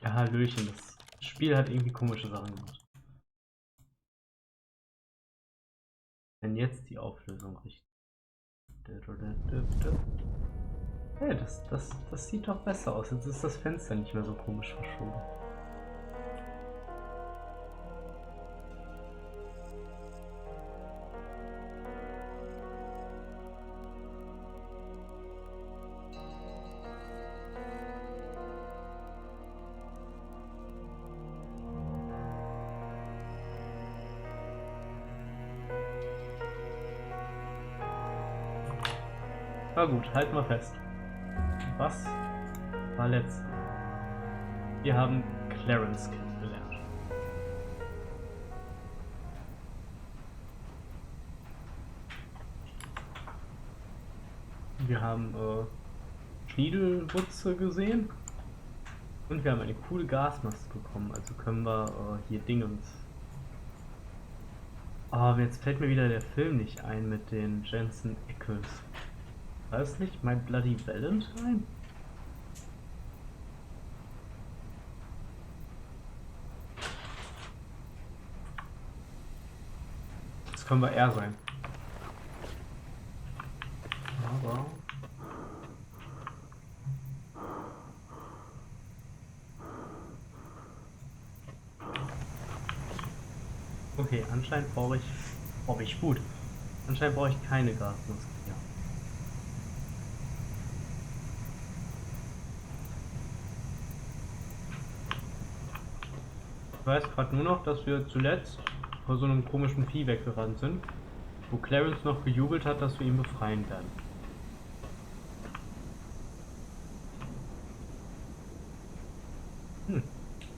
Ja, Hallöchen, das Spiel hat irgendwie komische Sachen gemacht. Wenn jetzt die Auflösung richtig. Hey, das sieht doch besser aus. Jetzt ist das Fenster nicht mehr so komisch verschoben. Na gut, halt mal fest. Was war letzt? Wir haben Clarence kennengelernt. Wir haben Schniedelwurzel gesehen. Und wir haben eine coole Gasmaske bekommen. Also können wir hier Dingens. Aber jetzt fällt mir wieder der Film nicht ein mit den Jensen Ackles. War es nicht My Bloody Valentine? Das können wir eher sein. Aber. Okay, anscheinend brauche ich gut. Anscheinend brauche ich keine Gasmaske hier. Ich weiß gerade nur noch, dass wir zuletzt vor so einem komischen Vieh weggerannt sind, wo Clarence noch gejubelt hat, dass wir ihn befreien werden.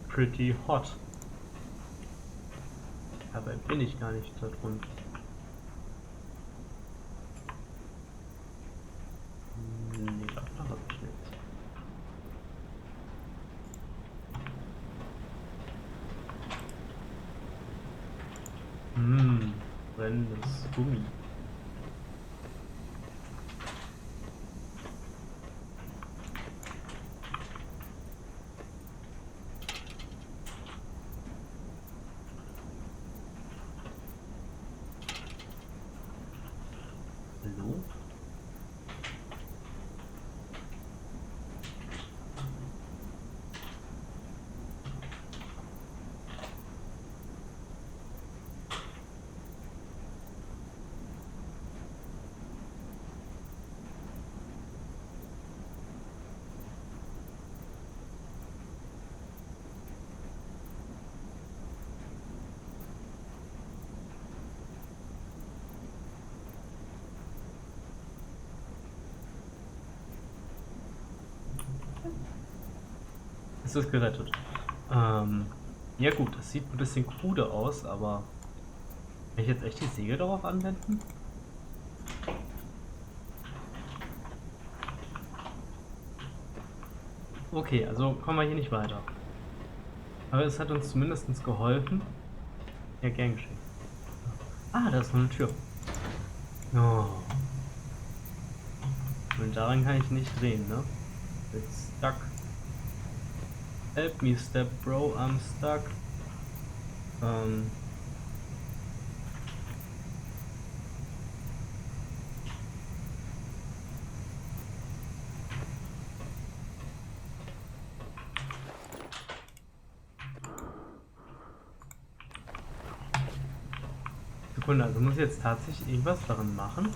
Pretty hot. Aber bin ich gar nicht da drunter. Nee, da habe ich nichts. Brennendes Gummi. Hallo? Ist das gerettet? Ja gut, das sieht ein bisschen krude aus, aber kann ich jetzt echt die Segel darauf anwenden? Okay, also kommen wir hier nicht weiter. Aber es hat uns zumindest geholfen. Ja, gern geschehen. Ah, da ist noch eine Tür. Oh. Und daran kann ich nicht drehen, ne? It's stuck. Help me, step bro, I'm stuck. Sekunde, also muss ich jetzt tatsächlich irgendwas daran machen?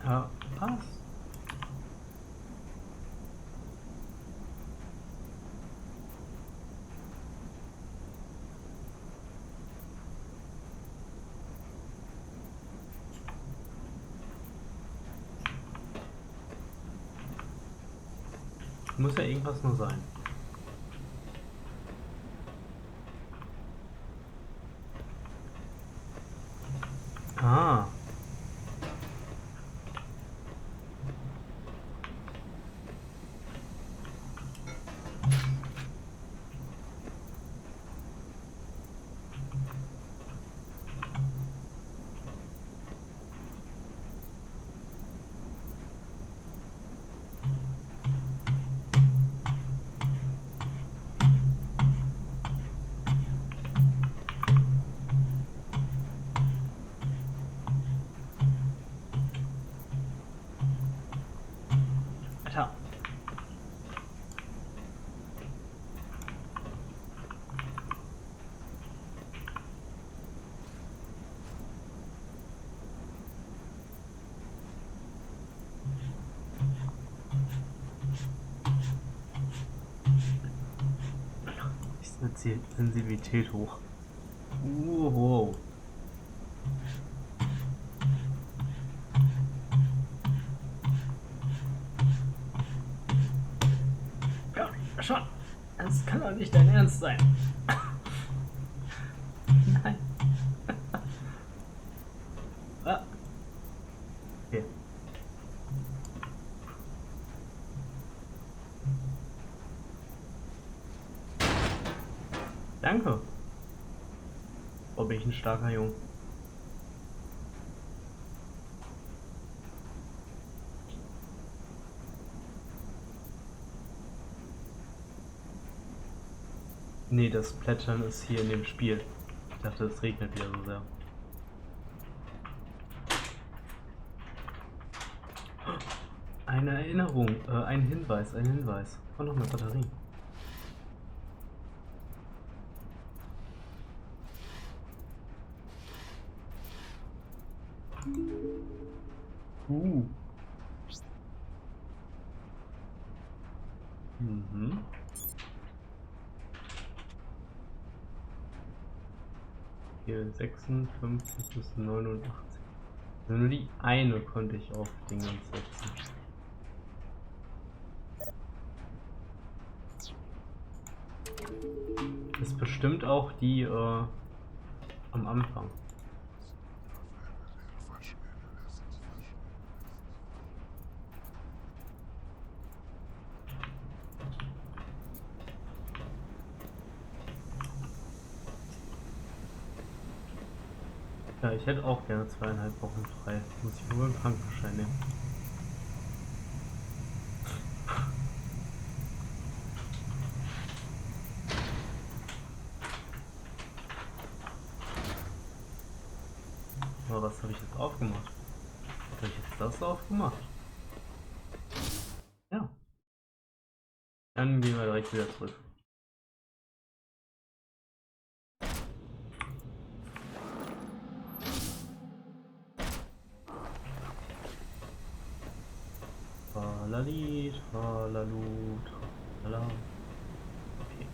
Ja, passt. Muss ja irgendwas nur sein. Ah. Alter. Ist die Sensibilität hoch. Wow. Ja, schon. Das kann doch nicht dein Ernst sein. Nein. Ah. Okay. Danke. Oh, bin ich ein starker Junge. Nee, das Plätschern ist hier in dem Spiel. Ich dachte, es regnet wieder so sehr. Eine Erinnerung, ein Hinweis. Oh, noch eine Batterie. Mhm. Hier 56 bis 89. Also nur die eine konnte ich auf Dingens setzen. Ist bestimmt auch die am Anfang. Ja, ich hätte auch gerne 2,5 Wochen frei. Muss ich nur einen Krankenschein nehmen. Aber was habe ich jetzt aufgemacht? Habe ich jetzt das aufgemacht? Ja. Dann gehen wir direkt wieder zurück. Tralali, tralalu, tralala. Okay.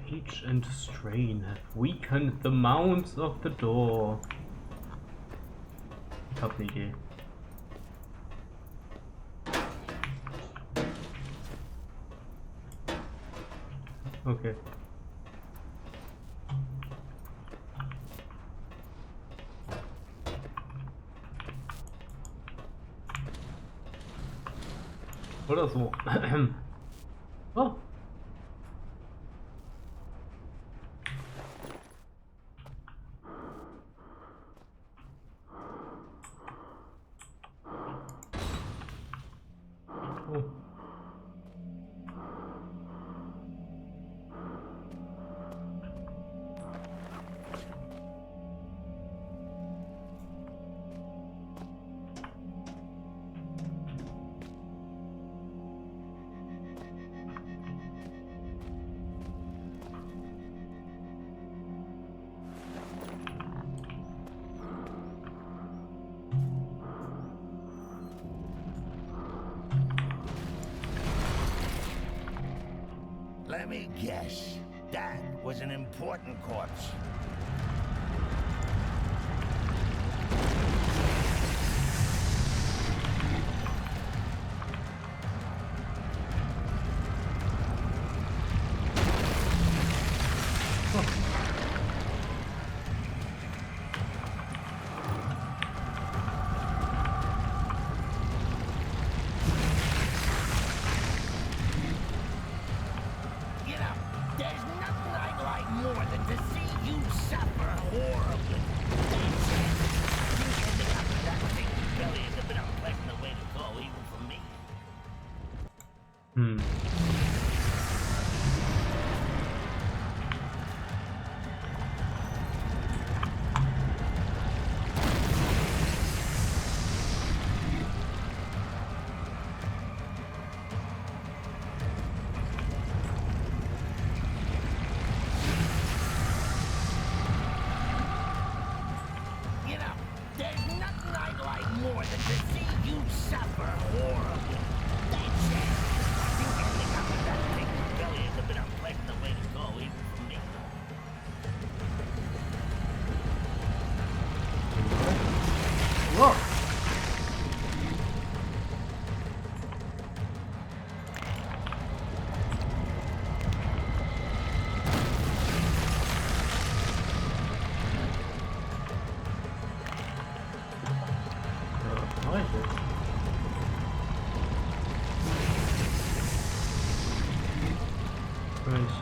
Age and strain have weakened the mounts of the door. Ich hab ne Idee. Okay. Oder so. Oh. Oh. Let me guess. That was an important corpse.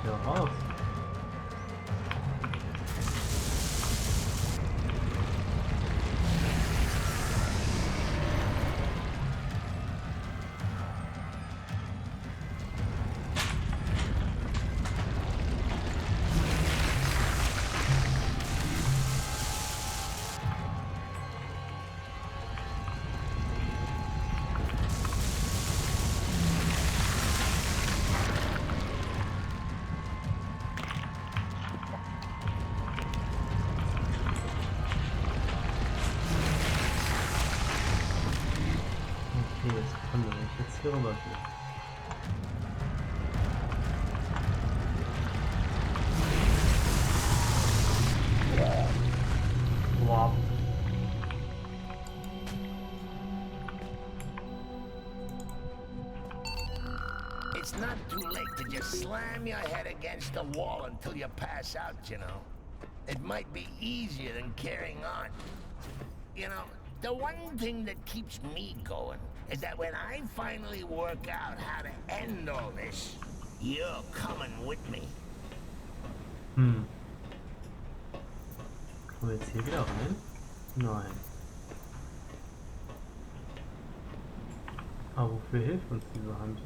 Hier raus. Hier rüber gehen. Wow. It's not too late to just slam your head against the wall until you pass out, you know. It might be easier than carrying on. You know, the one thing that keeps me going is that when I finally work out how to end all this, you're coming with me. Kommen wir jetzt hier wieder rein? Nein. Aber wofür hilft uns diese Hand?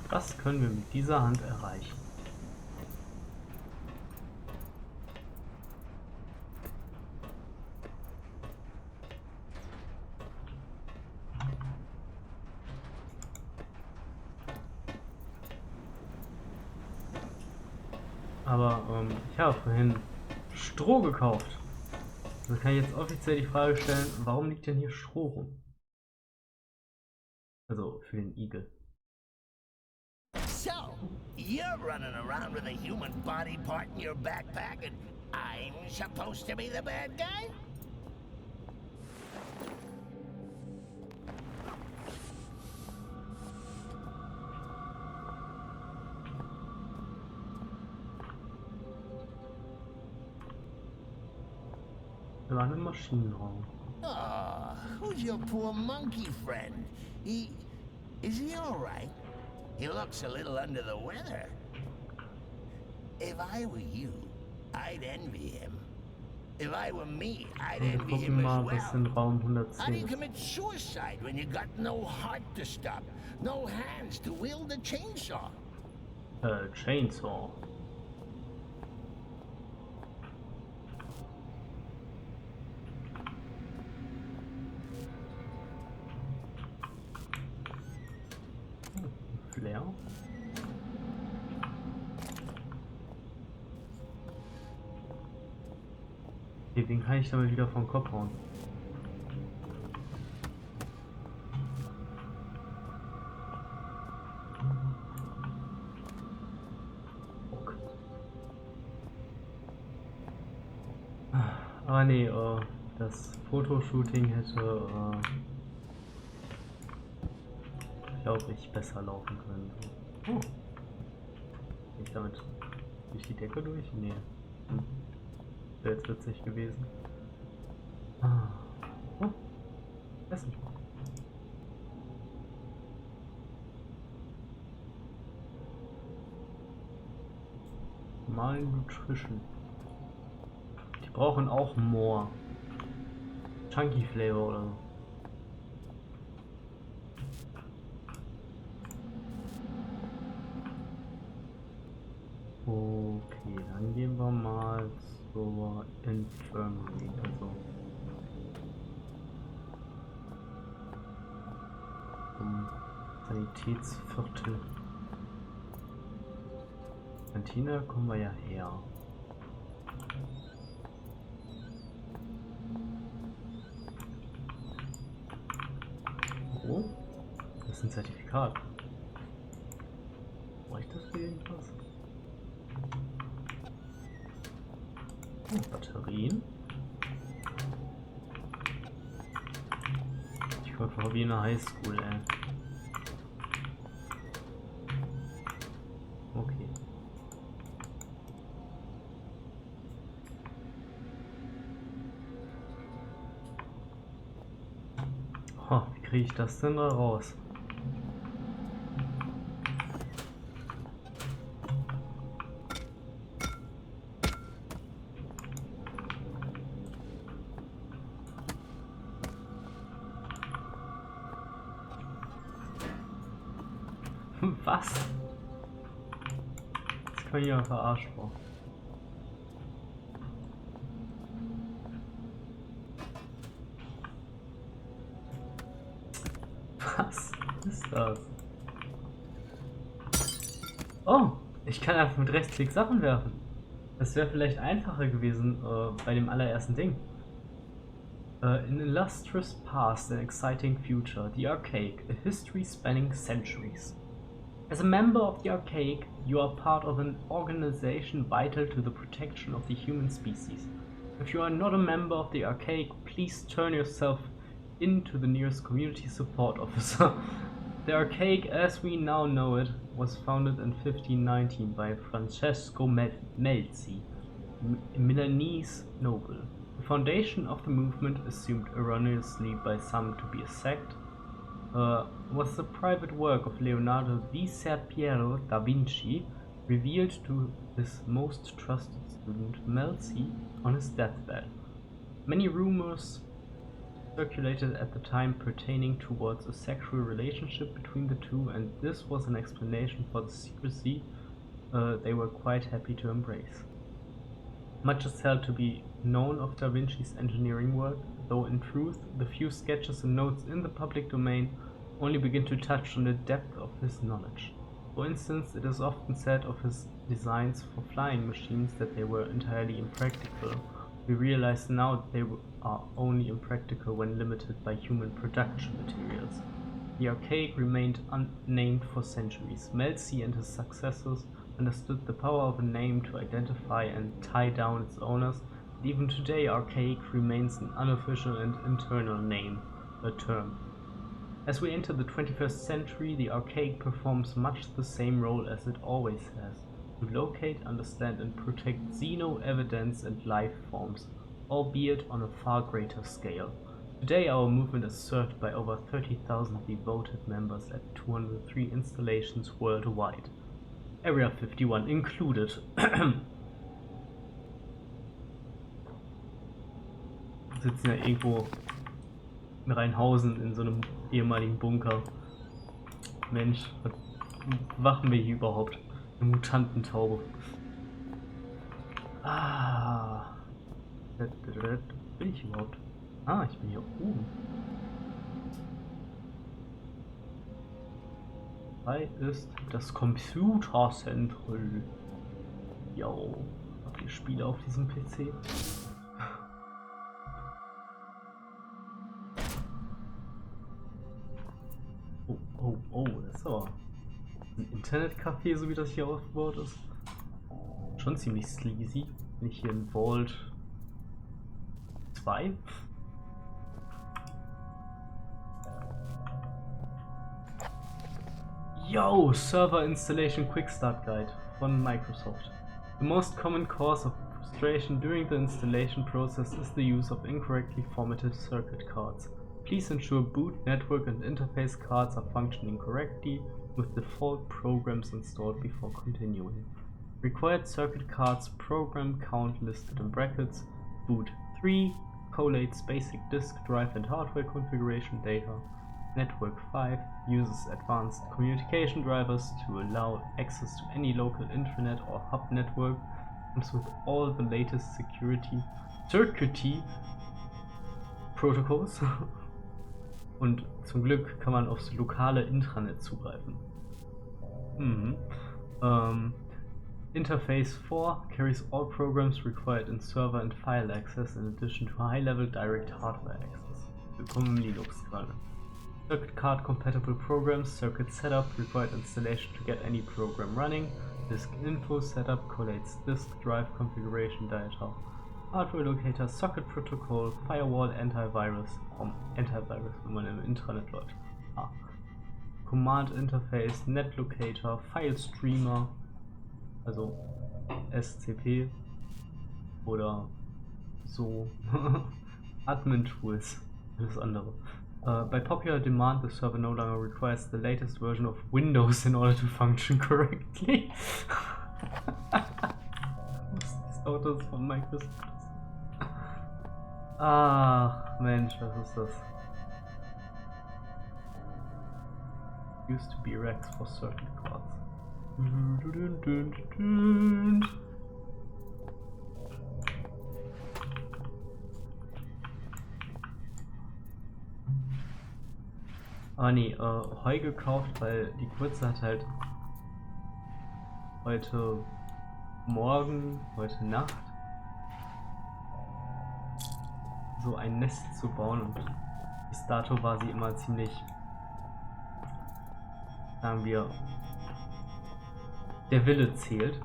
Was können wir mit dieser Hand erreichen? Aber ich habe vorhin Stroh gekauft. Also kann ich jetzt offiziell die Frage stellen, warum liegt denn hier Stroh rum? Also für den Igel. So, you're running around with a human body part in your backpack and I'm supposed to be the bad guy? Wir waren im Maschinenraum. Oh, who's your poor monkey friend? Is he all right? He looks a little under the weather. If I were you, I'd envy him. If I were me, I'd envy him as well. In Raum 110 How do you commit suicide when you got no heart to stop, no hands to wield a chainsaw? Chainsaw. Flair. Den kann ich damit wieder vom Kopf hauen. Ah nee, das Fotoshooting hätte, glaube ich, besser laufen können. So. Oh. Bin ich damit durch die Decke durch? Nee. Wäre jetzt witzig gewesen. Ah. Oh. Essen. Malnutrition. Die brauchen auch more. Chunky Flavor oder so. Okay, dann gehen wir mal zur Infirmary, also zum Sanitätsviertel. Kantine kommen wir ja her. Oh, das ist ein Zertifikat. Brauche ich das für irgendwas? Oh, Batterien. Ich komme vor wie in der Highschool, ey. Okay. Oh, wie kriege ich das denn da raus? Was? Das kann ich ja verarscht vor. Was ist das? Oh, ich kann einfach mit Rechtsklick Sachen werfen. Das wäre vielleicht einfacher gewesen bei dem allerersten Ding. An illustrious past and exciting future, the Archaic, a history spanning centuries. As a member of the Archaic, you are part of an organization vital to the protection of the human species. If you are not a member of the Archaic, please turn yourself in to the nearest community support officer. The Archaic, as we now know it, was founded in 1519 by Francesco Melzi, a Milanese noble. The foundation of the movement, assumed erroneously by some to be a sect, was the private work of Leonardo di Ser Piero da Vinci, revealed to his most trusted student Melzi on his deathbed. Many rumors circulated at the time pertaining towards a sexual relationship between the two, and this was an explanation for the secrecy they were quite happy to embrace. Much is held to be known of Da Vinci's engineering work, though in truth the few sketches and notes in the public domain only begin to touch on the depth of his knowledge. For instance, it is often said of his designs for flying machines that they were entirely impractical. We realize now that they are only impractical when limited by human production materials. The Archaic remained unnamed for centuries. Melzi and his successors understood the power of a name to identify and tie down its owners, and even today Archaic remains an unofficial and internal term. As we enter the 21st century, the Archaic performs much the same role as it always has: to locate, understand, and protect xeno-evidence and life forms, albeit on a far greater scale. Today our movement is served by over 30,000 devoted members at 203 installations worldwide. Area 51 included. Wir sitzen ja irgendwo in Rheinhausen in so einem ehemaligen Bunker. Mensch, was machen wir hier überhaupt? Eine Mutantentaube. Ah. Wo bin ich überhaupt? Ah, ich bin hier oben. Bei ist das Computerzentrum. Jo, habt ihr Spiele auf diesem PC? Oh, das ist aber ein Internetcafé, so wie das hier aufgebaut ist. Schon ziemlich sleazy. Wenn ich hier ein Vault 2. Yo, Server Installation Quick Start Guide von Microsoft. The most common cause of frustration during the installation process is the use of incorrectly formatted circuit cards. Please ensure boot, network and interface cards are functioning correctly with default programs installed before continuing. Required circuit cards program count listed in brackets. Boot 3 collates basic disk drive and hardware configuration data. Network 5 uses advanced communication drivers to allow access to any local intranet or hub network, comes with all the latest circuity protocols und zum Glück kann man aufs lokale Intranet zugreifen. Interface 4 carries all programs required in server and file access in addition to high-level direct hardware access. Willkommen im Linux-Kernel. Circuit card compatible programs, circuit setup, required installation to get any program running, disk info setup, collates disk drive configuration data, hardware locator, socket protocol, firewall, antivirus, antivirus, wenn man im Intranet läuft. Command Interface, Net Locator, File Streamer, also SCP oder so, Admin Tools, alles andere. By popular demand, the server no longer requires the latest version of Windows in order to function correctly. Was ist Autos von Microsoft? Ach, Mensch, was ist das? Used to be racks for circuit cards. Ah nee, Heu gekauft, weil die Kurze hat halt heute Morgen, heute Nacht so ein Nest zu bauen und bis dato war sie immer ziemlich, sagen wir, der Wille zählt.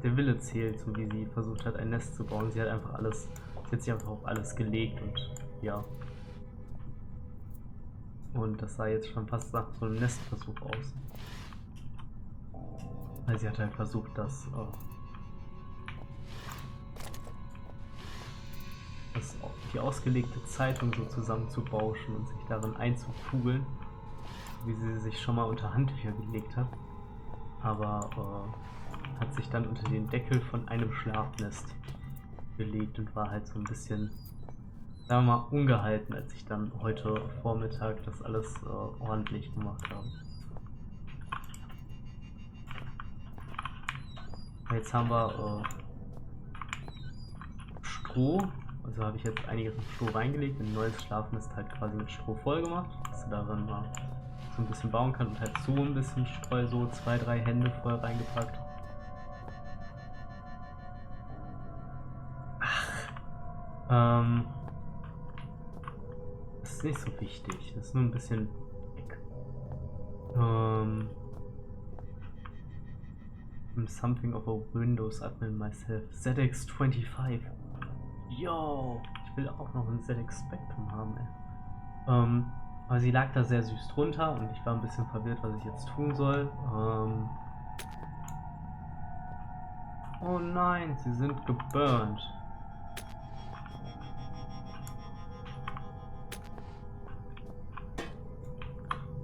Der Wille zählt, so wie sie versucht hat, ein Nest zu bauen. Sie hat einfach alles, sie hat sich einfach auf alles gelegt und ja. Und das sah jetzt schon fast nach so einem Nestversuch aus. Weil sie hat halt versucht, die ausgelegte Zeitung so zusammenzubauschen und sich darin einzukugeln, wie sie sich schon mal unter Handtücher gelegt hat. Aber hat sich dann unter den Deckel von einem Schlafnest gelegt und war halt so ein bisschen, sagen wir mal, ungehalten, als ich dann heute Vormittag das alles ordentlich gemacht habe. Jetzt haben wir Stroh, also habe ich jetzt einiges in Stroh reingelegt, ein neues Schlafnest halt quasi mit Stroh voll gemacht, dass du darin mal so ein bisschen bauen kann und halt so ein bisschen Streu, so 2-3 Hände voll reingepackt. Das ist nicht so wichtig, das ist nur ein bisschen weg. I'm something of a Windows admin myself. ZX25. Yo, ich will auch noch ein ZX Spectrum haben, ey. Aber sie lag da sehr süß drunter und ich war ein bisschen verwirrt, was ich jetzt tun soll. Oh nein, sie sind geburnt.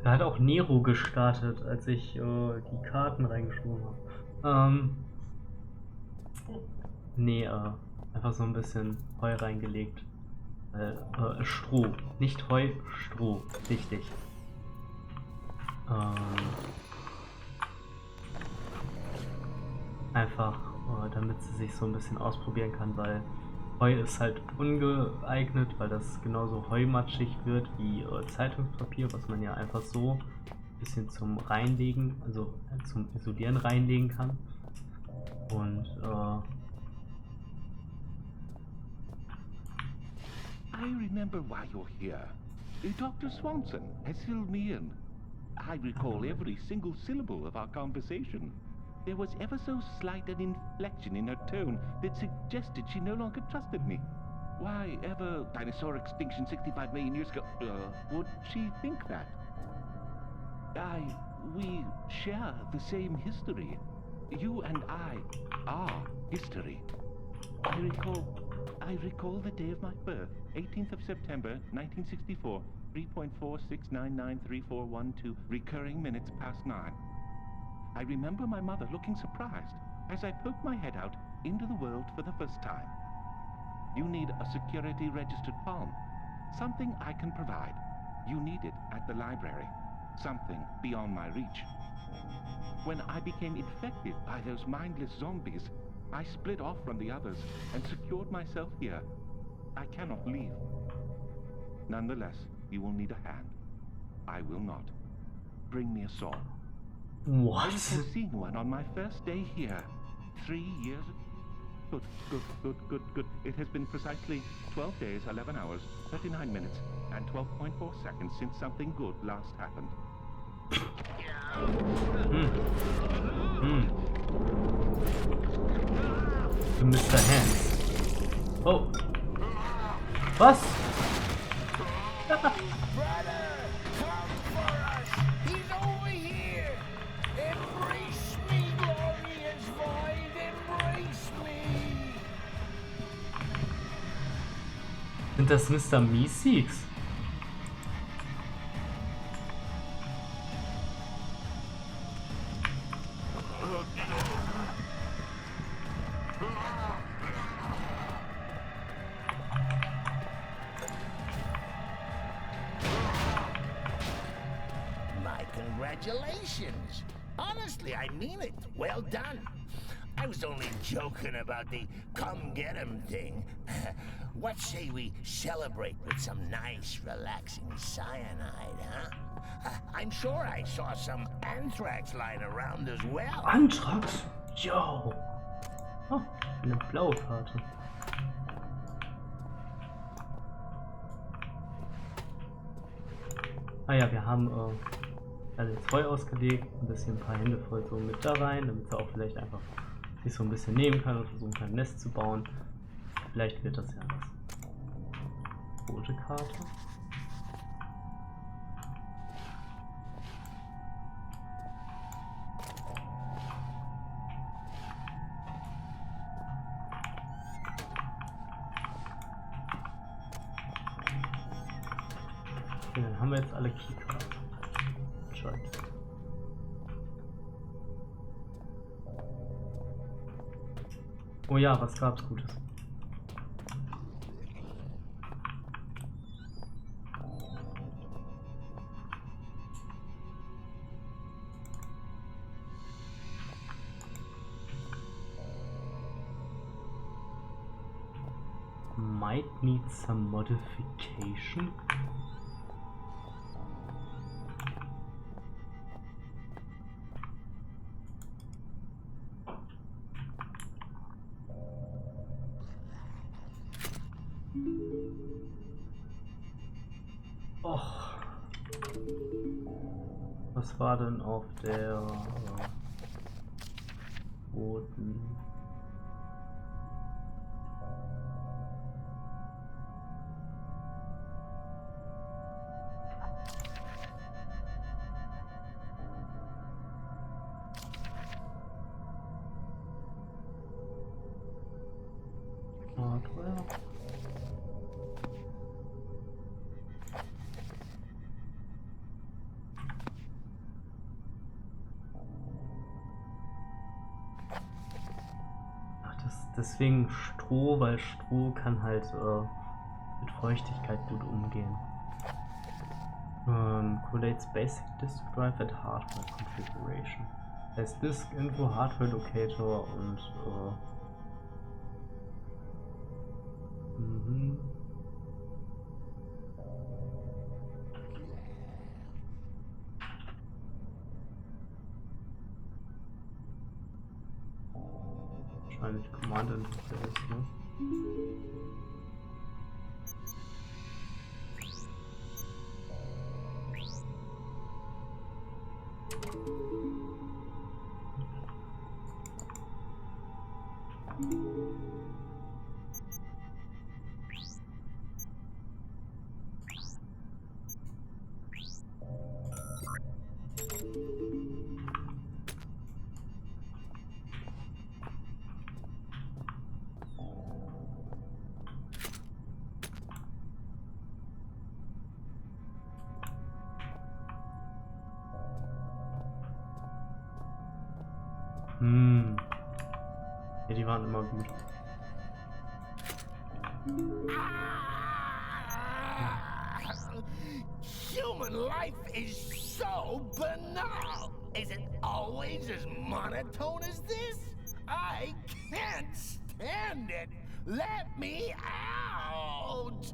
Da hat auch Nero gestartet, als ich die Karten reingeschoben habe. Nee, einfach so ein bisschen Heu reingelegt. Stroh. Nicht Heu, Stroh. Richtig. Einfach, damit sie sich so ein bisschen ausprobieren kann, weil Heu ist halt ungeeignet, weil das genauso heumatschig wird wie Zeitungspapier, was man ja einfach so ein bisschen zum Reinlegen, also zum Isolieren reinlegen kann. Und I remember why you're here. Dr. Swanson has filled me in. I recall every single syllable of our conversation. There was ever so slight an inflection in her tone that suggested she no longer trusted me. Why ever dinosaur extinction 65 million years ago? Would she think that? We share the same history. You and I are history. I recall the day of my birth, 18th of September, 1964, 3.46993412, recurring minutes past 9. I remember my mother looking surprised as I poked my head out into the world for the first time. You need a security registered palm. Something I can provide. You need it at the library. Something beyond my reach. When I became infected by those mindless zombies, I split off from the others and secured myself here. I cannot leave. Nonetheless, you will need a hand. I will not. Bring me a saw. I What? recall seeing one on my first day here. 3 years ago. Good. It has been precisely 12 days, 11 hours, 39 minutes, and 12.4 seconds since something good last happened. Du Mr. Hands. Oh. Was? Brother, come for us! He's over here! Embrace me, glorious void! Embrace me! Sind das Mr. Meeseeks? My congratulations! Honestly, I mean it. Well done. I was only joking about the come get 'em thing. What say we celebrate with some nice, relaxing cyanide, huh? I'm sure I saw some anthrax lying around as well. Antrax? Yo. Oh, eine blaue Karte. Ah ja, wir haben also jetzt Heu ausgelegt, ein bisschen ein paar Hände voll so mit da rein, damit sie auch vielleicht einfach sich so ein bisschen nehmen kann und versuchen kann, ein Nest zu bauen. Vielleicht wird das ja was. Rote Karte. Okay, dann haben wir jetzt alle Keycards. Anscheinend. Oh ja, was gab's Gutes? Might need some modification. Och. Was war denn auf der roten? Hardware. Deswegen Stroh, weil Stroh kann halt mit Feuchtigkeit gut umgehen. Collates basic disk drive at hardware configuration. As disk info hardware locator und wahrscheinlich Command Interface, ne? Ja, die waren immer gut. Human life is so banal. Is it always as monotone as this? I can't stand it. Let me out.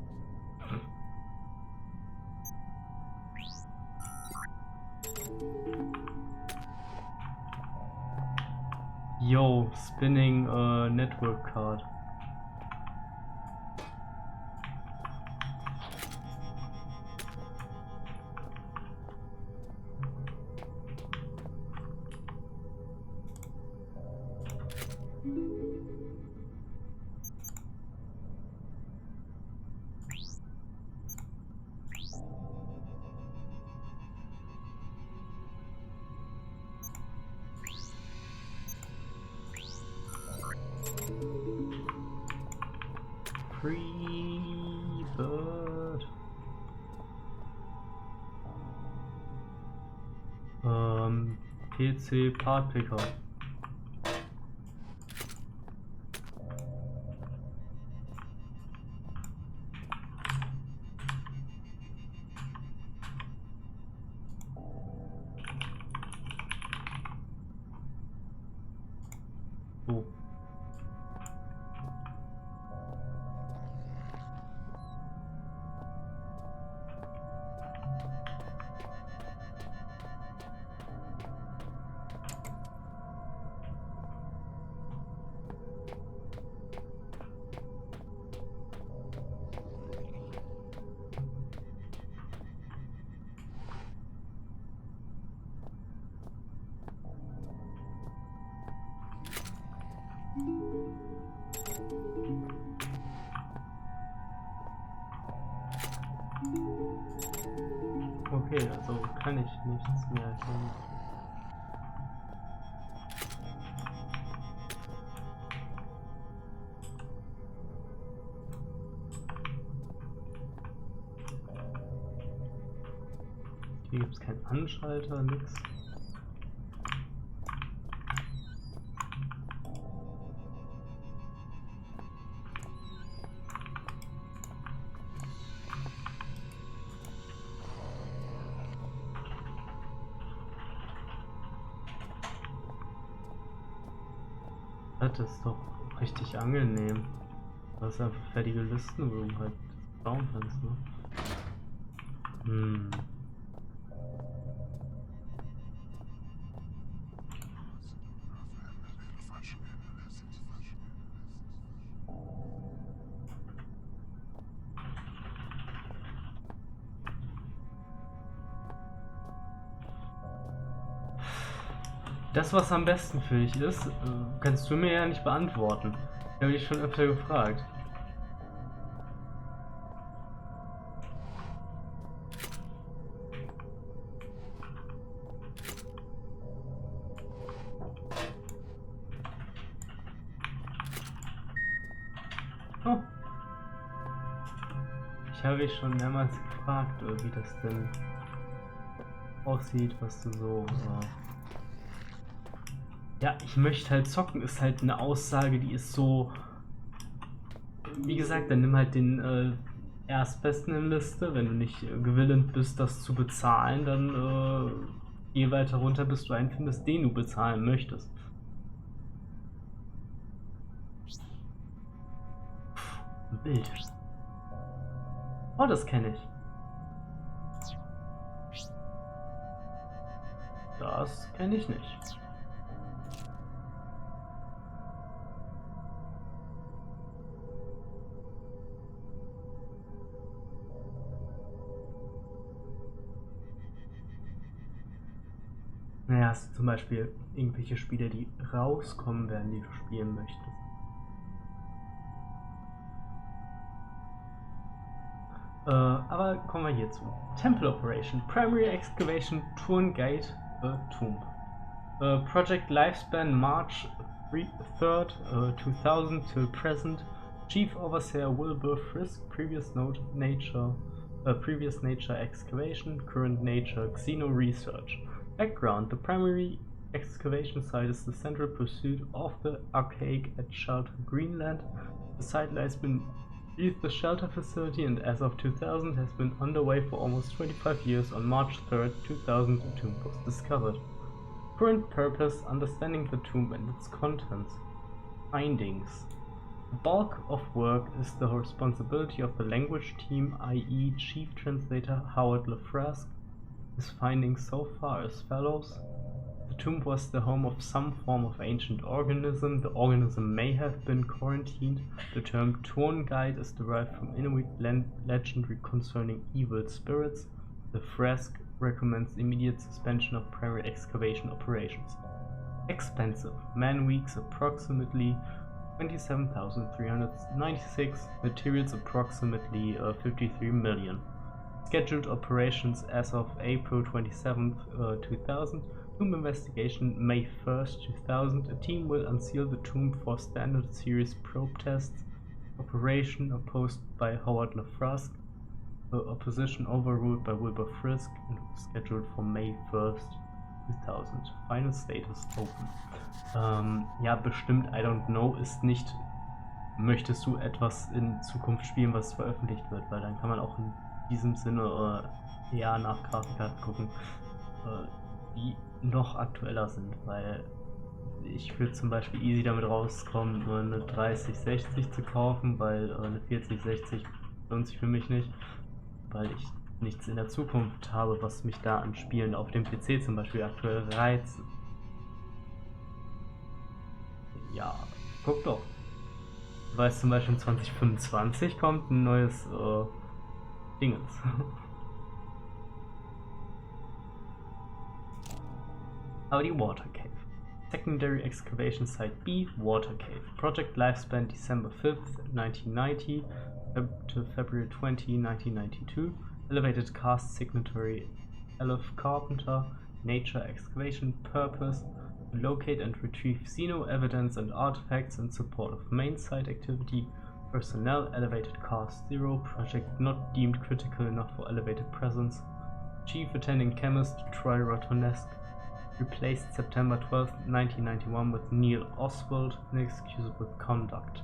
Yo, spinning network card. Free bird. PC Part Picker. Oh. Okay, also kann ich nichts mehr tun. Hier gibt es keinen Anschalter, nix. Das ist doch richtig angenehm. Du hast einfach fertige Listen, wo du halt bauen kannst, ne? Das, was am besten für dich ist, kannst du mir ja nicht beantworten. Ich habe dich schon öfter gefragt. Oh. Ich habe dich schon mehrmals gefragt, wie das denn aussieht, was du so... Ja, ich möchte halt zocken, ist halt eine Aussage, die ist so... Wie gesagt, dann nimm halt den Erstbesten in der Liste. Wenn du nicht gewillt bist, das zu bezahlen, dann geh weiter runter, bis du einen findest, den du bezahlen möchtest. Ein Bild. Oh, das kenne ich. Das kenne ich nicht. Naja, hast du zum Beispiel irgendwelche Spiele, die rauskommen werden, die du spielen möchtest. Aber kommen wir hierzu. Temple Operation, Primary Excavation, Turn Gate, Tomb. Project Lifespan March 3rd, 2000 till present. Chief Overseer Wilbur Frisk, previous nature excavation, current nature Xeno research. Background: the primary excavation site is the central pursuit of the archaic at Shelter Greenland. The site lies beneath the shelter facility and as of 2000 has been underway for almost 25 years. On March 3rd, 2000, the tomb was discovered. Current purpose: understanding the tomb and its contents. Findings: the bulk of work is the responsibility of the language team, i.e. Chief Translator Howard Lefrasque. His findings so far as follows. The tomb was the home of some form of ancient organism. The organism may have been quarantined. The term Turnguide is derived from Inuit legendary concerning evil spirits. The fresque recommends immediate suspension of primary excavation operations. Expensive. Man-weeks approximately 27,396. Materials approximately 53 million. Scheduled operations as of April 27th, 2000. Tomb investigation May 1st, 2000. A team will unseal the tomb for standard series probe tests. Operation opposed by Howard Lefrasque. Opposition overruled by Wilbur Frisk and scheduled for May 1st, 2000. Final status open. Ja, bestimmt, I don't know, ist nicht. Möchtest du etwas in Zukunft spielen, was veröffentlicht wird? Weil dann kann man auch in diesem Sinne eher nach Grafikkarten gucken, die noch aktueller sind, weil ich würde zum Beispiel easy damit rauskommen, nur eine 3060 zu kaufen, weil eine 4060 lohnt sich für mich nicht, weil ich nichts in der Zukunft habe, was mich da an Spielen auf dem PC zum Beispiel aktuell reizt. Ja, guck doch. Du weißt zum Beispiel 2025 kommt ein neues Dingens. Aber die Water Cave. Secondary Excavation Site B, Water Cave. Project Lifespan December 5th, 1990 to February 20, 1992. Elevated Cast Signatory Elif Carpenter. Nature Excavation Purpose: to locate and retrieve xeno evidence and artifacts in support of main site activity. Personnel: Elevated Cast 0. Project not deemed critical enough for elevated presence. Chief Attending Chemist Troy Rotonesk. Replaced September 12, 1991 with Neil Oswald. Inexcusable conduct.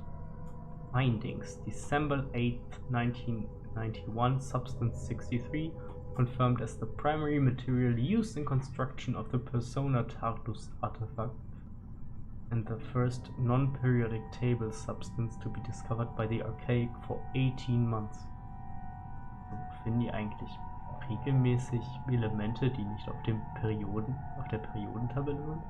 Findings: December 8, 1991, Substance 63, confirmed as the primary material used in construction of the Persona Tartus artifact, and the first non-periodic table substance to be discovered by the Archaic for 18 months. So finden die eigentlich regelmäßig Elemente, die nicht auf der Periodentabelle sind.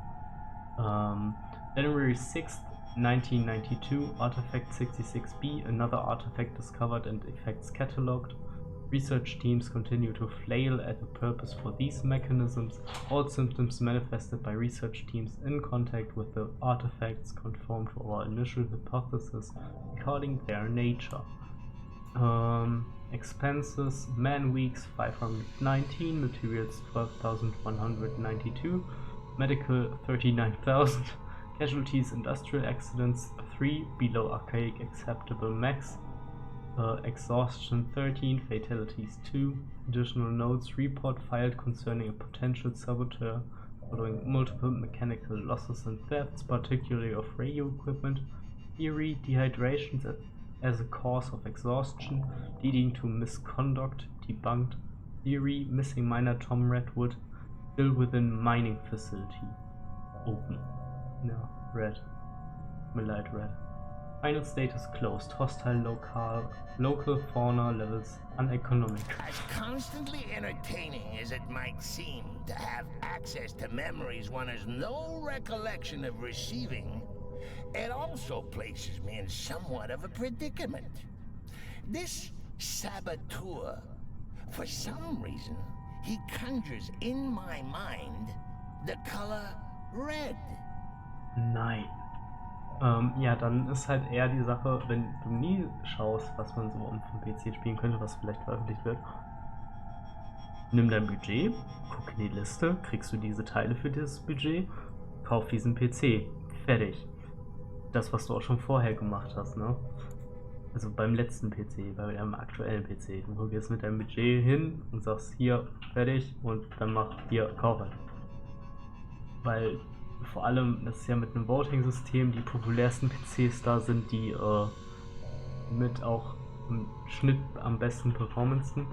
January 6th, 1992, Artifact 66B, another artifact discovered and effects catalogued. Research teams continue to flail at the purpose for these mechanisms. All symptoms manifested by research teams in contact with the artifacts conform to our initial hypothesis regarding their nature. Expenses: man-weeks 519, materials 12,192, medical 39,000, casualties: industrial accidents 3, below archaic acceptable max, exhaustion 13, fatalities 2. Additional notes: report filed concerning a potential saboteur following multiple mechanical losses and thefts, particularly of radio equipment. Theory: dehydration as a cause of exhaustion, leading to misconduct, debunked. Theory: missing miner Tom Redwood, still within mining facility. Open. No, red. Light red. Final status closed. Hostile local fauna levels uneconomic. As constantly entertaining as it might seem to have access to memories one has no recollection of receiving, it also places me in somewhat of a predicament. This saboteur, for some reason, he conjures in my mind the color red. Nein. Ja, dann ist halt eher die Sache, wenn du nie schaust, was man so vom PC spielen könnte, was vielleicht veröffentlicht wird. Nimm dein Budget, guck in die Liste, kriegst du diese Teile für dieses Budget, kauf diesen PC. Fertig. Das, was du auch schon vorher gemacht hast, ne? Also beim letzten PC, bei deinem aktuellen PC. Du gehst mit deinem Budget hin und sagst hier, fertig, und dann mach hier, kauf halt. weil vor allem, das ist ja mit einem Voting-System, die populärsten PCs da sind, die mit auch im Schnitt am besten performancen.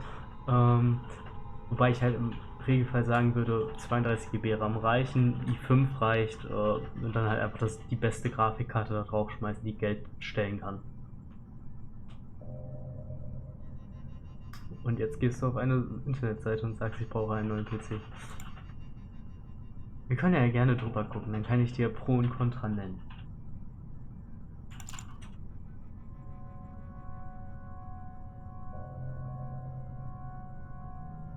Wobei ich halt im Regelfall sagen würde, 32 GB RAM reichen, i5 reicht und dann halt einfach die beste Grafikkarte da drauf schmeißen, die Geld stellen kann. Und jetzt gehst du auf eine Internetseite und sagst, ich brauche einen neuen PC. Wir können ja gerne drüber gucken, dann kann ich dir Pro und Contra nennen.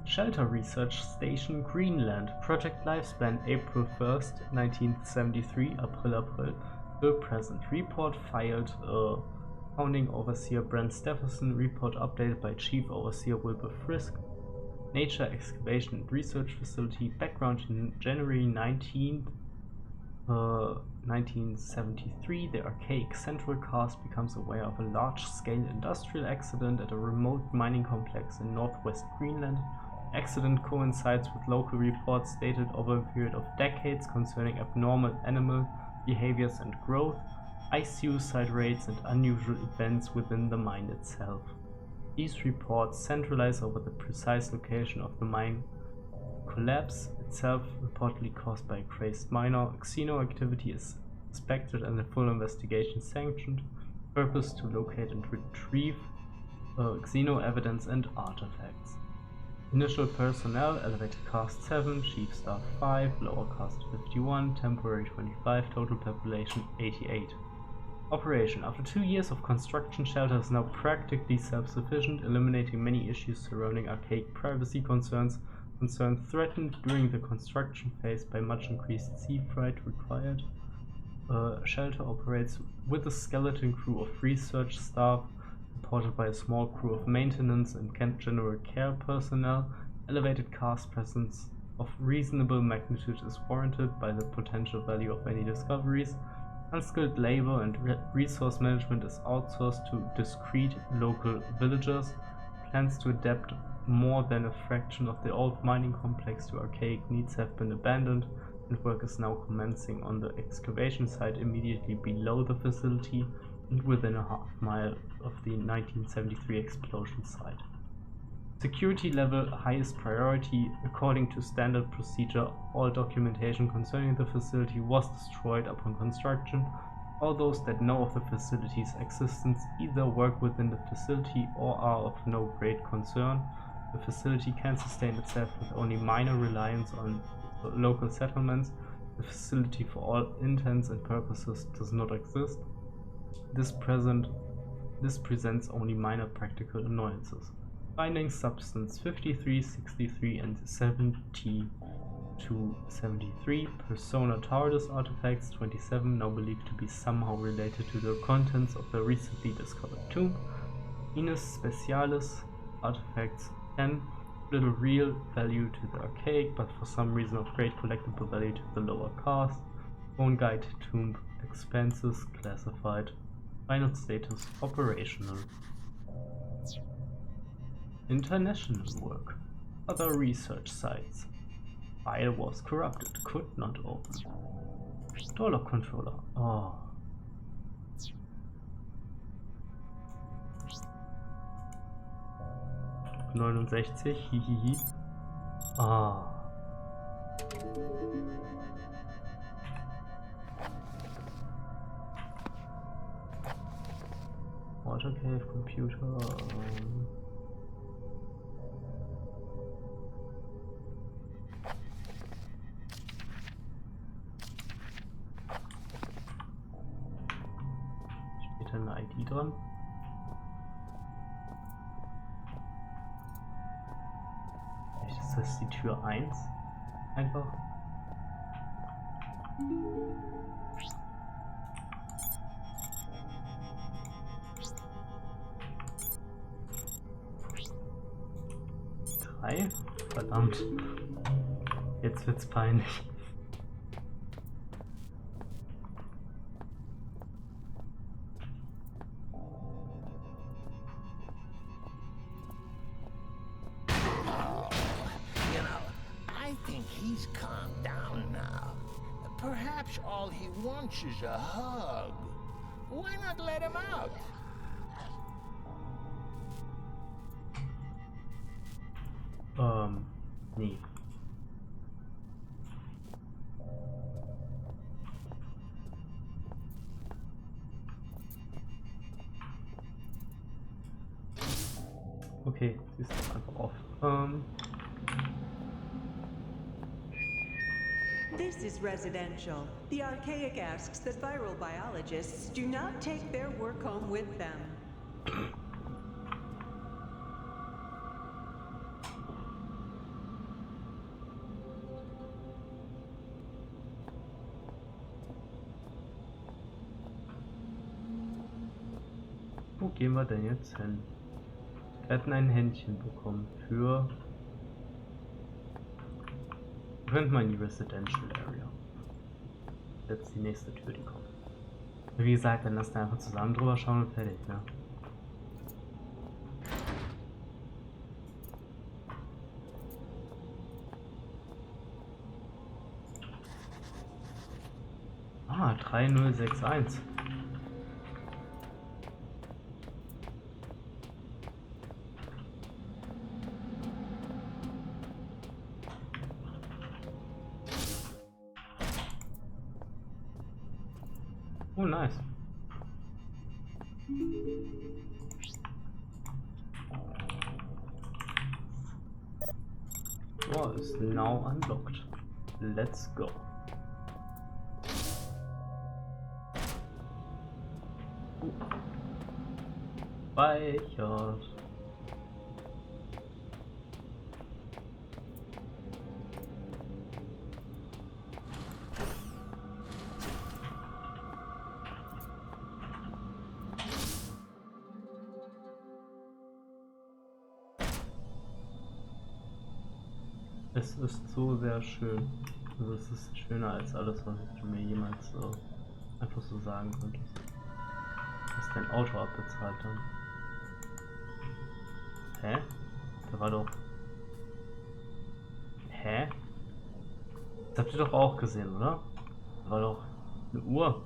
Shelter Research Station Greenland. Project Lifespan April 1st, 1973, April till present. Report filed, Founding Overseer Brent Stephenson. Report updated by Chief Overseer Wilbur Frisk. Nature Excavation and Research Facility. Background: in January 19th, 1973, the archaic central cast becomes aware of a large-scale industrial accident at a remote mining complex in northwest Greenland. Accident coincides with local reports dated over a period of decades concerning abnormal animal behaviors and growth, high suicide rates, and unusual events within the mine itself. These reports centralize over the precise location of the mine collapse itself, reportedly caused by a crazed miner. Xeno activity is suspected and a full investigation sanctioned. Purpose: to locate and retrieve Xeno evidence and artifacts. Initial personnel: elevated cast 7, chief staff 5, lower cast 51, temporary 25, total population 88. Operation: after 2 years of construction, Shelter is now practically self-sufficient, eliminating many issues surrounding archaic privacy concerns threatened during the construction phase by much increased sea freight required. Shelter operates with a skeleton crew of research staff, supported by a small crew of maintenance and general care personnel. Elevated cast presence of reasonable magnitude is warranted by the potential value of any discoveries. Unskilled labor and resource management is outsourced to discreet local villagers. Plans to adapt more than a fraction of the old mining complex to archaic needs have been abandoned, and work is now commencing on the excavation site immediately below the facility and within a half-mile of the 1973 explosion site. Security level: highest priority. According to standard procedure, all documentation concerning the facility was destroyed upon construction. All those that know of the facility's existence either work within the facility or are of no great concern. The facility can sustain itself with only minor reliance on local settlements. The facility, for all intents and purposes, does not exist. This presents only minor practical annoyances. Finding substance: 53, 63, and 70 to 73. Persona TARDIS artifacts: 27, now believed to be somehow related to the contents of the recently discovered tomb. Venus Specialis artifacts: 10, little real value to the archaic, but for some reason of great collectible value to the lower caste. Phone guide: tomb expenses classified. Final status: operational. International work. Other research sites. File was corrupted, could not open. Dollar controller. Oh. $69, hihihi. Ah. Water cave, computer. Steht da eine ID dran? Vielleicht ist das die Tür 1? Einfach. Verdammt. Jetzt wird's peinlich. I think he's calmed down now. Perhaps all he wants is a hug. Why not let him out? Nee. Okay, sie ist einfach auf. This is residential. The archaic asks that viral biologists do not take their work home with them. Wo gehen wir denn jetzt hin? Wir hätten ein Händchen bekommen für... Wir könnten mal in die Residential Area. Jetzt die nächste Tür, die kommt. Wie gesagt, dann lasst einfach zusammen drüber schauen und fertig, ne? Ah, 3061. Oh, nice. Door is now unlocked. Let's go. Speichert. Es ist so sehr schön. Also es ist schöner als alles, was ich mir jemals einfach so sagen könnte. Dass dein Auto abbezahlt dann. Hä? Da war doch... Hä? Das habt ihr doch auch gesehen, oder? Da war doch eine Uhr.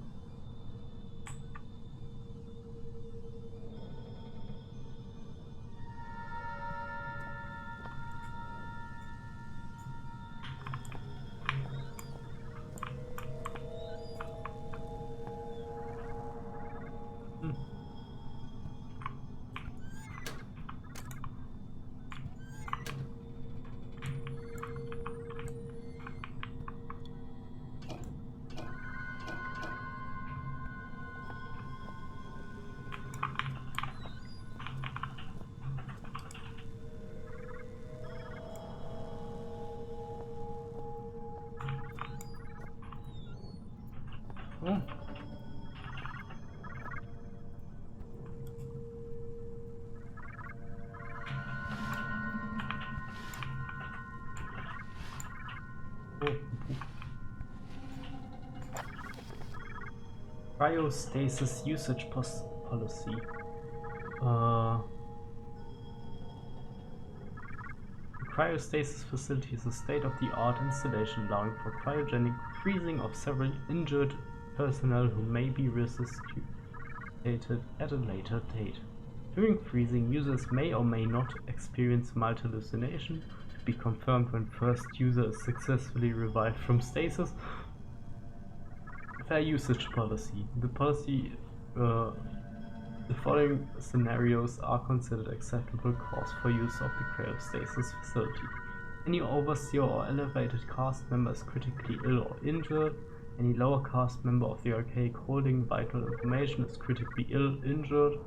Oh. Cryostasis usage policy. Cryostasis facility is a state-of-the-art installation allowing for cryogenic freezing of several injured personnel who may be resuscitated at a later date. During freezing, users may or may not experience mild hallucination, to be confirmed when first user is successfully revived from stasis. Fair usage policy. The following scenarios are considered acceptable cause for use of the cryostasis facility. Any overseer or elevated cast member is critically ill or injured. Any lower caste member of the archaic holding vital information is critically ill, injured.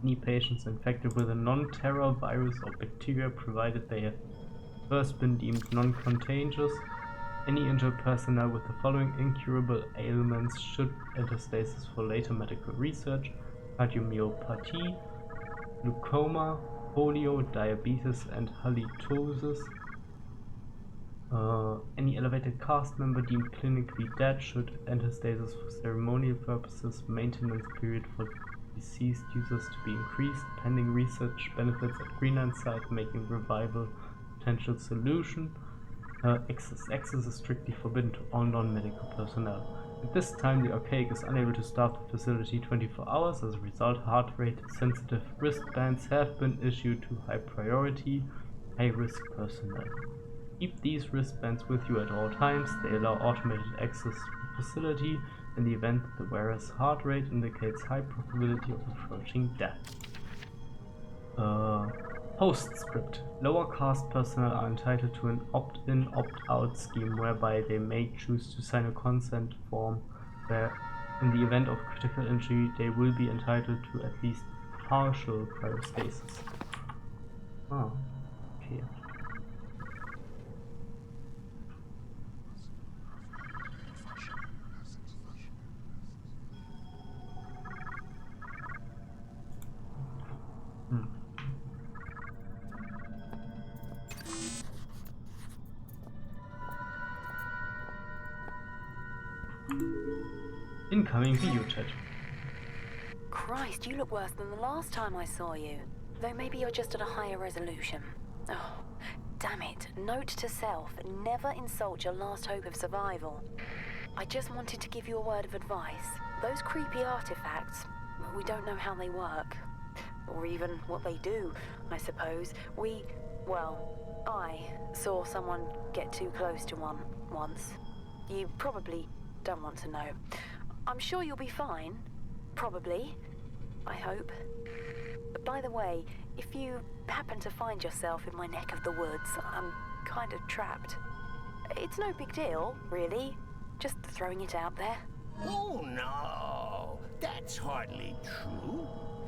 Any patients infected with a non-terror virus or bacteria, provided they have first been deemed non-contagious. Any injured personnel with the following incurable ailments should enter stasis for later medical research: cardiomyopathy, glaucoma, polio, diabetes, and halitosis. Any elevated cast member deemed clinically dead should enter stasis for ceremonial purposes. Maintenance period for deceased users to be increased, pending research benefits at Greenland site, making revival potential solution. Access is strictly forbidden to all non-medical personnel. At this time, the Archaic is unable to staff the facility 24 hours. As a result, heart rate sensitive wristbands have been issued to high-priority, high-risk personnel. Keep these wristbands with you at all times. They allow automated access to the facility in the event that the wearer's heart rate indicates high probability of approaching death. Postscript. Lower caste personnel are entitled to an opt-in, opt-out scheme whereby they may choose to sign a consent form where, in the event of critical injury, they will be entitled to at least partial cryostasis. Ah, okay. Incoming video chat. Christ, you look worse than the last time I saw you. Though maybe you're just at a higher resolution. Oh, damn it. Note to self, never insult your last hope of survival. I just wanted to give you a word of advice. Those creepy artifacts, we don't know how they work. Or even what they do, I suppose. I saw someone get too close to one once. You probably don't want to know. I'm sure you'll be fine. Probably. I hope. But by the way, if you happen to find yourself in my neck of the woods, I'm kind of trapped. It's no big deal, really. Just throwing it out there. Oh no, that's hardly true.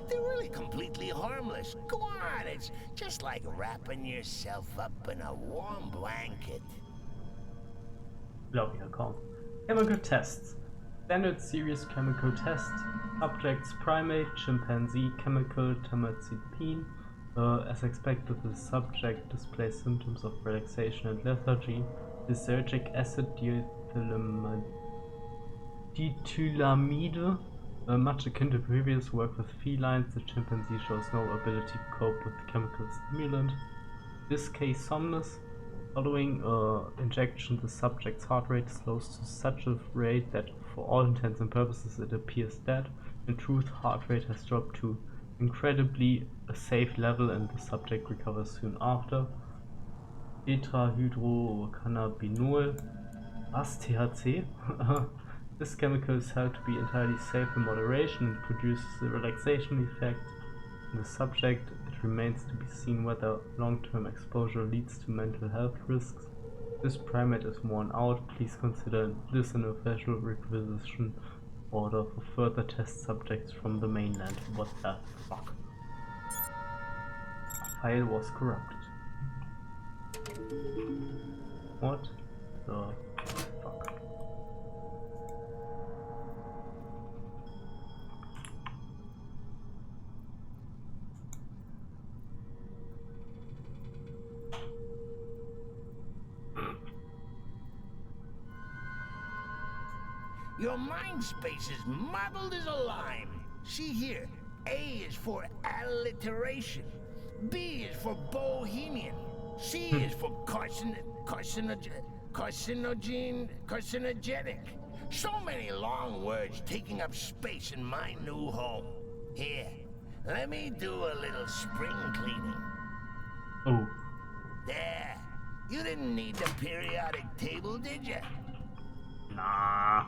They're really completely harmless. Go on, it's just like wrapping yourself up in a warm blanket. Glaub ja kaum. Chemical tests. Standard serious chemical test. Subjects primate, chimpanzee, chemical, tamazepine. As expected, the subject displays symptoms of relaxation and lethargy. Lysergic acid diethylamide. Much akin to previous work with felines, the chimpanzee shows no ability to cope with the chemical stimulant. This case somnus. Following injection, the subject's heart rate slows to such a rate that for all intents and purposes it appears dead. In truth, heart rate has dropped to incredibly a safe level and the subject recovers soon after. Tetrahydrocannabinol, as THC. This chemical is held to be entirely safe in moderation and produces a relaxation effect. In the subject, it remains to be seen whether long-term exposure leads to mental health risks. If this primate is worn out, please consider this an official requisition order for further test subjects from the mainland. What the fuck? File was corrupted. What the fuck? Your mind space is muddled as a lime. See here, A is for alliteration, B is for bohemian, C is for carcinogenic. So many long words taking up space in my new home. Here, let me do a little spring cleaning. Oh. There. You didn't need the periodic table, did you? Na.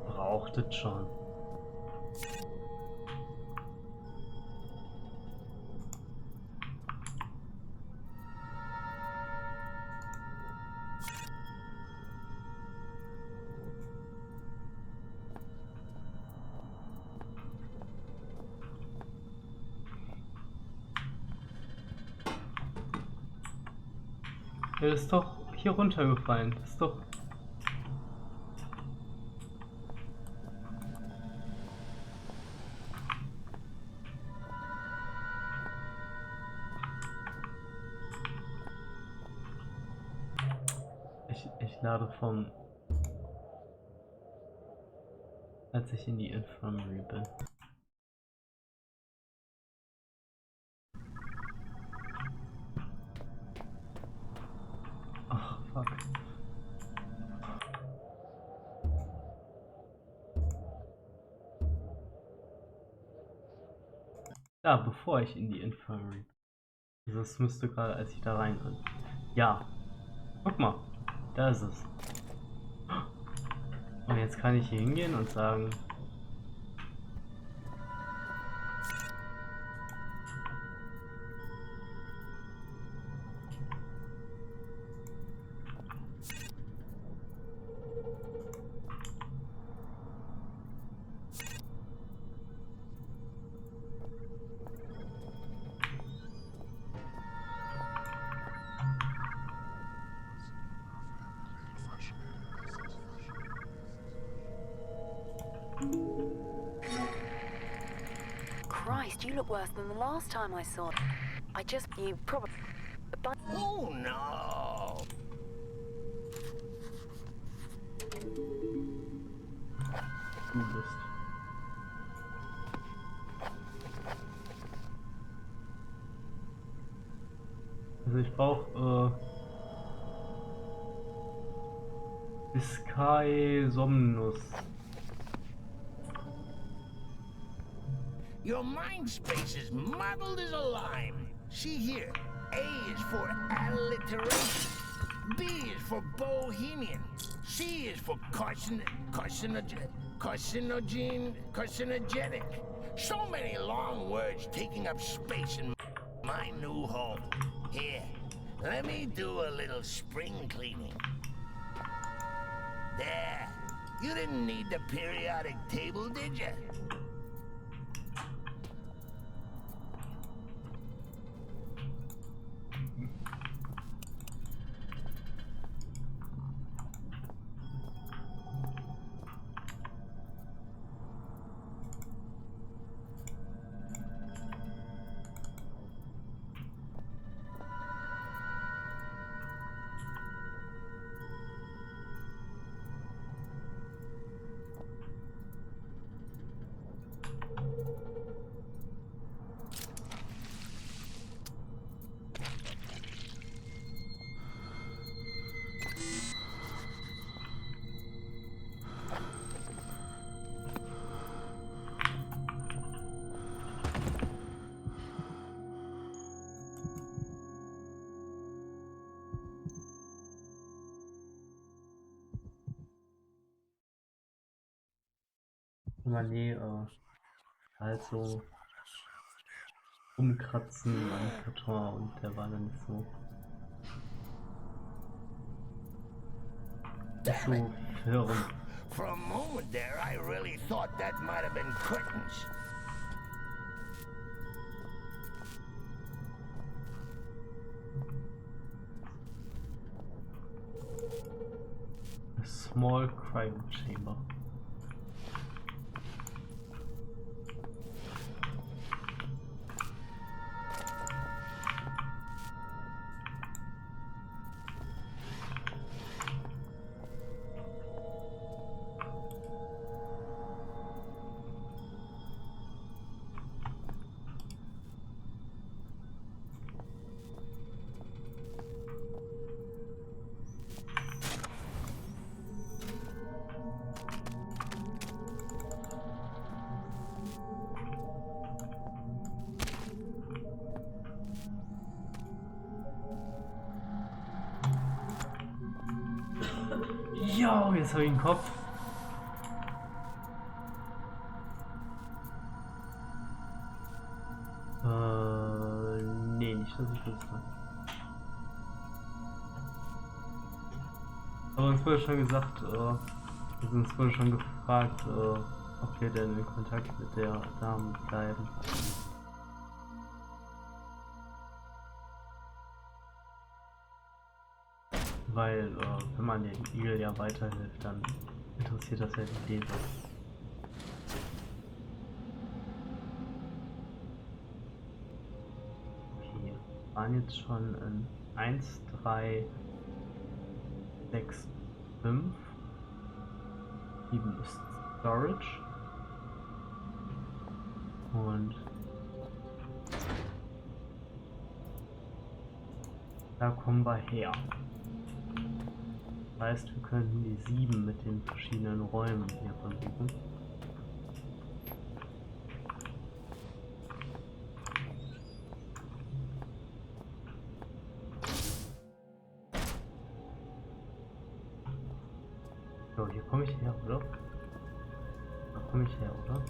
Braucht es schon. Der ist doch hier runtergefallen. Das ist doch... Ich lade vom... als ich in die Infirmary bin. Ach fuck. Ja, bevor ich in die Infirmary. Das müsste gerade, als ich da rein bin. Ja. Guck mal. Da ist es. Und jetzt kann ich hier hingehen und sagen. Christ, you look worse than the last time I saw you. You probably... Oh no! Du bist. Also ich brauche Sky Somnus. Your mind space is muddled as a lime. See here, A is for alliteration, B is for bohemian, C is for carcinogenic. So many long words taking up space in my new home. Here, let me do a little spring cleaning. There, you didn't need the periodic table, did you? Aber nee, halt so umkratzen am Karton und der war dann nicht so firm. For a moment there, I really thought that might have been curtains. A small cryo chamber. Jo, jetzt habe ich einen Kopf. Nee, nicht, dass ich wüsste. Aber uns wurde schon gesagt, uns wurde schon gefragt, ob wir denn in Kontakt mit der Dame bleiben. Weil, wenn man den Igel ja weiterhilft, dann interessiert das ja die Leser. Okay, wir waren jetzt schon in 1, 3, 6, 5. 7 ist Storage. Und da kommen wir her. Das heißt, wir könnten die 7 mit den verschiedenen Räumen hier versuchen. So, hier komme ich her, oder? Da komme ich her, oder?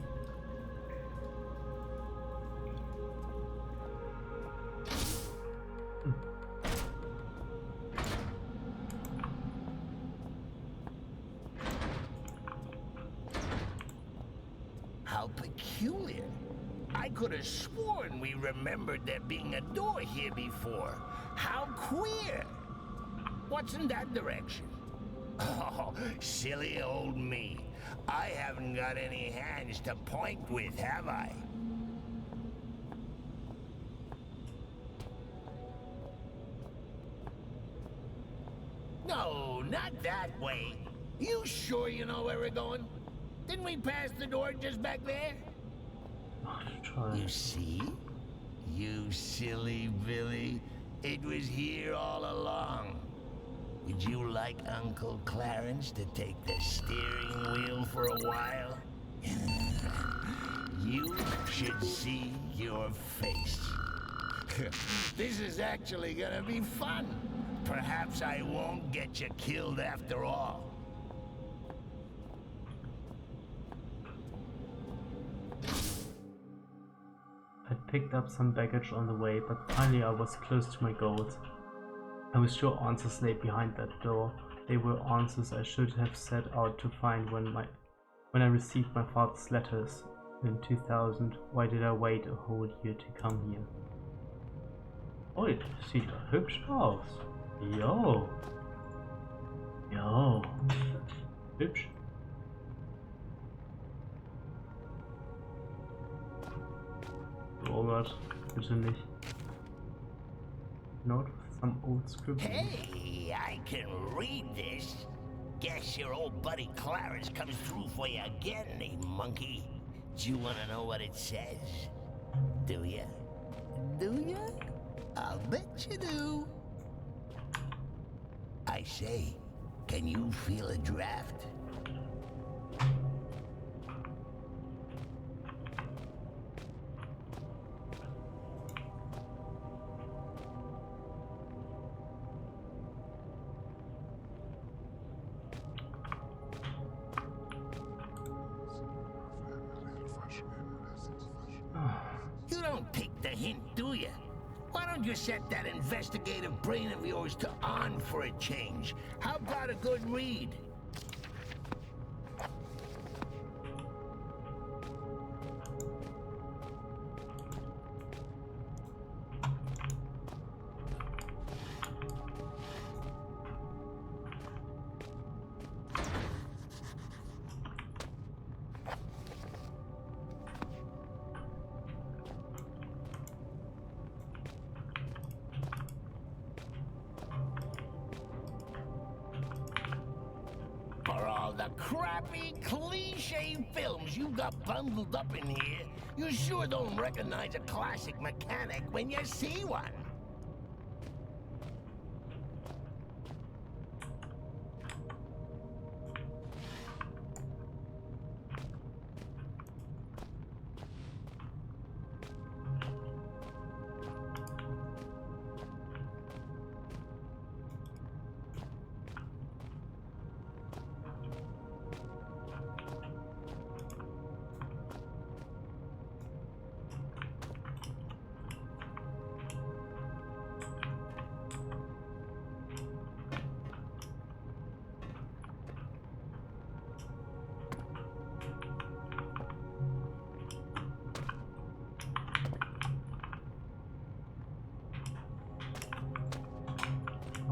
How peculiar. I could have sworn we remembered there being a door here before. How queer. What's in that direction? Oh, silly old me. I haven't got any hands to point with, have I? No, not that way. You sure you know where we're going? Didn't we pass the door just back there? Ach, try. You see? You silly Billy. It was here all along. Would you like Uncle Clarence to take the steering wheel for a while? You should see your face. This is actually gonna be fun. Perhaps I won't get you killed after all. I picked up some baggage on the way, but finally I was close to my goals. I was sure answers lay behind that door. They were answers I should have set out to find when I received my father's letters in 2000. Why did I wait a whole year to come here? Oh, it sieht doch hübsch aus. Jo. Jo. Hübsch. Oh Gott, bitte nicht. Note with some old scribble. Hey, I can read this. Guess your old buddy Clarence comes through for you again, eh, monkey? Do you want to know what it says? Do ya? Do ya? I'll bet you do. I say, can you feel a draft? You don't take the hint, do you? Why don't you set that investigative brain of yours to on for a change? How about a good read? For all the crappy, cliche films you got bundled up in here, you sure don't recognize a classic mechanic when you see one.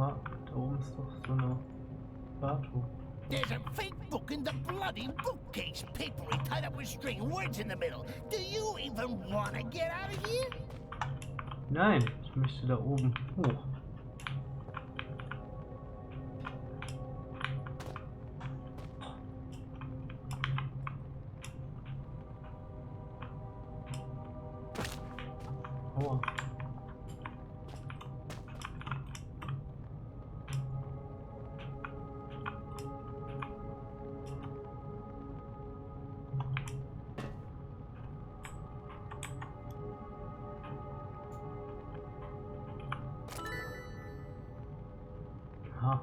Ah, da oben ist doch so eine Statue. There's a fake book in the bloody bookcase, papery tied up with string, words in the middle. Do you even want to get out of here? Nein, ich möchte da oben hoch. Aua. Aha.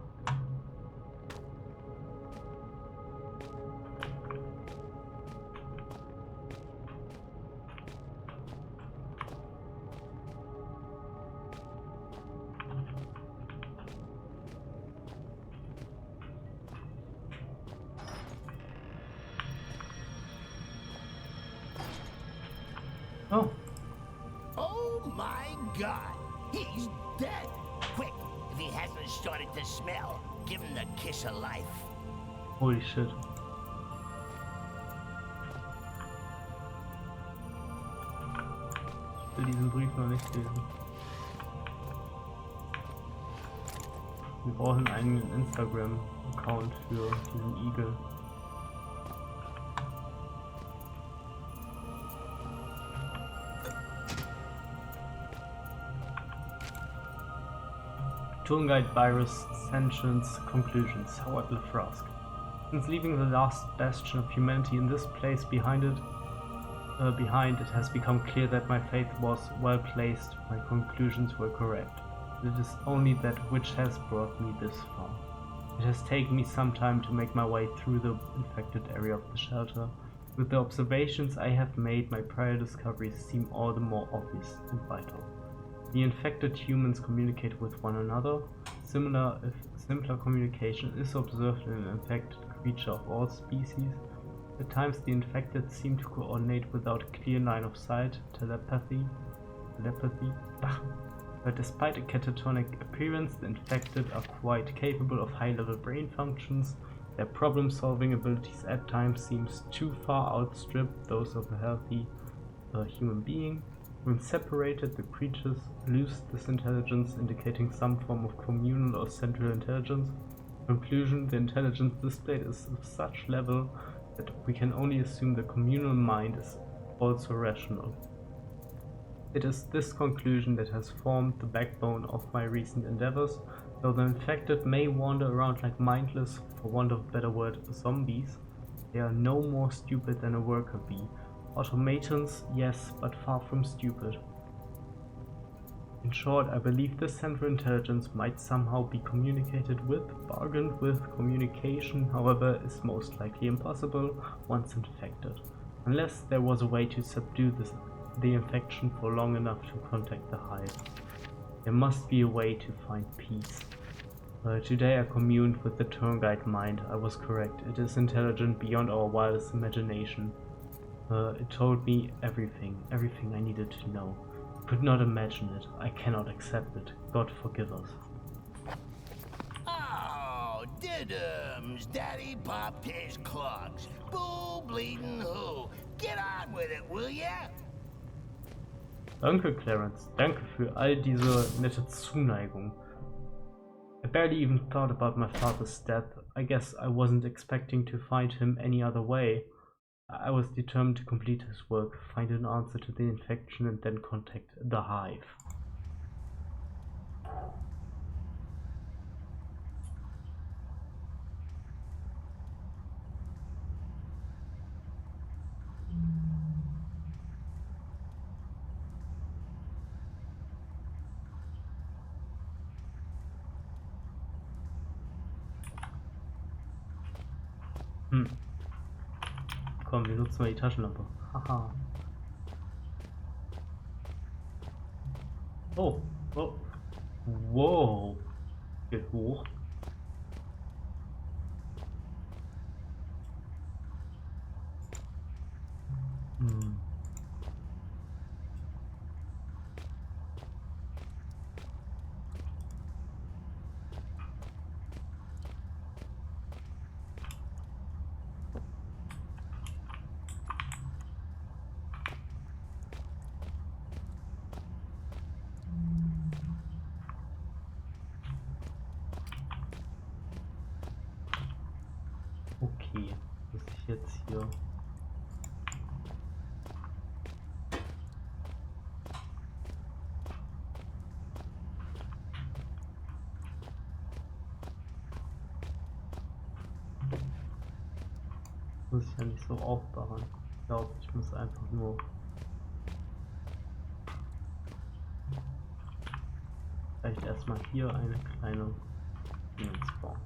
Oh, Oh my God! He's dead! Quick, if he hasn't started to smell, give him the kiss of life. holy shit. Ich will diesen Brief noch nicht lesen. Wir brauchen einen Instagram-Account für diesen Igel. Tour guide virus sentience conclusions. Howard LeFrask. Since leaving the last bastion of humanity in this place behind, it has become clear that my faith was well placed, my conclusions were correct. It is only that which has brought me this far. It has taken me some time to make my way through the infected area of the shelter. With the observations I have made, my prior discoveries seem all the more obvious and vital. The infected humans communicate with one another. Similar, if simpler communication is observed in an infected creature of all species. At times the infected seem to coordinate without a clear line of sight, telepathy. But despite a catatonic appearance, the infected are quite capable of high-level brain functions. Their problem-solving abilities at times seems too far outstrip those of a healthy human being. When separated, the creatures lose this intelligence, indicating some form of communal or central intelligence. Conclusion: the intelligence displayed is of such level that we can only assume the communal mind is also rational. It is this conclusion that has formed the backbone of my recent endeavors. Though the infected may wander around like mindless, for want of a better word, zombies, they are no more stupid than a worker bee. Automatons, yes, but far from stupid. In short, I believe this central intelligence might somehow be communicated with, bargained with. Communication, however, is most likely impossible once infected, unless there was a way to subdue the infection for long enough to contact the hive. There must be a way to find peace. Today I communed with the tour guide mind. I was correct. It is intelligent beyond our wildest imagination. It told me everything I needed to know. I could not imagine it. I cannot accept it. God forgive us. Oh, diddums! Daddy popped his clogs. Bull bleeding who? Get on with it, will ya? Danke, Clarence. Danke für all diese nette Zuneigung. I barely even thought about my father's death. I guess I wasn't expecting to find him any other way. I was determined to complete his work, find an answer to the infection, and then contact the hive. Komm, wir nutzen mal die Taschenlampe. Haha. Oh, oh. Wow. Geht hoch. Okay, muss ich jetzt hier... Muss ich ja nicht so aufbauen. Ich glaube, ich muss einfach nur... Vielleicht erstmal hier eine kleine Demon Spawn.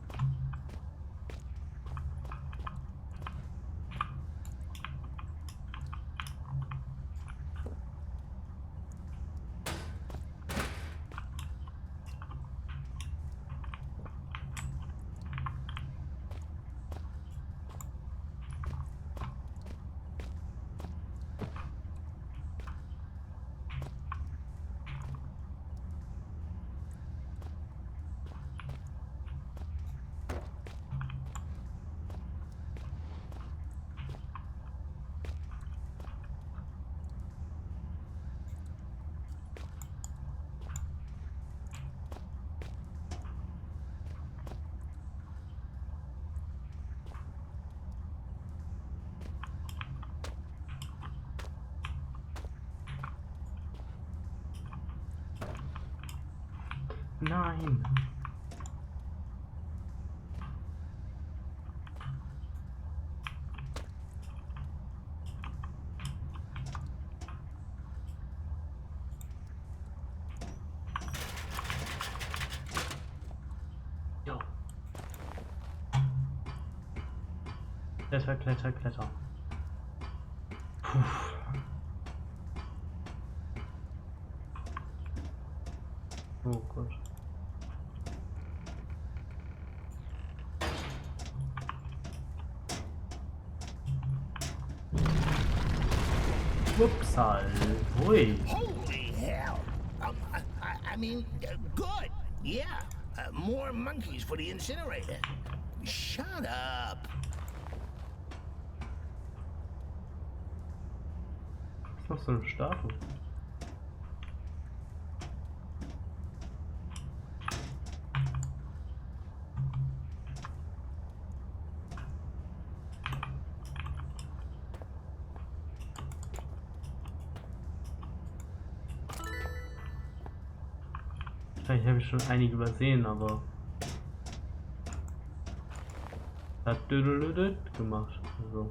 Nein! Jo. Kletter, kletter, kletter. Puh. Oh Gott. Upsal. Hui. Holy hell! I mean, good. Yeah, more monkeys for the incinerator. Shut up. Was ist das für eine Statue? Vielleicht habe ich schon einige übersehen, aber hat gemacht. Also.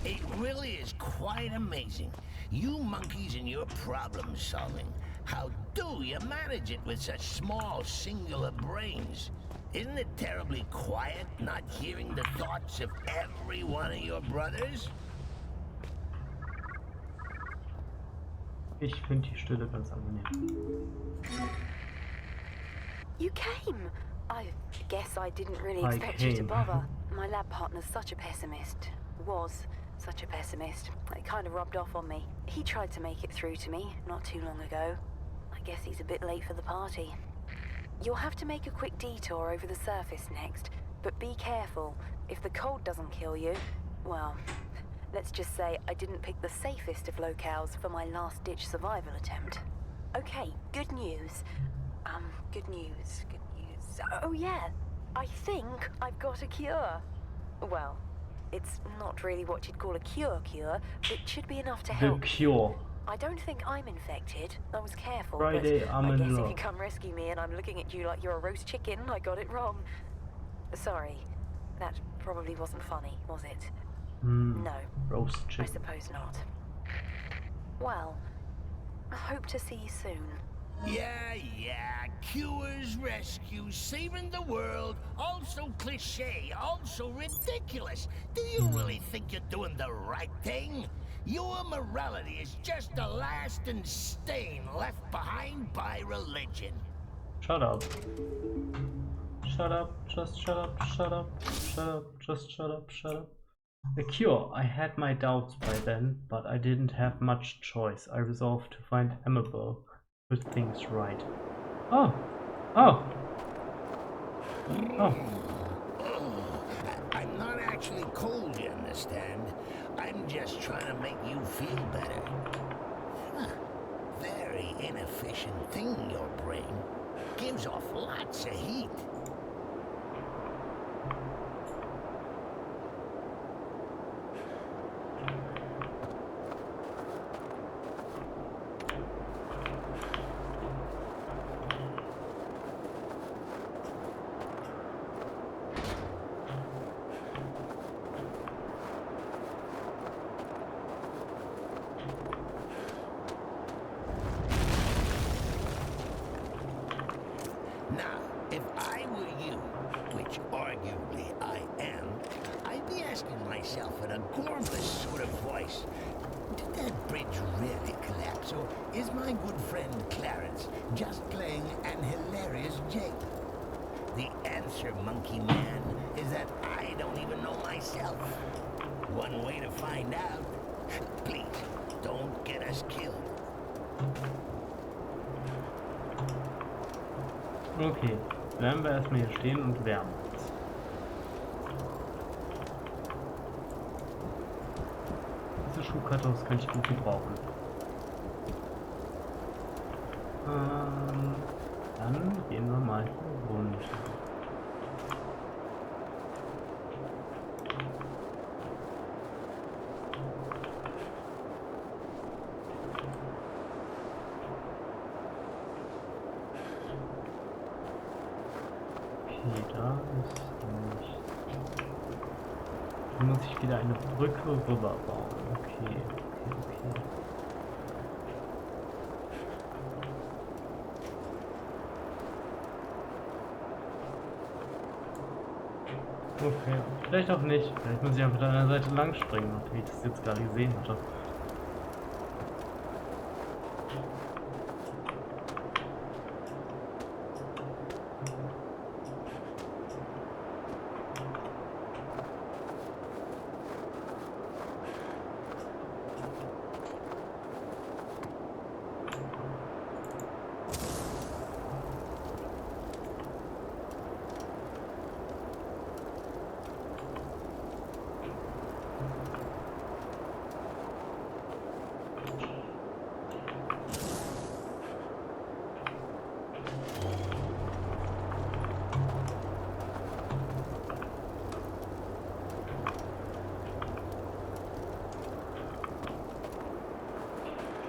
It really is quite amazing. You monkeys and your problem solving. How do you manage it with such small, singular brains? Isn't it terribly quiet not hearing the thoughts of every one of your brothers? Ich finde die Stille ganz angenehm. You came! I guess I didn't really I expect you to came. bother. My lab partner's such a pessimist. Was such a pessimist. It kind of rubbed off on me. He tried to make it through to me not too long ago. I guess he's a bit late for the party. You'll have to make a quick detour over the surface next, but be careful. If the cold doesn't kill you, well, let's just say I didn't pick the safest of locales for my last-ditch survival attempt. Okay, good news. Good news. Oh yeah, I think I've got a cure. Well, it's not really what you'd call a cure, but it should be enough to The help. Cure. I don't think I'm infected. I was careful, Friday, but I'm I in guess if love. you come rescue me and I'm looking at you like you're a roast chicken, I got it wrong. Sorry, that probably wasn't funny, was it? No, Roast I chicken. suppose not. Well, I hope to see you soon. Yeah, cures, rescues, saving the world, also cliche, also ridiculous. Do you really think you're doing the right thing? Your morality is just a lasting stain left behind by religion. Shut up. Shut up, just shut up, shut up, shut up, just shut up, shut up. The Cure. I had my doubts by then, but I didn't have much choice. I resolved to find Amabel, put things right. Oh! Oh! Oh! I'm not actually cold, you understand? I'm just trying to make you feel better. Huh. Very inefficient thing, your brain. Gives off lots of heat. gormless sort of voice. Did that bridge really collapse, or is my good friend Clarence just playing an hilarious jape? The answer, Monkey Man, is that I don't even know myself. One way to find out. Please, don't get us killed. Okay, bleiben wir erstmal hier stehen und wärmen uns. Diese Schuhkartons könnte ich gut gebrauchen. Dann gehen wir mal hier runter. Okay, da ist nicht. Hier muss ich wieder eine Brücke rüber bauen. Okay. Okay, vielleicht auch nicht. Vielleicht muss ich einfach an der Seite lang springen, wie ich das jetzt gerade gesehen hatte.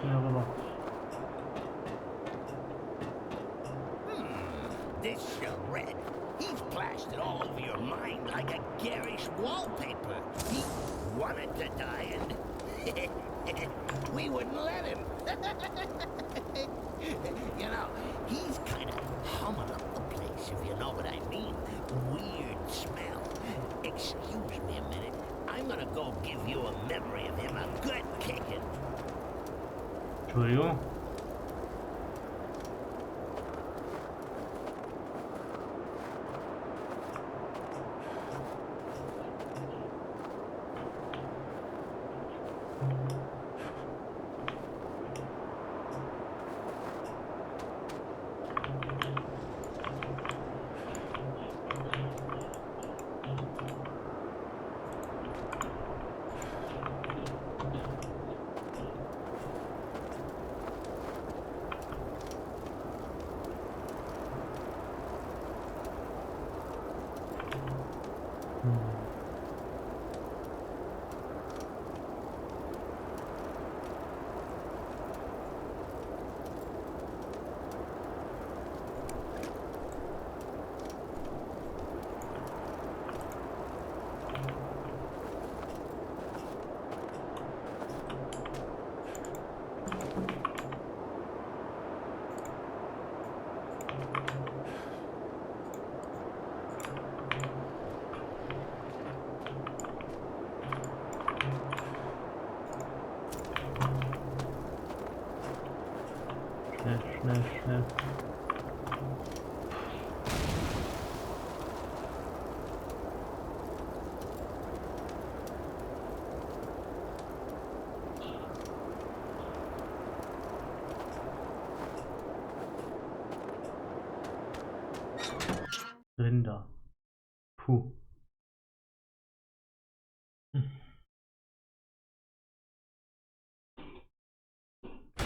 Ja, rüber. This charade. He's plastered all over your mind like a garish wallpaper. He wanted to die and we wouldn't let him. You know, he's kind of humming up the place, if you know what I mean. Weird smell. Excuse me a minute. I'm gonna go give you a memory of him a good kicking. Entschuldigung. Schnell. Rinder. Puh.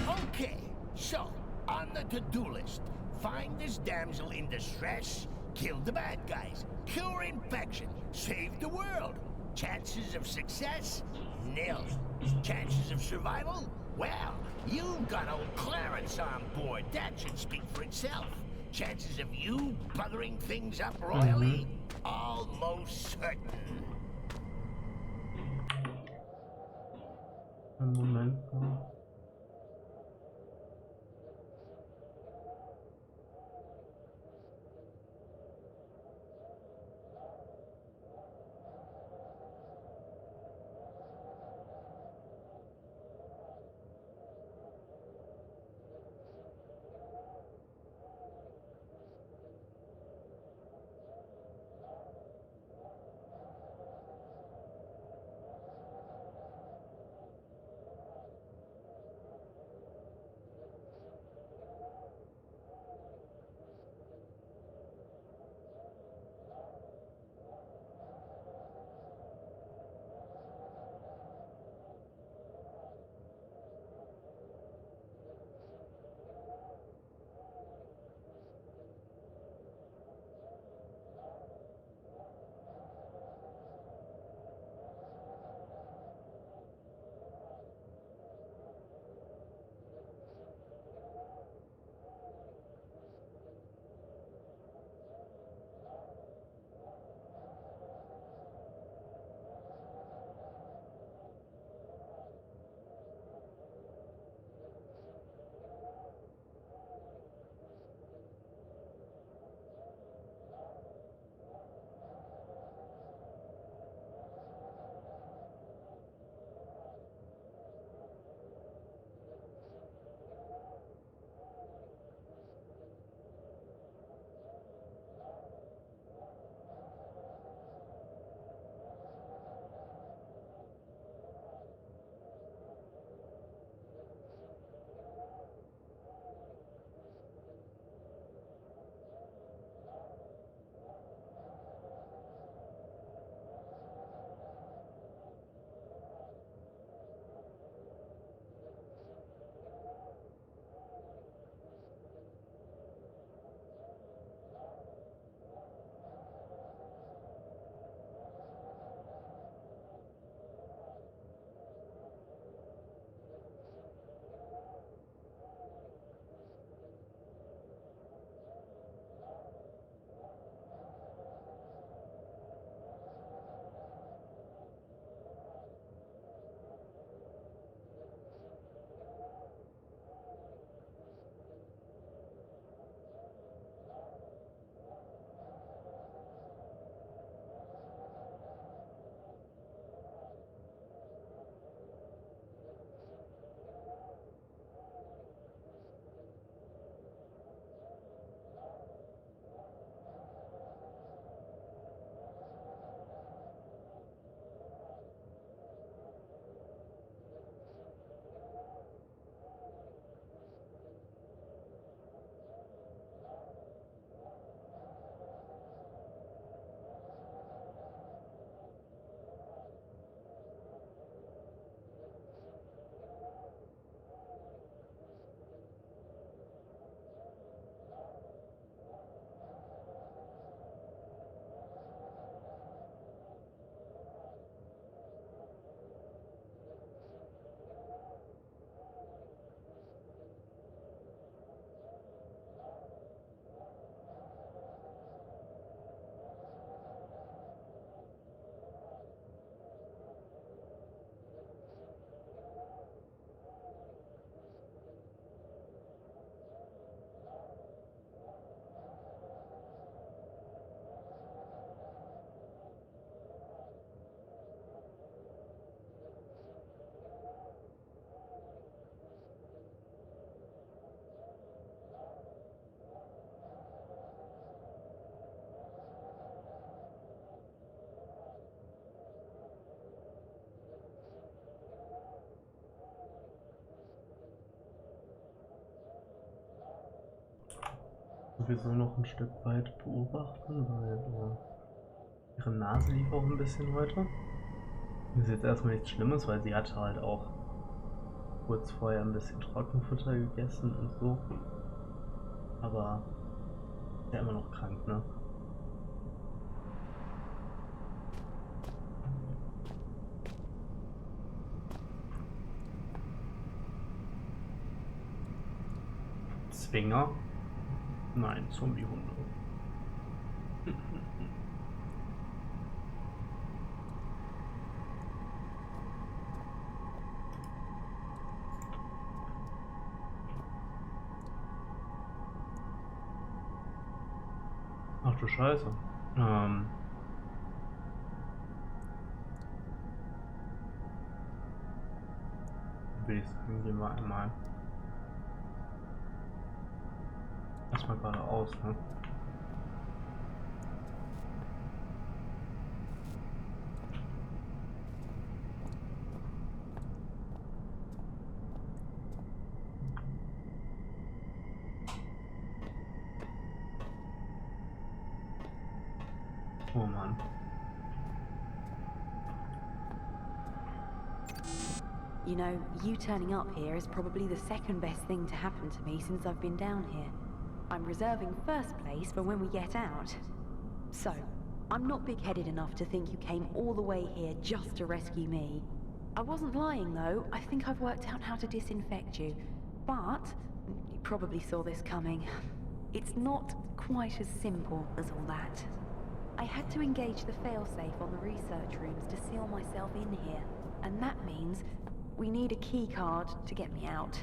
Okay, so, on the to-do list, find this damsel in distress, kill the bad guys, cure infection, save the world. Chances of success? Nil. Chances of survival? Well, you've got old Clarence on board. That should speak for itself. Chances of you buggering things up royally? Almost certain. Moment. sowieso noch ein Stück weit beobachten, weil ihre Nase lief auch ein bisschen heute. Das ist jetzt erstmal nichts Schlimmes, weil sie hatte halt auch kurz vorher ein bisschen Trockenfutter gegessen und so. Aber ist ja immer noch krank, ne? Zwinger? Nein, Zombiehunde. Ach du Scheiße. Würde ich sagen, gehen wir einmal erstmal geradeaus, ne? Oh Mann. You know, you turning up here is probably the second best thing to happen to me since I've been down here. I'm reserving first place for when we get out. So, I'm not big-headed enough to think you came all the way here just to rescue me. I wasn't lying, though. I think I've worked out how to disinfect you. But, you probably saw this coming. It's not quite as simple as all that. I had to engage the failsafe on the research rooms to seal myself in here. And that means we need a key card to get me out.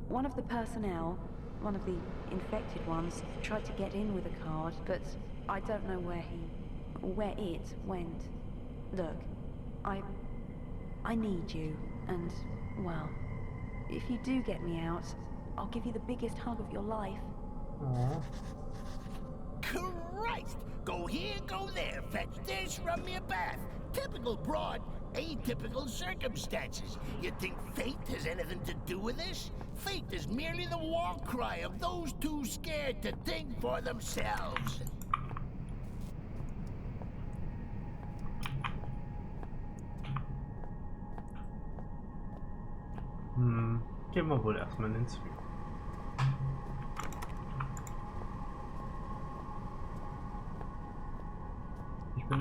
One of the personnel, one of the infected ones, tried to get in with a card, but I don't know where it went. Look, I need you, and, well, if you do get me out, I'll give you the biggest hug of your life. Oh. Christ! Go here, go there, fetch this, run me a bath. Typical broad, atypical circumstances. You think fate has anything to do with this? Fate is merely the war cry of those too scared to think for themselves. Gehen wir wohl erstmal in den Zug. Ich bin...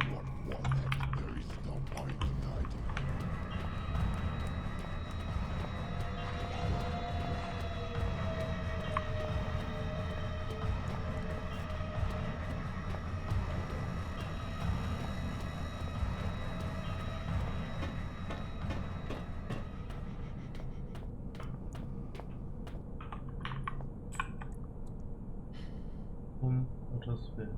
Gottes Willen.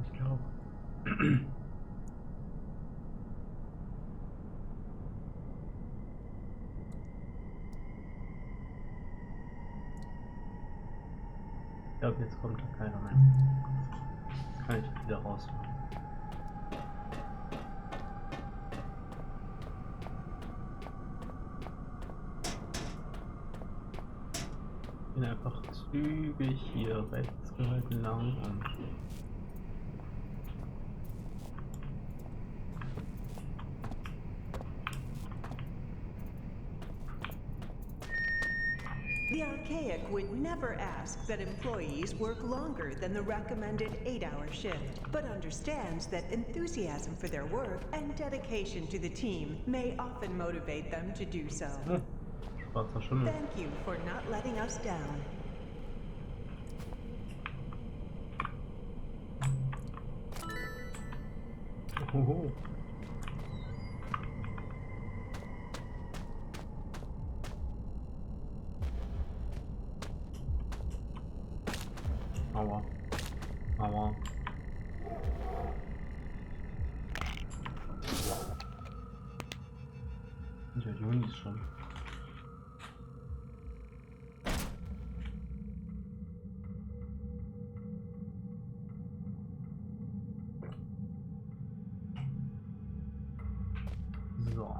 Ich glaube... Ich glaube, jetzt kommt da keiner mehr. Kann ich wieder rausfahren. bin einfach zügig hier rechts gehalten lang und The Archaic would never ask that employees work longer than the recommended 8-hour shift, but understands that enthusiasm for their work and dedication to the team may often motivate them to do so. schwarzer Schimmel. Thank you for not letting us down. Hoho. Aua. Aua. Der Juni ist schon. So.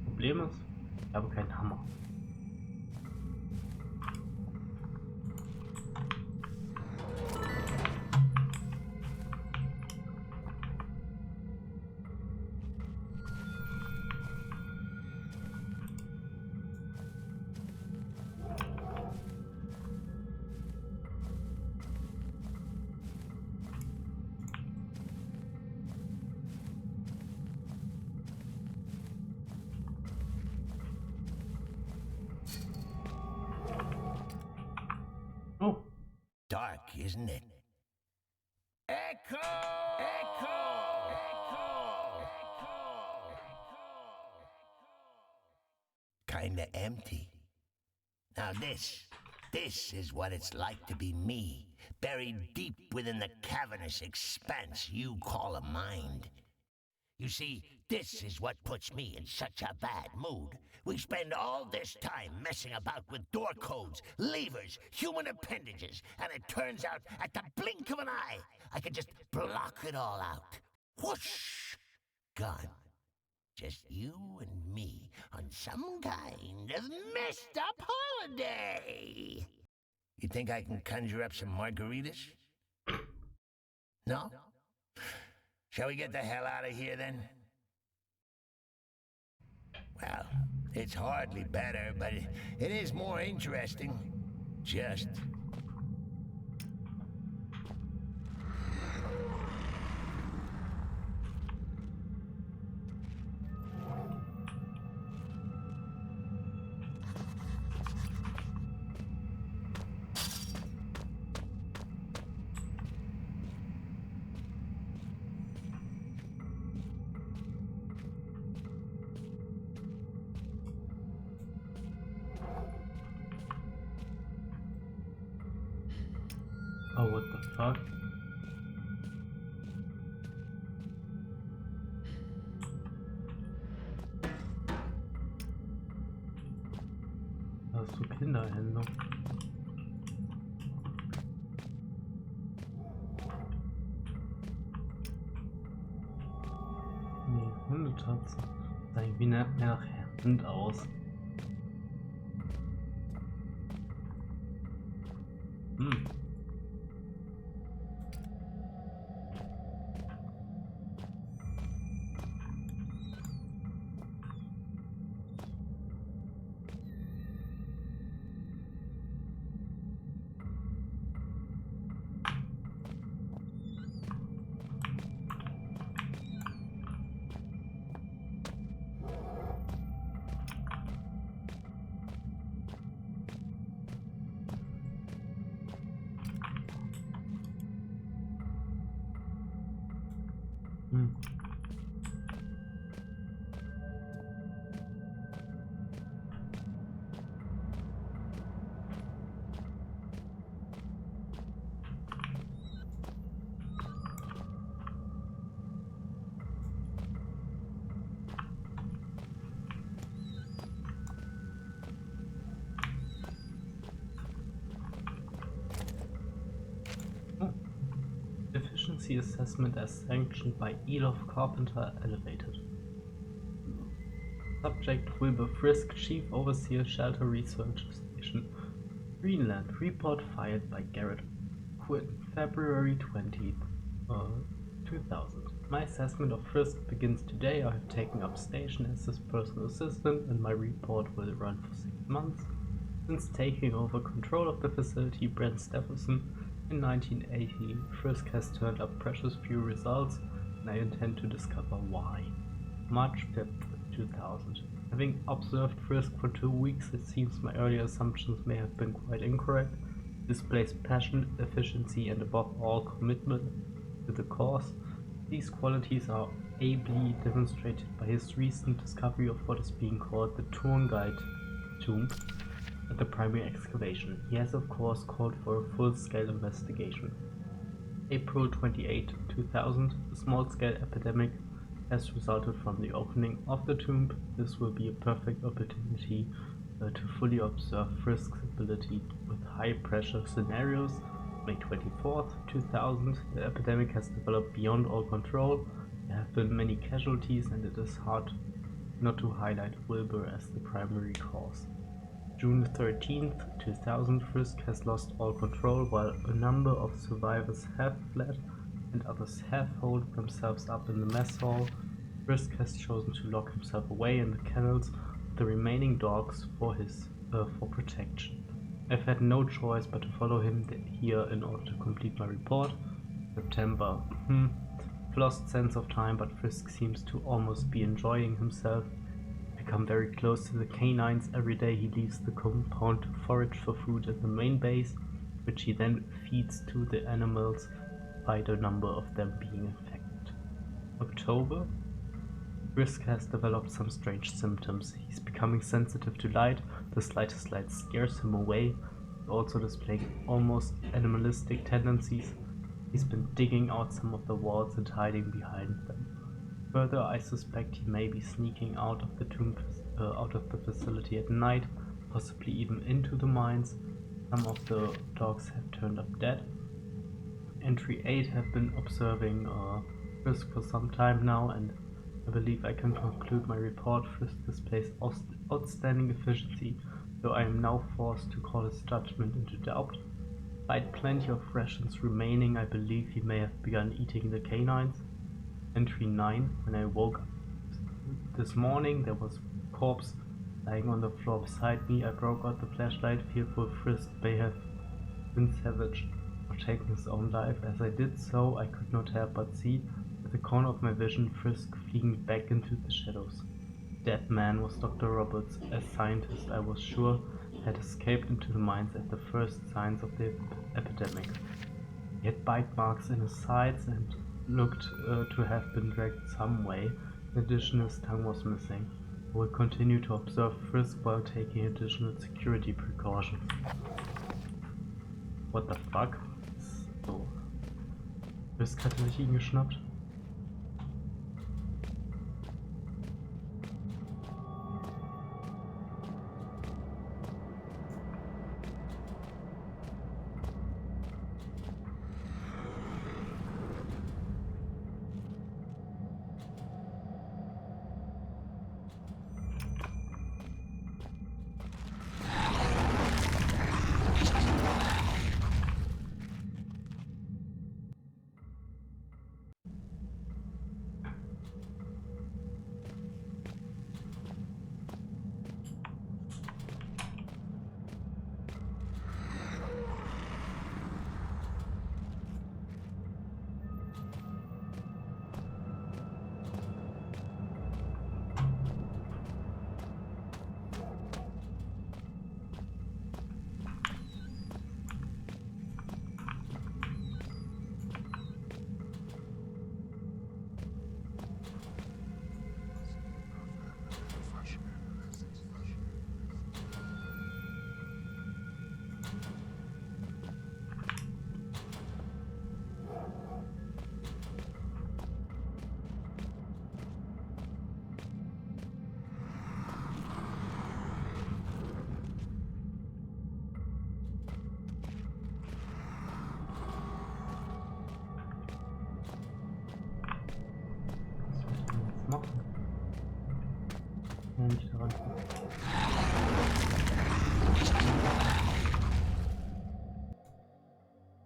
Problem ist, ich habe keinen Hammer. Oh, Dark, isn't it? Echo! Echo! Echo! Kinda empty. Now this is what it's like to be me, buried deep within the cavernous expanse you call a mind. You see, this is what puts me in such a bad mood. We spend all this time messing about with door codes, levers, human appendages, and it turns out at the blink of an eye, I can just block it all out. Whoosh! Gone. Just you and me on some kind of messed up holiday. You think I can conjure up some margaritas? No? Shall we get the hell out of here then? Well, it's hardly better, but it is more interesting. Just. oh, what the fuck? Das ist so Kinderhände. Nee, Hundetatzen. Sah irgendwie mehr nach Hund aus. Hm. Hm. efficiency assessment as sanctioned by Elof Carpenter elevated. Subject Wilbur Frisk, Chief Overseer, Shelter Research Station, Greenland. Report filed by Garrett Quinn, February 20th, 2000. My assessment of Frisk begins today. I have taken up station as his personal assistant, and my report will run for 6 months. Since taking over control of the facility, Brent Stephenson, in 1980, Frisk has turned up precious few results, and I intend to discover why. March 5th, 2000. Having observed Frisk for 2 weeks, it seems my earlier assumptions may have been quite incorrect. He displays passion, efficiency, and above all, commitment to the cause. These qualities are ably demonstrated by his recent discovery of what is being called the Turnguide tomb at the primary excavation. He has of course called for a full-scale investigation. April 28, 2000, a small-scale epidemic has resulted from the opening of the tomb. This will be a perfect opportunity to fully observe Frisk's ability with high-pressure scenarios. May 24th, 2000, the epidemic has developed beyond all control. There have been many casualties, and it is hard not to highlight Wilbur as the primary cause. June 13th, 2000, Frisk has lost all control while a number of survivors have fled and others have holed themselves up in the mess hall. Frisk has chosen to lock himself away in the kennels with the remaining dogs for protection. I've had no choice but to follow him here in order to complete my report. September. I've lost sense of time, but Frisk seems to almost be enjoying himself. I come very close to the canines. Every day he leaves the compound to forage for food at the main base, which he then feeds to the animals, despite a number of them being infected. October. Frisk has developed some strange symptoms. He's becoming sensitive to light. The slightest light scares him away. He's also displaying almost animalistic tendencies. He's been digging out some of the walls and hiding behind them. Further, I suspect he may be sneaking out of the tomb, out of the facility at night, possibly even into the mines. Some of the dogs have turned up dead. Entry 8 have been observing Frisk for some time now, and I believe I can conclude my report. Frisk displays outstanding efficiency, though I am now forced to call his judgment into doubt. Despite plenty of rations remaining, I believe he may have begun eating the canines. Entry 9. When I woke up this morning, there was a corpse lying on the floor beside me. I broke out the flashlight, fearful Frisk may have been savage or taken his own life. As I did so, I could not help but see at the corner of my vision Frisk fleeing back into the shadows. The dead man was Dr. Roberts, a scientist I was sure had escaped into the mines at the first signs of the epidemic. He had bite marks in his sides and looked to have been dragged some way. In addition, his tongue was missing. I will continue to observe Frisk while taking additional security precautions. What the fuck? So, Frisk hatte sich ihn geschnappt. machen. Ja, nicht daran.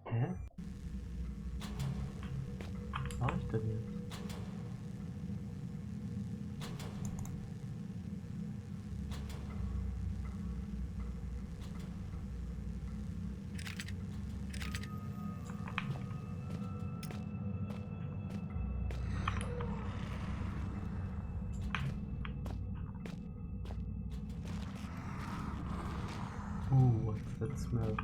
Hä? Was mache ich denn jetzt? What's that smell?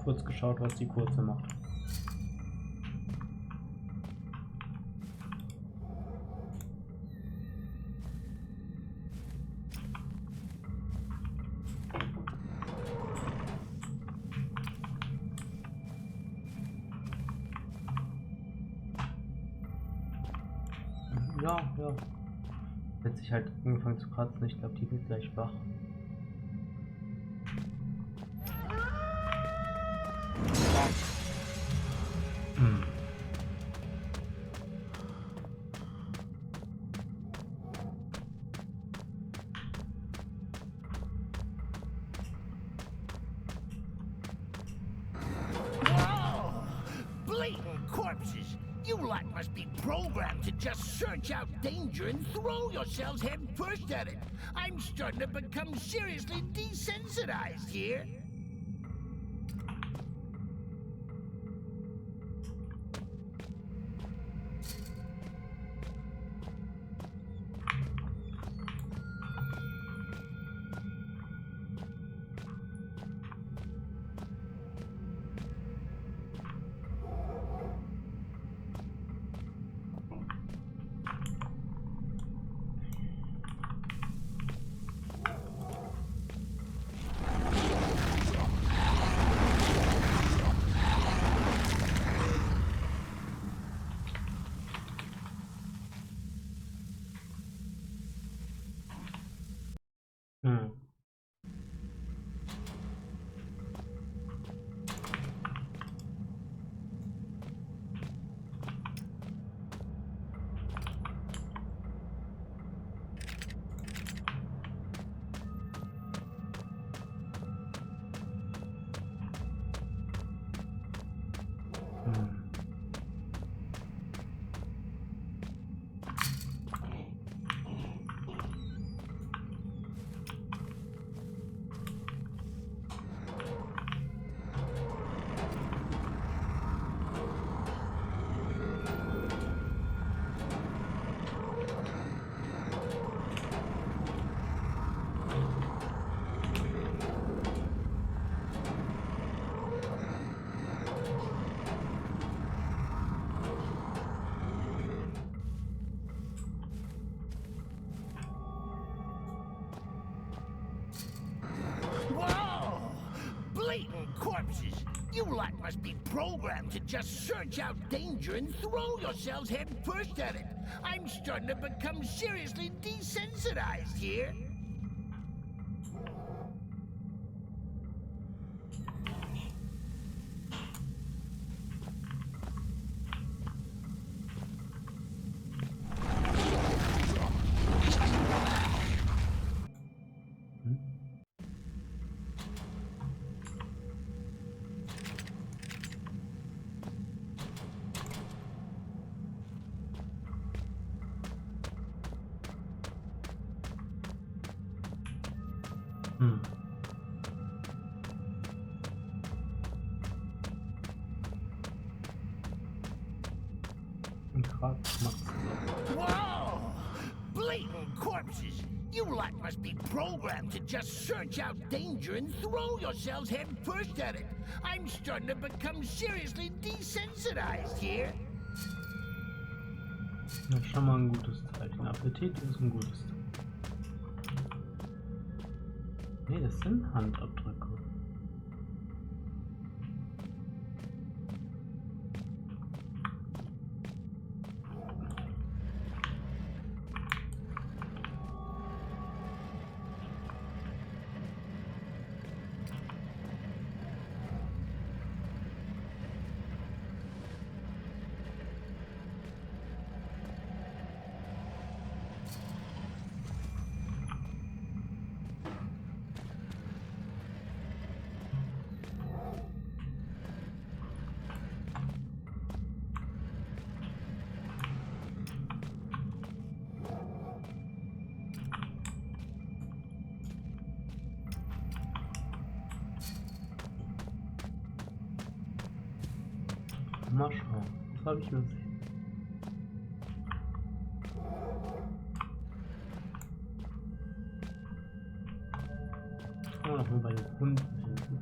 Kurz geschaut, was die kurze macht. Ja, ja. Hat sich halt angefangen zu kratzen. Ich glaube, die wird gleich wach. Blatant corpses! You lot must be programmed to just search out danger and throw yourselves head first at it. I'm starting to become seriously desensitized here. You lot must be programmed to just search out danger and throw yourselves head first at it. I'm starting to become seriously desensitized here. Whoa! Blatant corpses! You lot must be programmed to just search out danger and throw yourselves head first at it. I'm starting to become seriously desensitized here. Das ist schon mal ein gutes Zeichen. Appetit ist ein gutes Zeichen. Nee, das sind Handabdrücke. Mal schauen. Das habe ich übersehen. Oh, noch mal bei den Hunden helfen.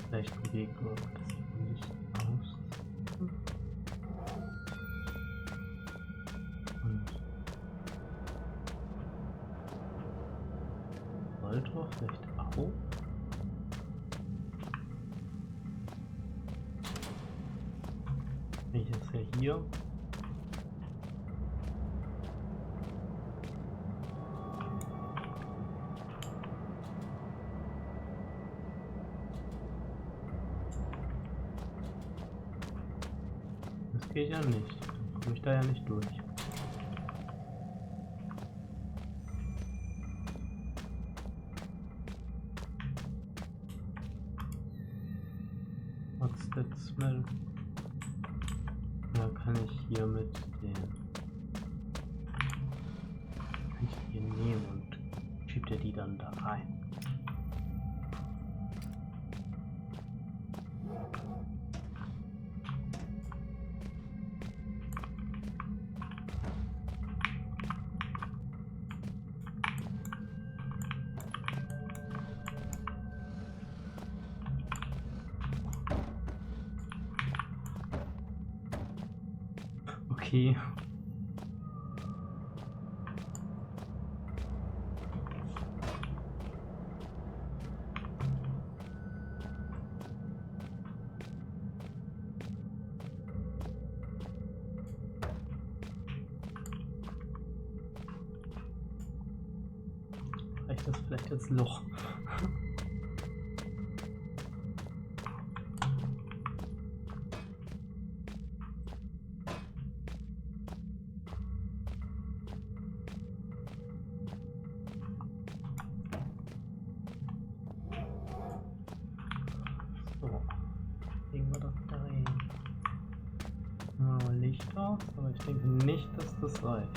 Vielleicht bewegt oder das sieht nicht aus. Und Rolltor vielleicht auch. Wenn ich jetzt ja hier geht ja nicht. Dann komme ich da ja nicht durch. What's that smell? Da kann ich hier mit den hier nehmen und schiebt er die dann da rein. Okay. Reicht das vielleicht als Loch? kriegen wir das da rein. Licht aus, aber ich denke nicht, dass das reicht.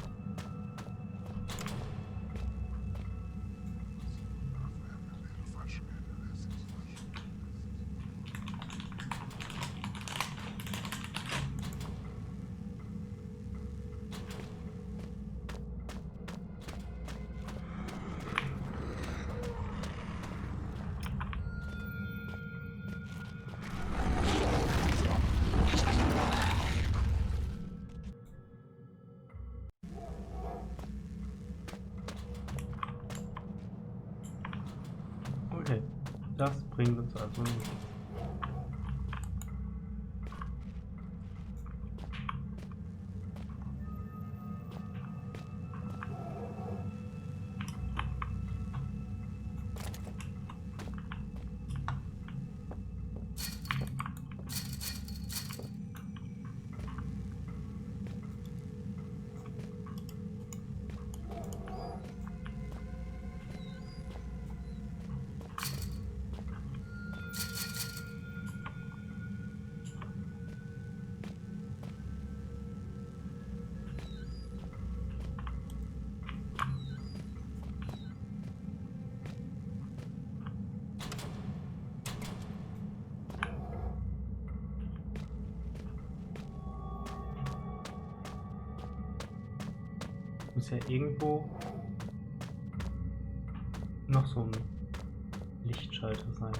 Okay, das bringt uns also nicht. Muss ja irgendwo noch so ein Lichtschalter sein.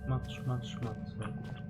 Schmatz, schmatz, schmatz, sehr gut.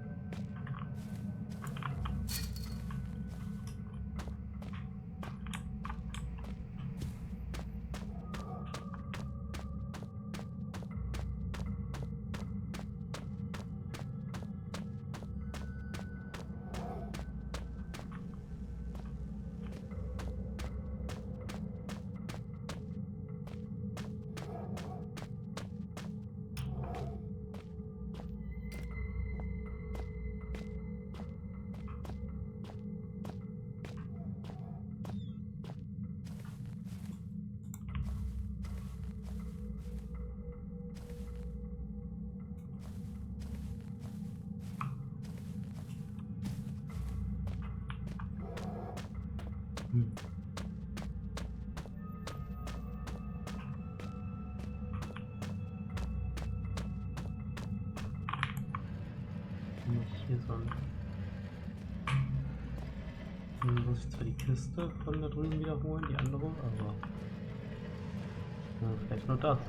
Nicht hier, sondern dann muss ich zwar die Kiste von da drüben wiederholen, die andere, aber ja, vielleicht nur das.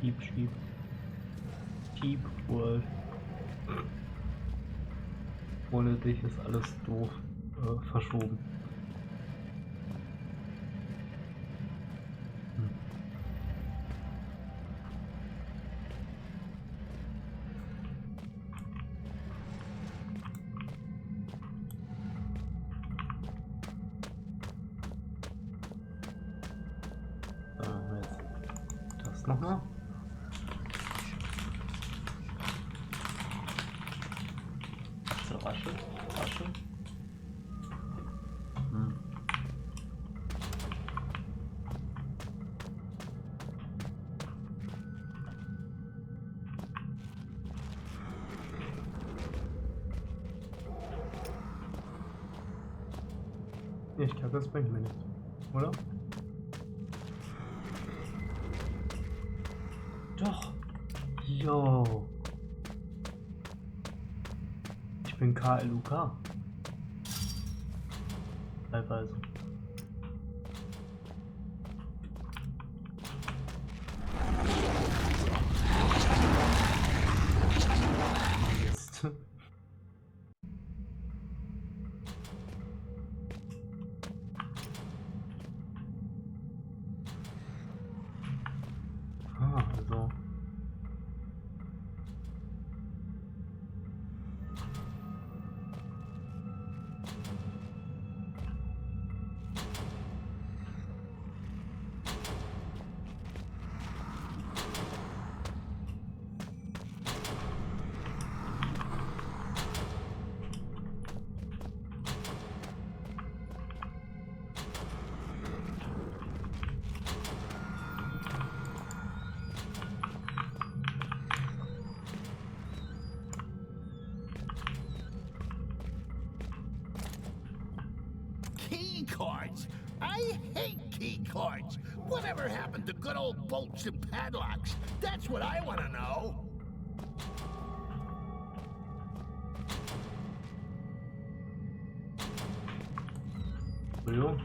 Schieb, schieb. Schieb, World. Ohne dich ist alles doof verschoben. Jetzt das nochmal. Rasche, Rasche. Nee, ich glaube, das bringt mir nichts. Oder? Doch. Yo. Ich bin KLUK. Teilweise. Jetzt. Also. Key cards! I hate key cards! Whatever happened to good old bolts and padlocks? That's what I want to know! Jo.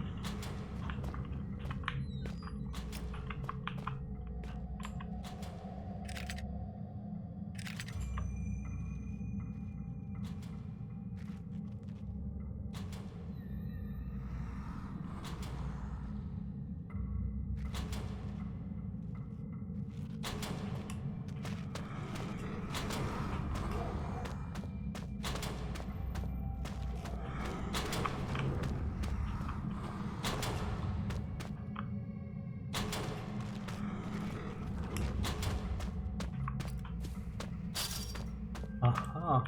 Aha.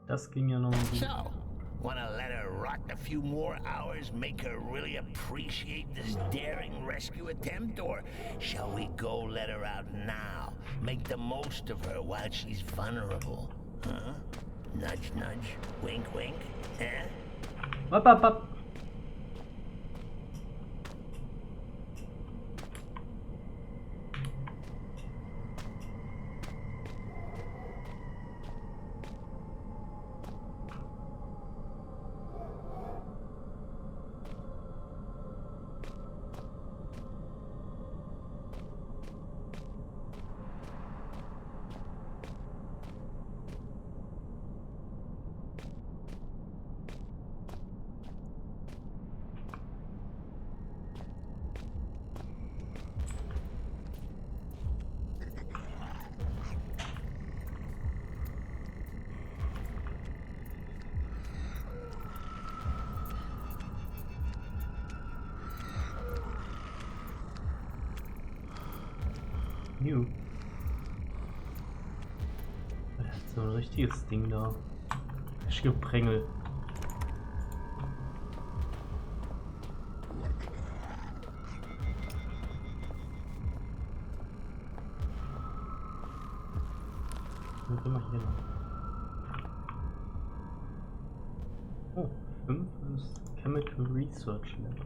Das ging ja noch mal gut. So, wanna let her rot a few more hours, make her really appreciate this daring rescue attempt? Or shall we go let her out now? Make the most of her while she's vulnerable? Huh? Nudge, nudge, wink, wink, eh? Up, up, up. New. Das ist so ein richtiges Ding da. Geprängeln. Was immer hier noch? Oh, 5 ist Chemical Research Lab.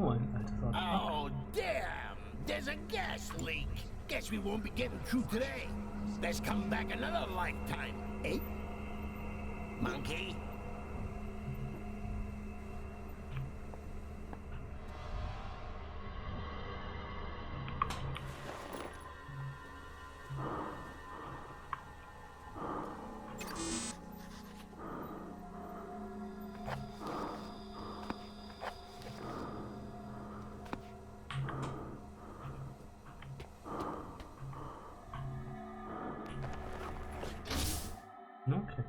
Oh, ein altes Artefakt. Oh, damn! There's a gas leak! Guess we won't be getting through today. Let's come back another lifetime, eh? Monkey? Okay.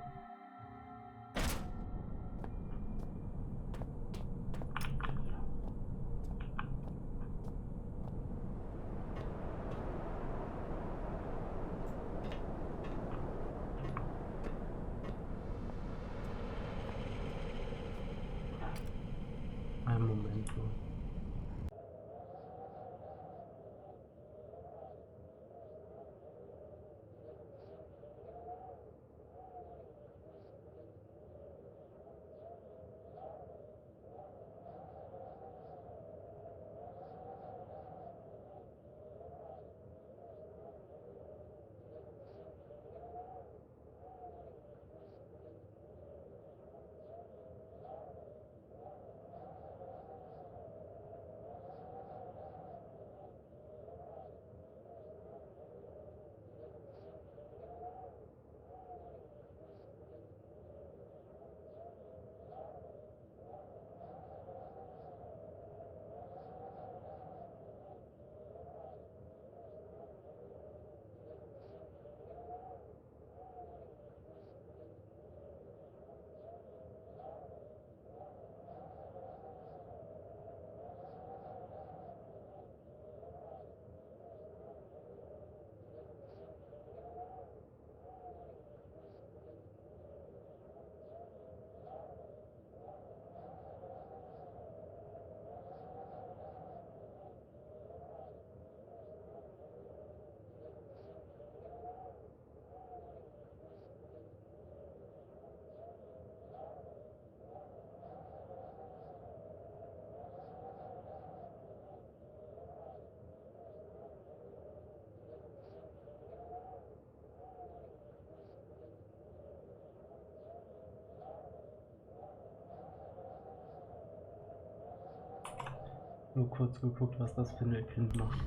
Nur kurz geguckt, was das für ein Kind macht.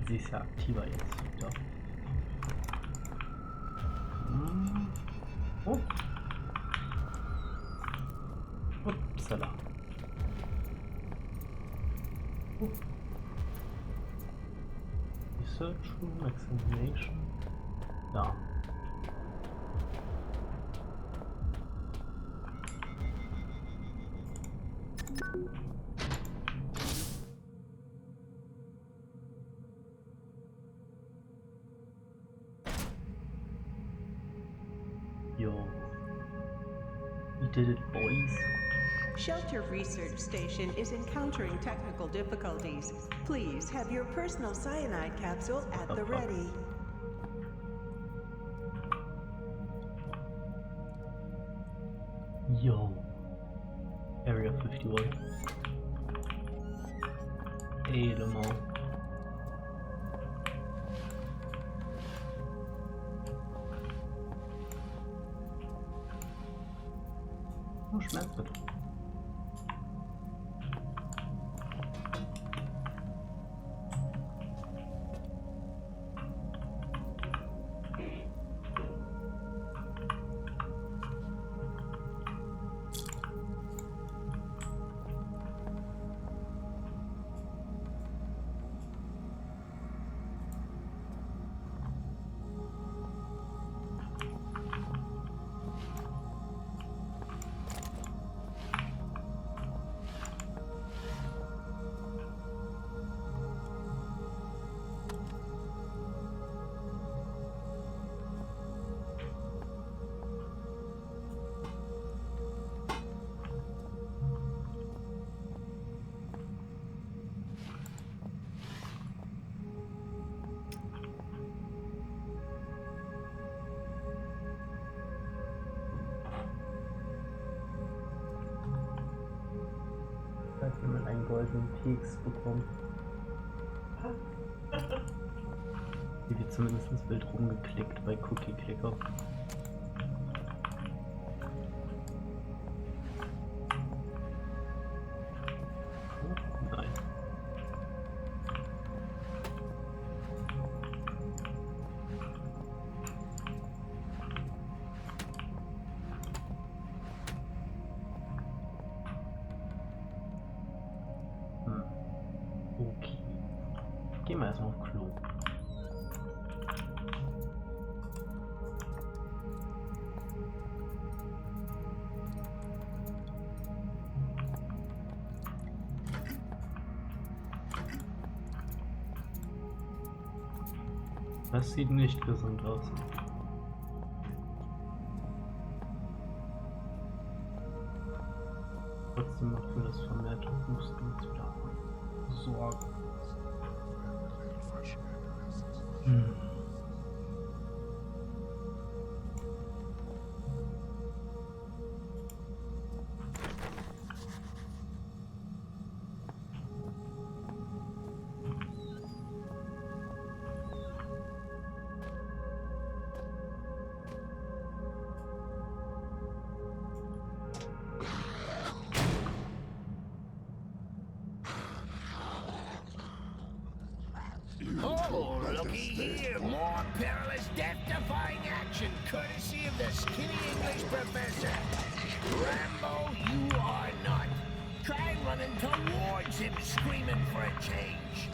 Sie ist ja aktiver jetzt wieder. Oh. Upsala. Research Room, Examination. Da. Yo. We did it, boys. Shelter Research Station is encountering technical difficulties. Please have your personal cyanide capsule at the ready. Yo. Area 51. Helemaal. Oh, Schmerzmittel. Hat jemand einen goldenen Keks bekommen? Hier wird zumindest wild rumgeklickt bei Cookie Clicker. Nein. Okay. Gehen wir erstmal auf Klo. Das sieht nicht gesund aus. Trotzdem macht mir das vermehrte Husten jetzt wieder Sorgen. Oh, looky here. More perilous, death-defying action, courtesy of the skinny English professor. Rambo, you are not. Try running towards him, screaming for a change.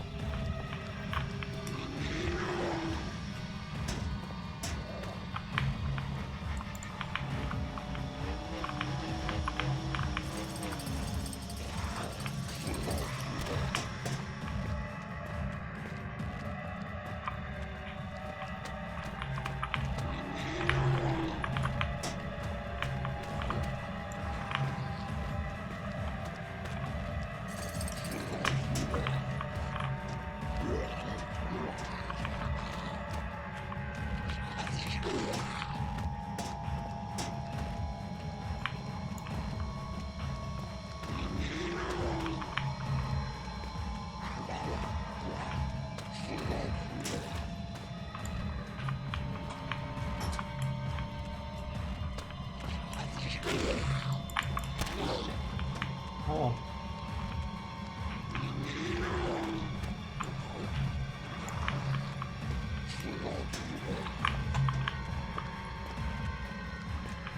Oh.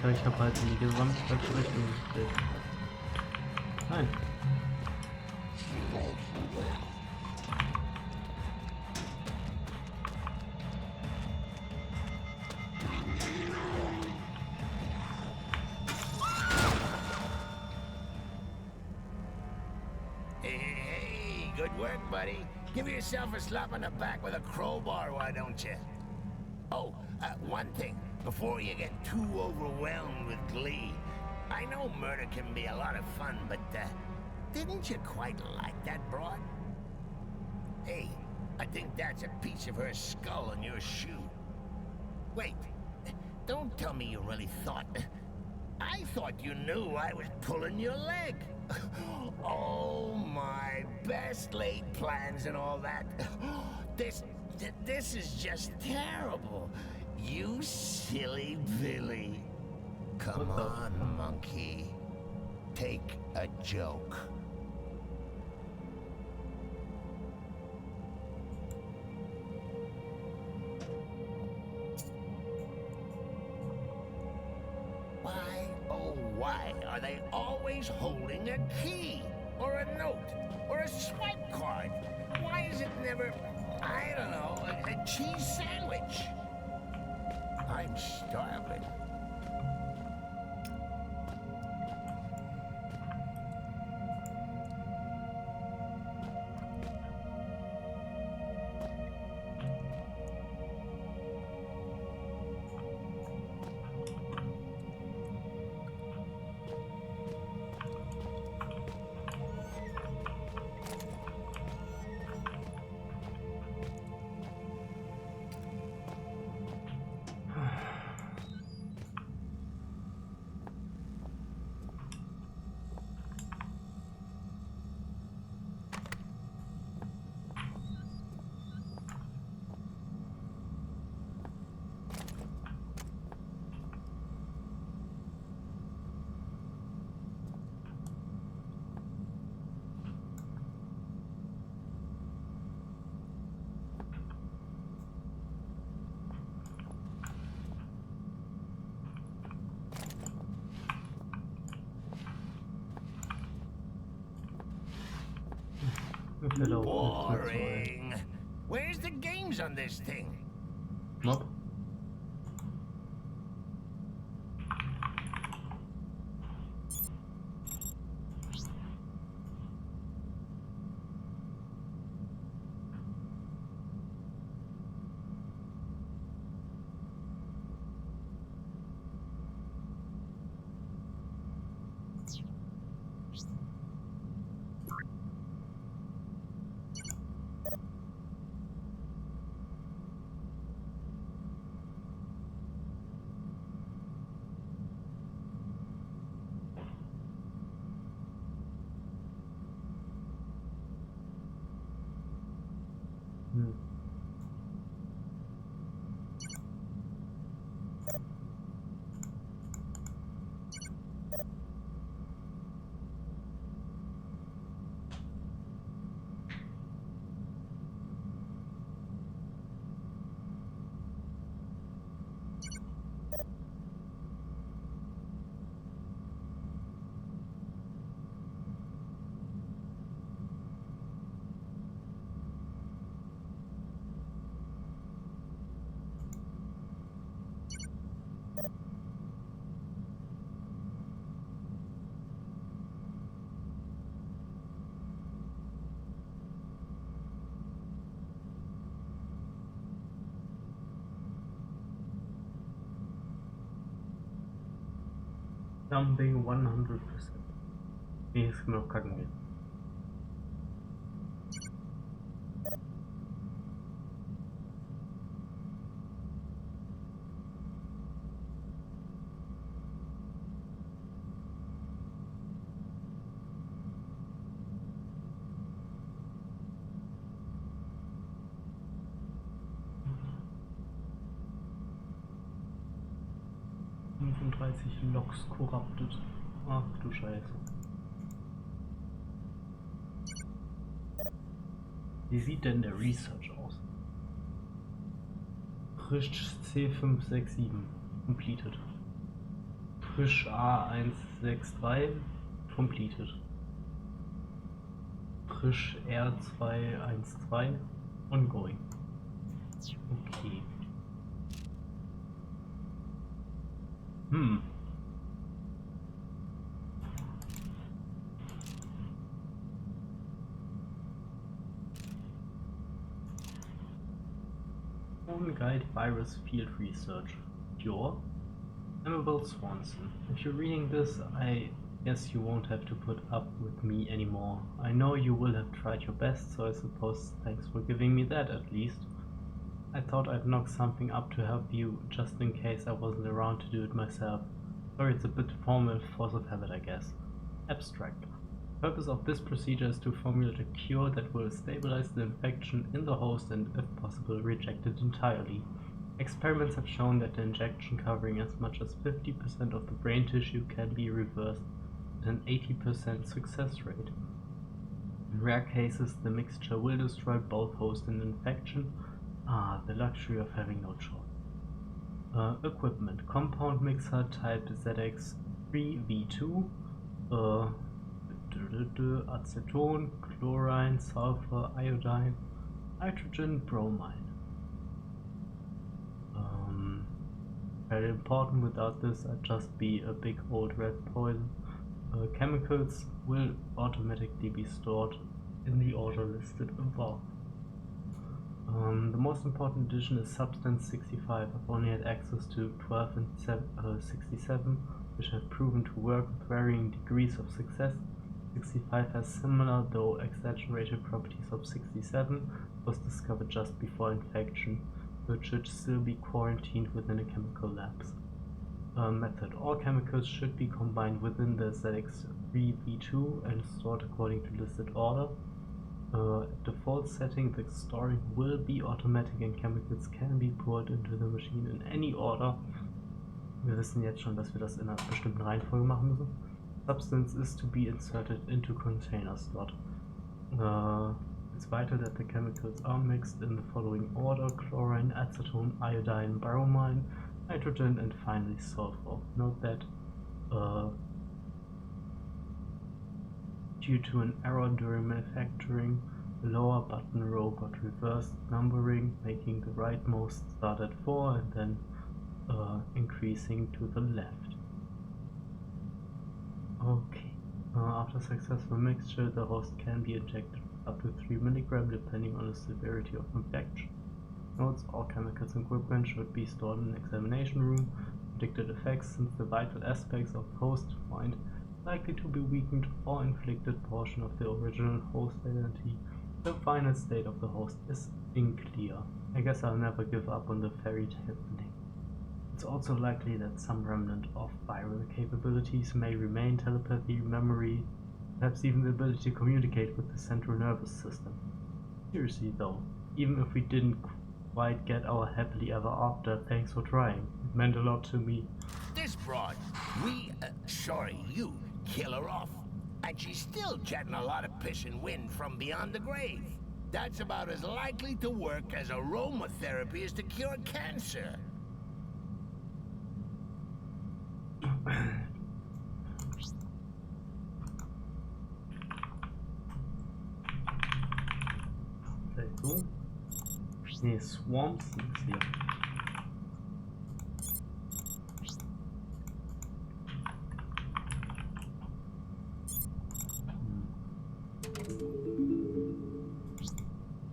Ja, ich habe halt in die gesamte falsche Richtung gestellt. Nein. Hey, good work, buddy. Give yourself a slap on the back with a crowbar, why don't you? Oh, one thing, before you get too overwhelmed with glee. I know murder can be a lot of fun, but, didn't you quite like that broad? Hey, I think that's a piece of her skull on your shoe. Wait, don't tell me you really thought... I thought you knew I was pulling your leg. Oh, my best laid plans and all that. This is just terrible. You silly Billy. Come on, monkey. Take a joke. Why, oh why, are they always holding a key? Or a note? Or a swipe card? Why is it never, I don't know, a cheese sandwich? I'm starving. Boring. Where's the games on this thing? Nope. Jumping 100%. Nee, es kann noch kacken gehen. 38 Loks corrupted. Ach du Scheiße. Wie sieht denn der Research aus? Frisch C567 completed. Frisch A163 completed. Frisch R213 ongoing. Okay. Guide Virus Field Research. Your Amable Swanson. If you're reading this, I guess you won't have to put up with me anymore. I know you will have tried your best, so I suppose thanks for giving me that at least. I thought I'd knock something up to help you, just in case I wasn't around to do it myself. Sorry, it's a bit formal, force of habit, I guess. Abstract. The purpose of this procedure is to formulate a cure that will stabilize the infection in the host and, if possible, reject it entirely. Experiments have shown that the injection covering as much as 50% of the brain tissue can be reversed at an 80% success rate. In rare cases, the mixture will destroy both host and infection. Ah, the luxury of having no choice. Equipment. Compound mixer type ZX3V2. Acetone, chlorine, sulfur, iodine, nitrogen, bromine. Very important, without this I'd just be a big old red poison. Chemicals will automatically be stored in the order listed above. The most important addition is Substance 65. I've only had access to 12 and 67, which have proven to work with varying degrees of success. 65 has similar, though exaggerated, properties of 67, was discovered just before infection, but should still be quarantined within a chemical labs. Method. All chemicals should be combined within the ZX3V2 and stored according to listed order. At default setting, the storing will be automatic and chemicals can be poured into the machine in any order. Wir wissen jetzt schon, dass wir das in einer bestimmten Reihenfolge machen müssen. Substance is to be inserted into container slot. It's vital that the chemicals are mixed in the following order: chlorine, acetone, iodine, bromine, nitrogen, and finally sulfur. Note that due to an error during manufacturing, the lower button row got reversed numbering, making the rightmost start at 4 and then increasing to the left. Okay. After successful mixture, the host can be injected up to 3 mg depending on the severity of infection. Notes: all chemicals and equipment should be stored in an examination room. Predicted effects: since the vital aspects of host mind likely to be weakened or inflicted portion of the original host identity, the final state of the host is unclear. I guess I'll never give up on the fairy tale ending. It's also likely that some remnant of viral capabilities may remain: telepathy, memory, perhaps even the ability to communicate with the central nervous system. Seriously though, even if we didn't quite get our happily ever after, thanks for trying. It meant a lot to me. This broad, you kill her off. And she's still jetting a lot of piss and wind from beyond the grave. That's about as likely to work as aromatherapy is to cure cancer. So. Nee, Swamps ist hier.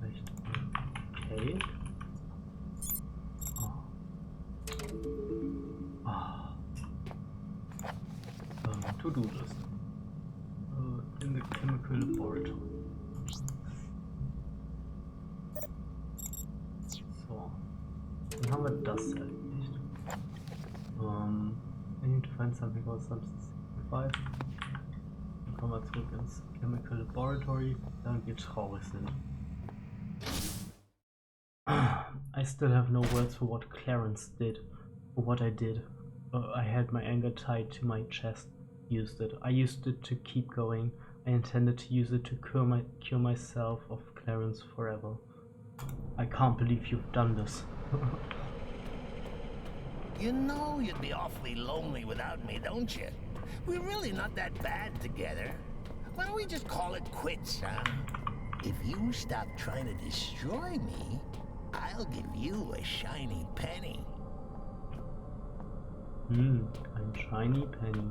Echt? Okay. To-do list. In the chemical laboratory. So. Dann haben wir das halt nicht. I need to find something called Substance 5. Dann kommen wir zurück ins Chemical Laboratory. Dann wir traurig sind. I still have no words for what Clarence did, or what I did. I had my anger tied to my chest. I used it to keep going. I intended to use it to cure myself of Clarence forever. I can't believe you've done this. You know you'd be awfully lonely without me, don't you? We're really not that bad together. Why don't we just call it quits, huh? If you stop trying to destroy me, I'll give you a shiny penny. Ein shiny penny.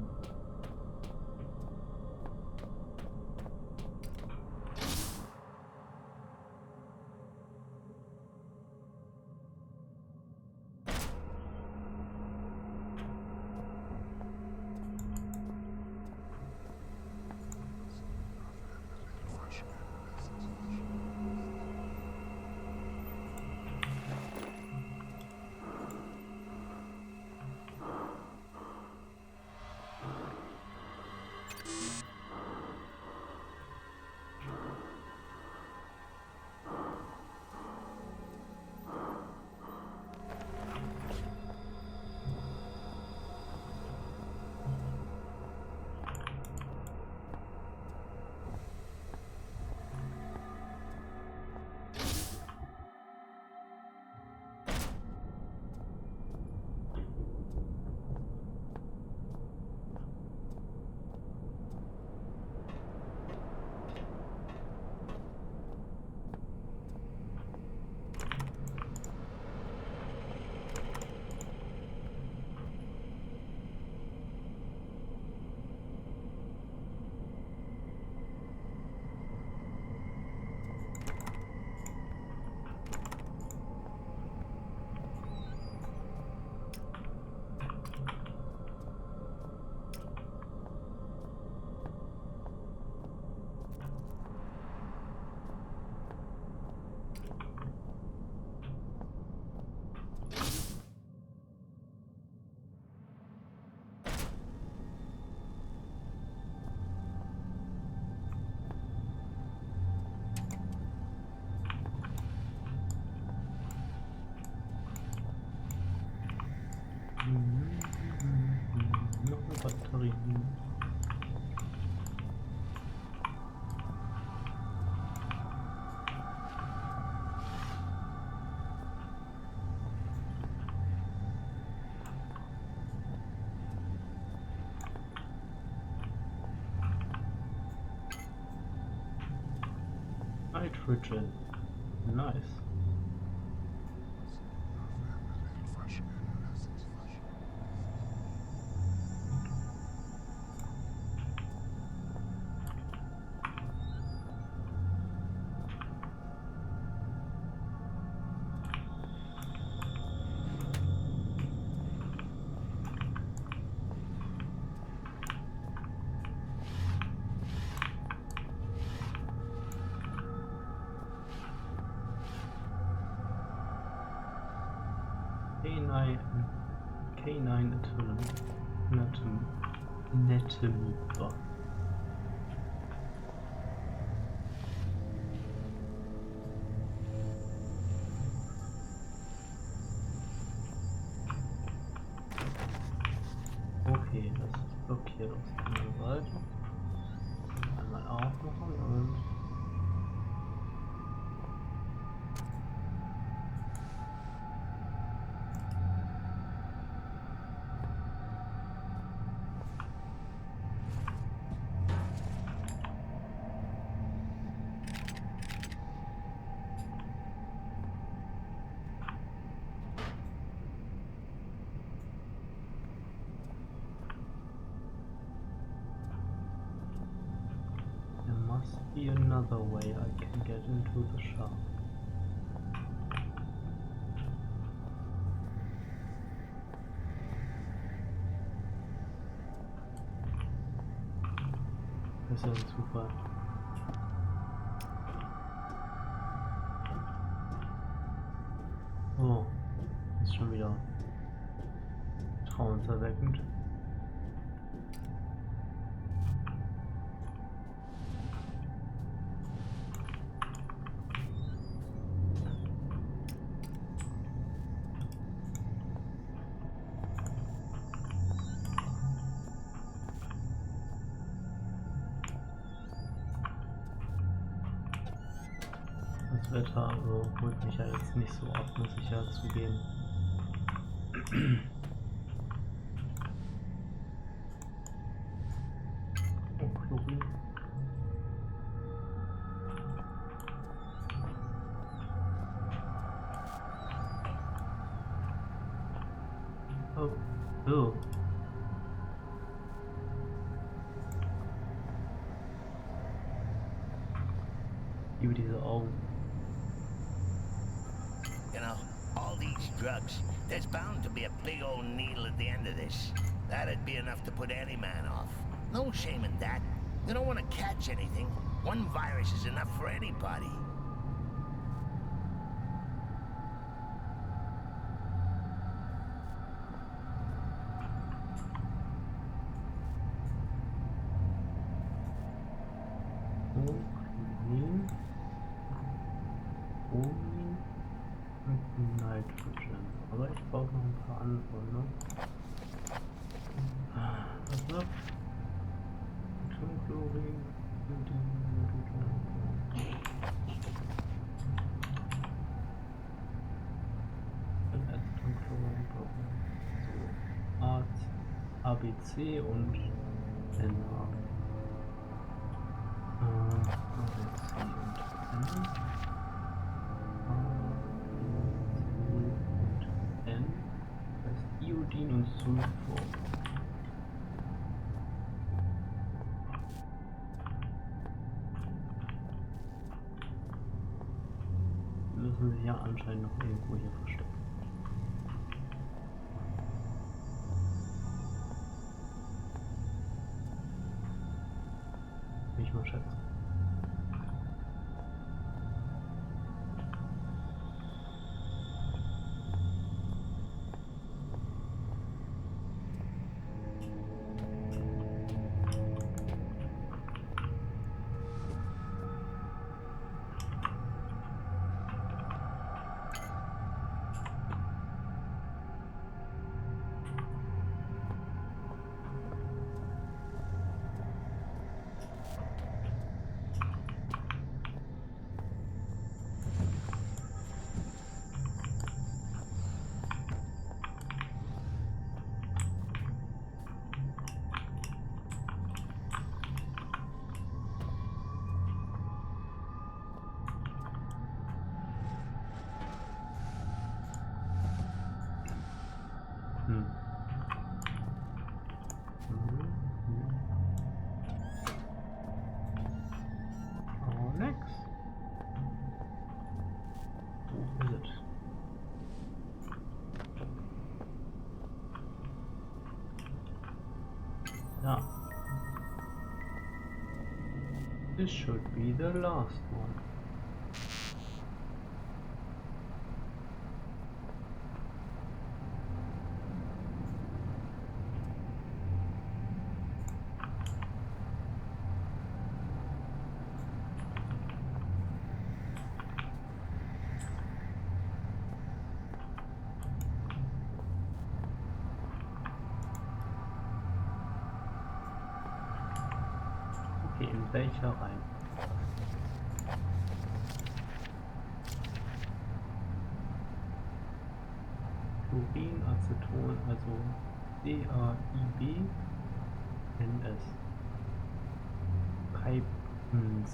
Noch eine Batterie. Nitrogen. Nice. K9 Penumbra. Okay, das ist blockiert auf der anderen Seite. Einmal aufmachen und be another way I can get into the shop. Das ist ja ein Zufall. Oh, ist schon wieder grauenserweckend. Wetter holt mich ja jetzt nicht so ab, muss ich ja zugeben. Oh, Chlorin. Oh, oh. Über diese Augen. You know, all these drugs, there's bound to be a big old needle at the end of this. That'd be enough to put any man off. No shame in that. You don't want to catch anything. One virus is enough for anybody. Chlorin. Chromin und Nitrogen. Aber ich brauche noch ein paar andere, ne? Was noch? Chlorin. So, A, B, C und N. A, B, C und N. A, B, C und N. Das heißt Iodin und Sulfur. Müssen sich ja anscheinend noch irgendwo hier verstecken. Will ich mal schätzen. Next. Wo ist es? Ja. This should be the last one. Okay, in welcher rein? Chlorin, Aceton, also CAIB-NS. Treibens.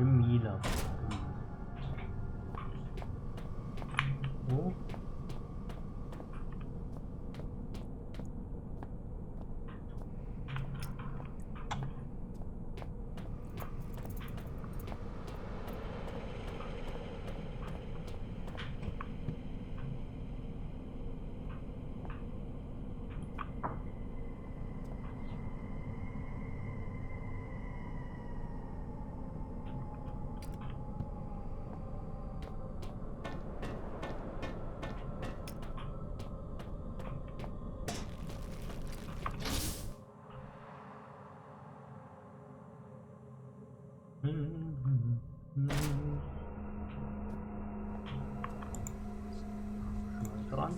Mila. Oh. Dran.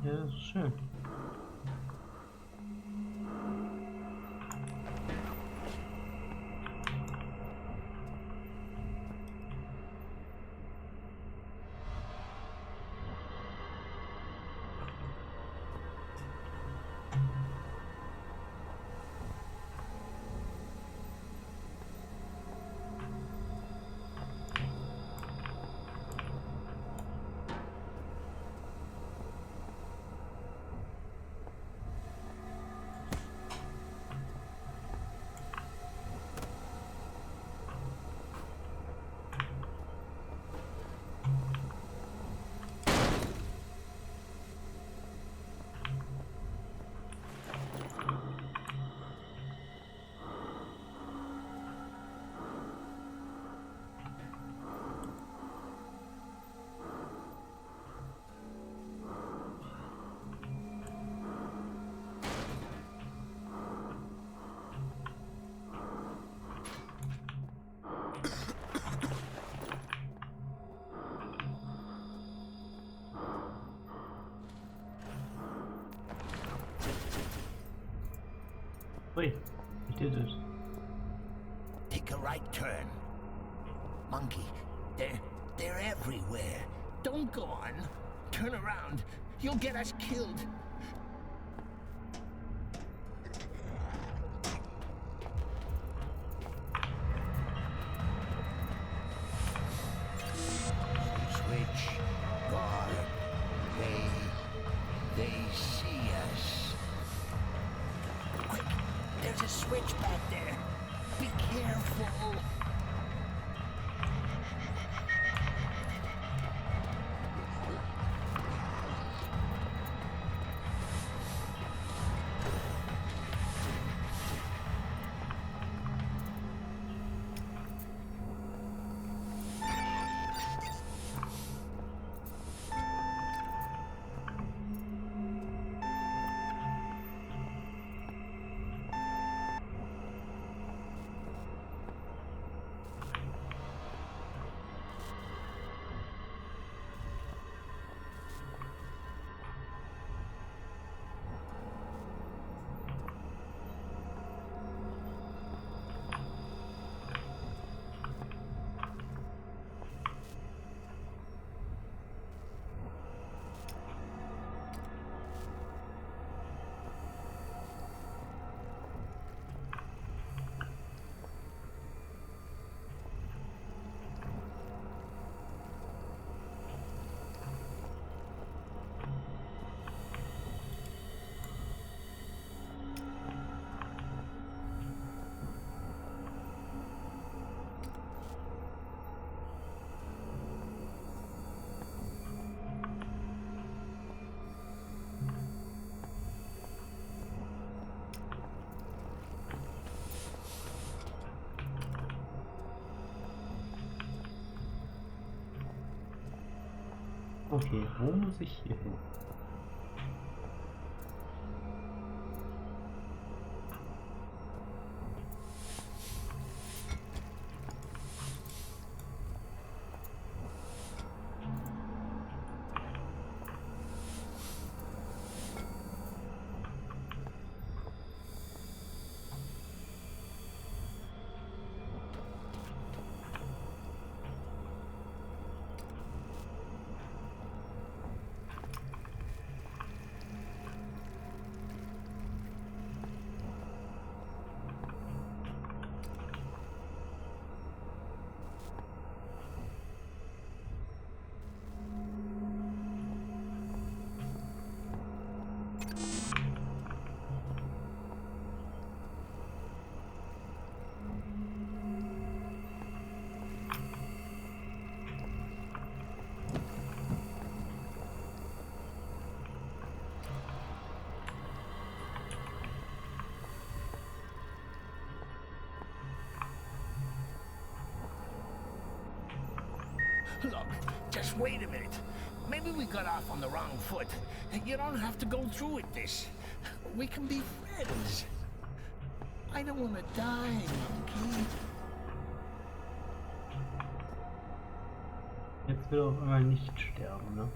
Ja, das ist schön. Wait, you did it. Take a right turn. Monkey, they're everywhere. Don't go on. Turn around. You'll get us killed. Switch. Guard. They see us. Quick, there's a switch back there. Be careful. Okay, wo muss ich hier hin? Look, just wait a minute. Maybe we got off on the wrong foot. You don't have to go through with this. We can be friends. I don't want to die, monkey. Jetzt will er auf einmal nicht sterben, ne?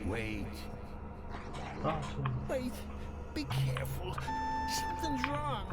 Wait. Warte. Wait. Be careful. Something's wrong.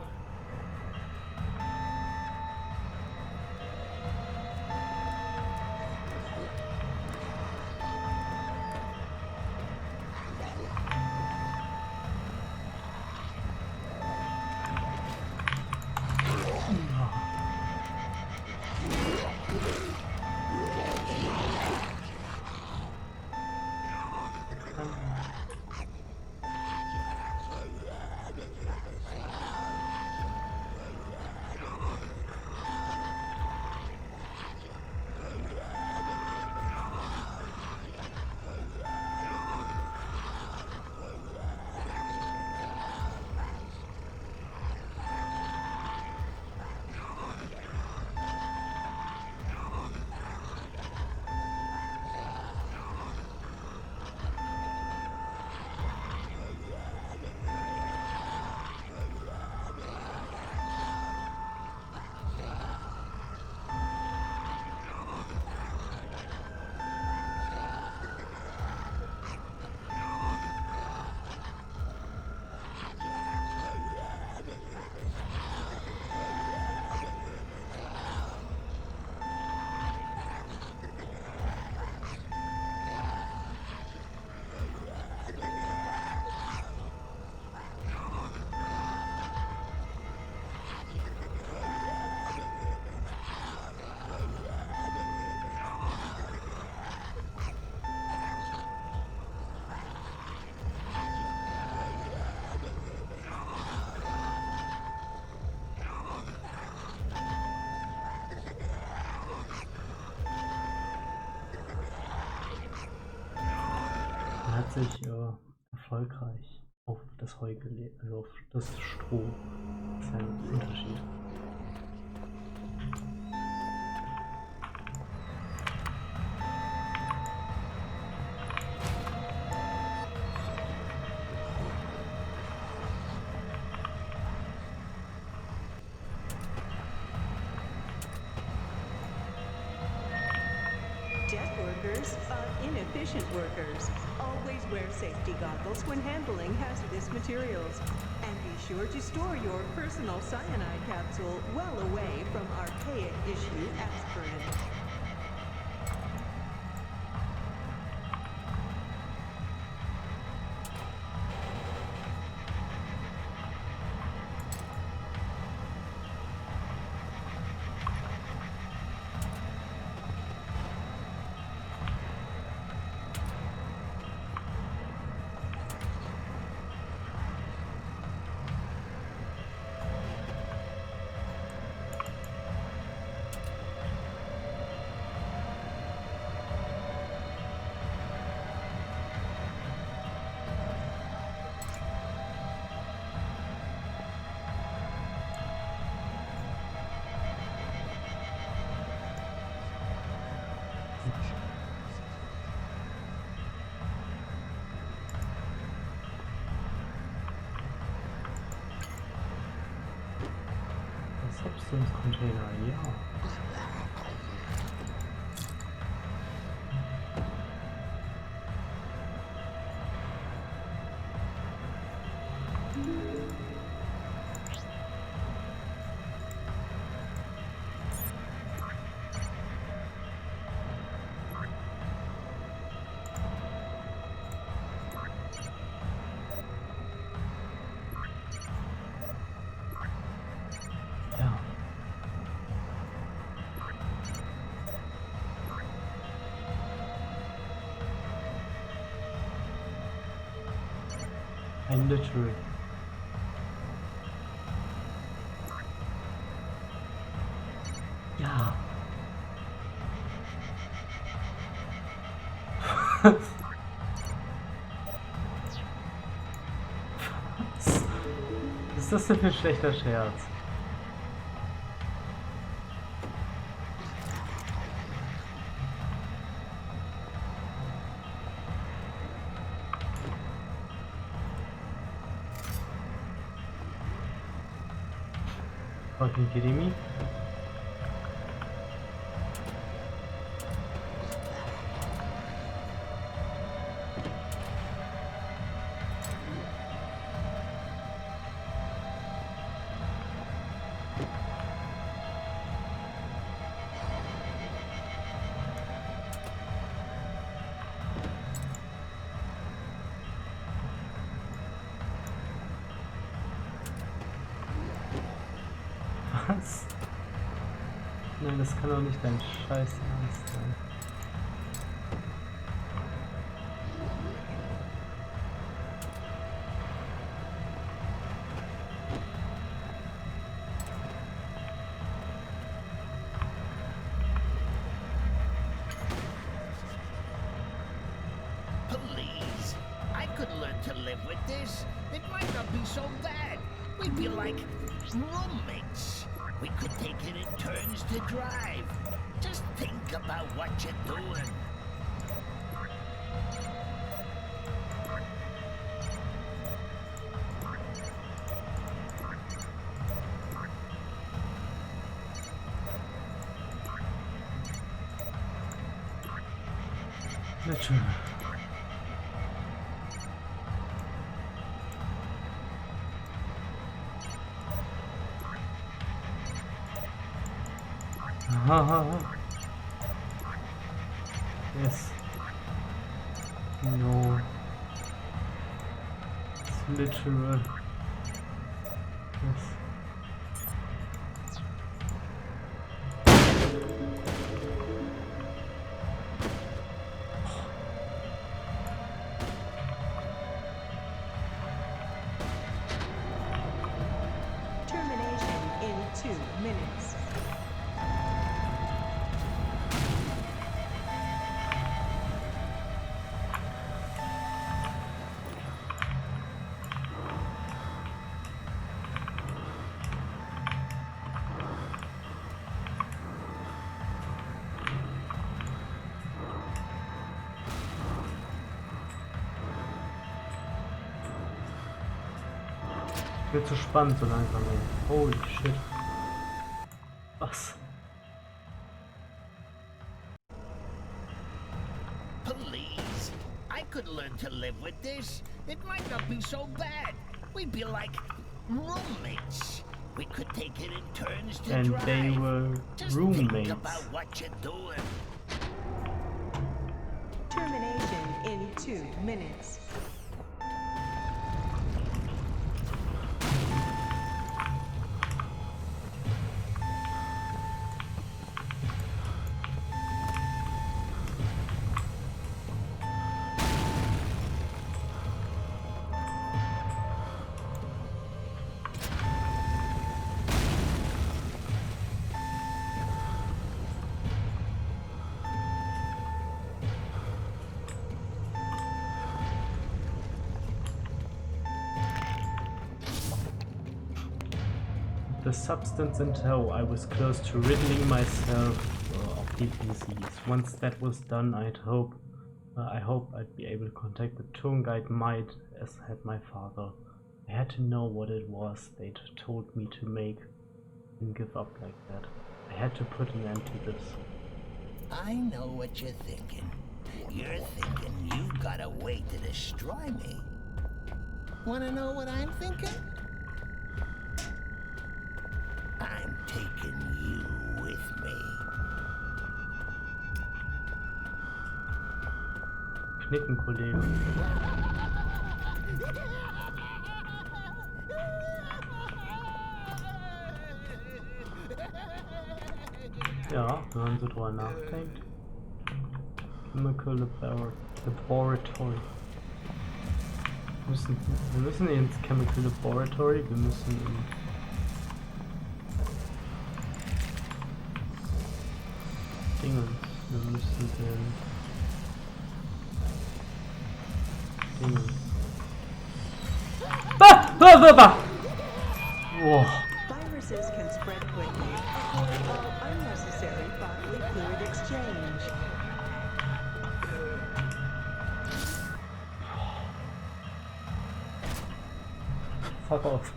Er hat sich erfolgreich auf das Heu gelegt, also auf das Stroh. Das ist ein Unterschied. course, of inefficient workers. Always wear safety goggles when handling hazardous materials. And be sure to store your personal cyanide capsule well away from archaic issue aspirin. Substance Container, ja. Ja. Ein Literal. Ja. Was ist das denn für ein schlechter Scherz? Fucking kidding me? Was? Nein, das kann doch nicht dein Scheiß Ernst sein. Please, I could learn to live with this. It might not be so bad. We'd be like roommates. We could take it in turns to drive. Just think about what you're doing. Literal. Yes. No. It's literal. Yes. Termination in 2 minutes. Wird zu spannend so langsam, ey. Holy shit. Was? learn to live with this. It might not be so bad. We'd be like roommates. We could take it in turns to And drive. they were Just roommates. think about what you're doing. Termination in 2 minutes. The substance in tow, I was close to ridding myself of the disease. Once that was done, I hope I'd be able to contact the tour guide might, as had my father. I had to know what it was they'd told me to make and give up like that. I had to put an end to this. I know what you're thinking. You're thinking you've got a way to destroy me. Wanna know what I'm thinking? I'm taking you with me. Knicken, Kollege. Ja, wenn man so drüber nachdenkt. Chemical Laboratory. Wir müssen ins Chemical Laboratory, wir müssen in Dingens, wir müssen den Dingens. Wow. Viruses can spread quickly, avoid all unnecessary bodily fluid exchange. Fuck off.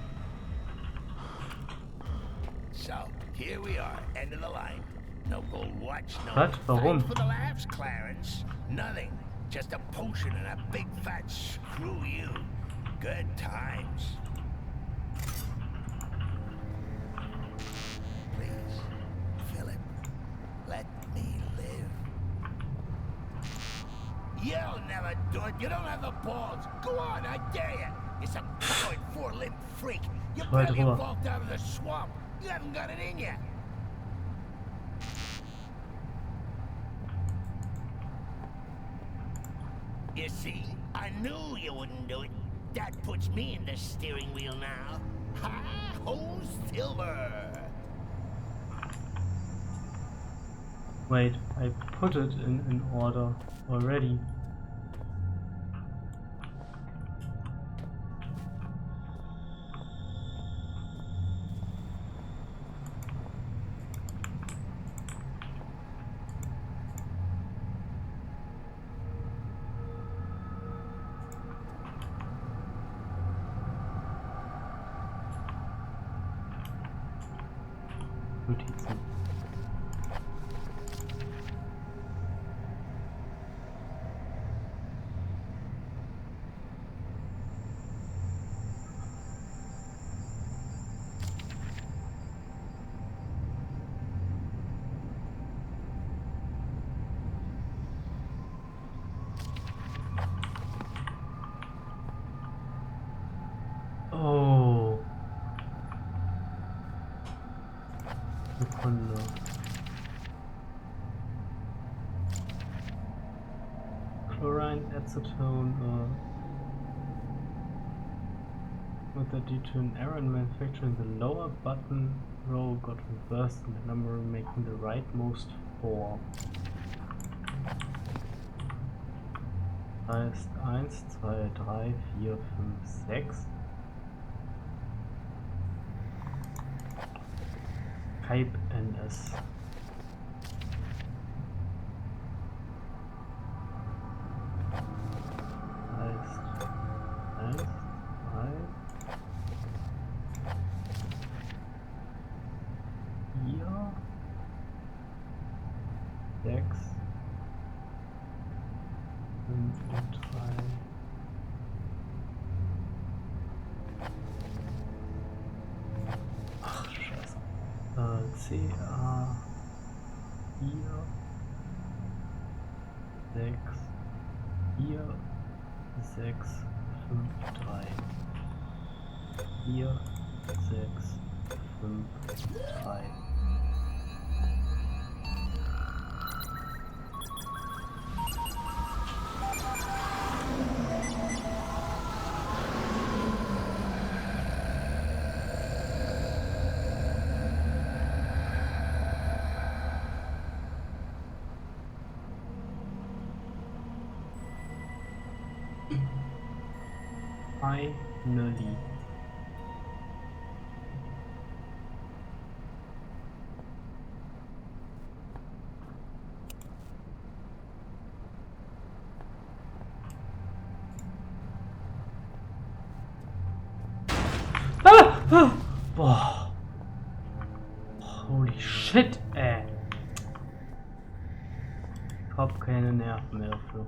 So, here we are, end of the line. No gold watch, no What? Warum? time for the laughs, Clarence. Nothing. Just a potion and a big fat screw you. Good times. Please, Philip, let me live. You'll never do it. You don't have the balls. Go on, I dare you. You're some coward, four-limbed freak. You Right barely over. evolved out of the swamp. You haven't got it in you. You see, I knew you wouldn't do it. That puts me in the steering wheel now. Ha! Ho, Silver! Wait, I put it in order already. Notizen. Oh. Sekunde. Chlorine, acetone, with the due to an error in manufacturing, the lower button row got reversed and the number making the rightmost 4. Heißt 1, 2, 3, 4, 5, 6. Type NS. Heißt 1, 2, 4, 6, 5 und 3. CA 4 6 4 6 5 3 4 6 5 3. Finally. Boah. Holy shit, ey. Ich hab keine Nerven mehr dafür.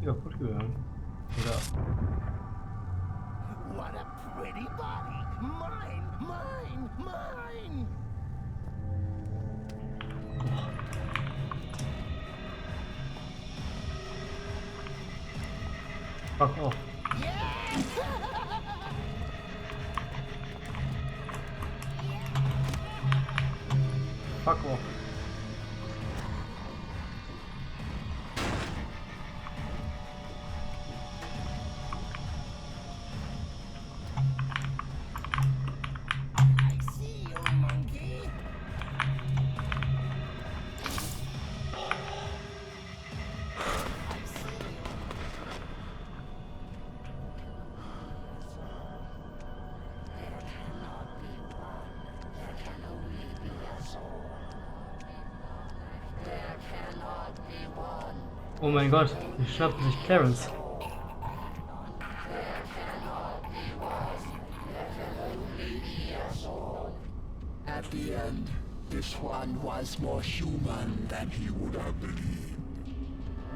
Kaputt gegangen. Oder? What a pretty body! Mine! Mine! Mine! Fuck off. Fuck off. I see you, monkey! Oh mein Gott, die schnappen sich Clarence. At the end, this one was more human than he would have believed.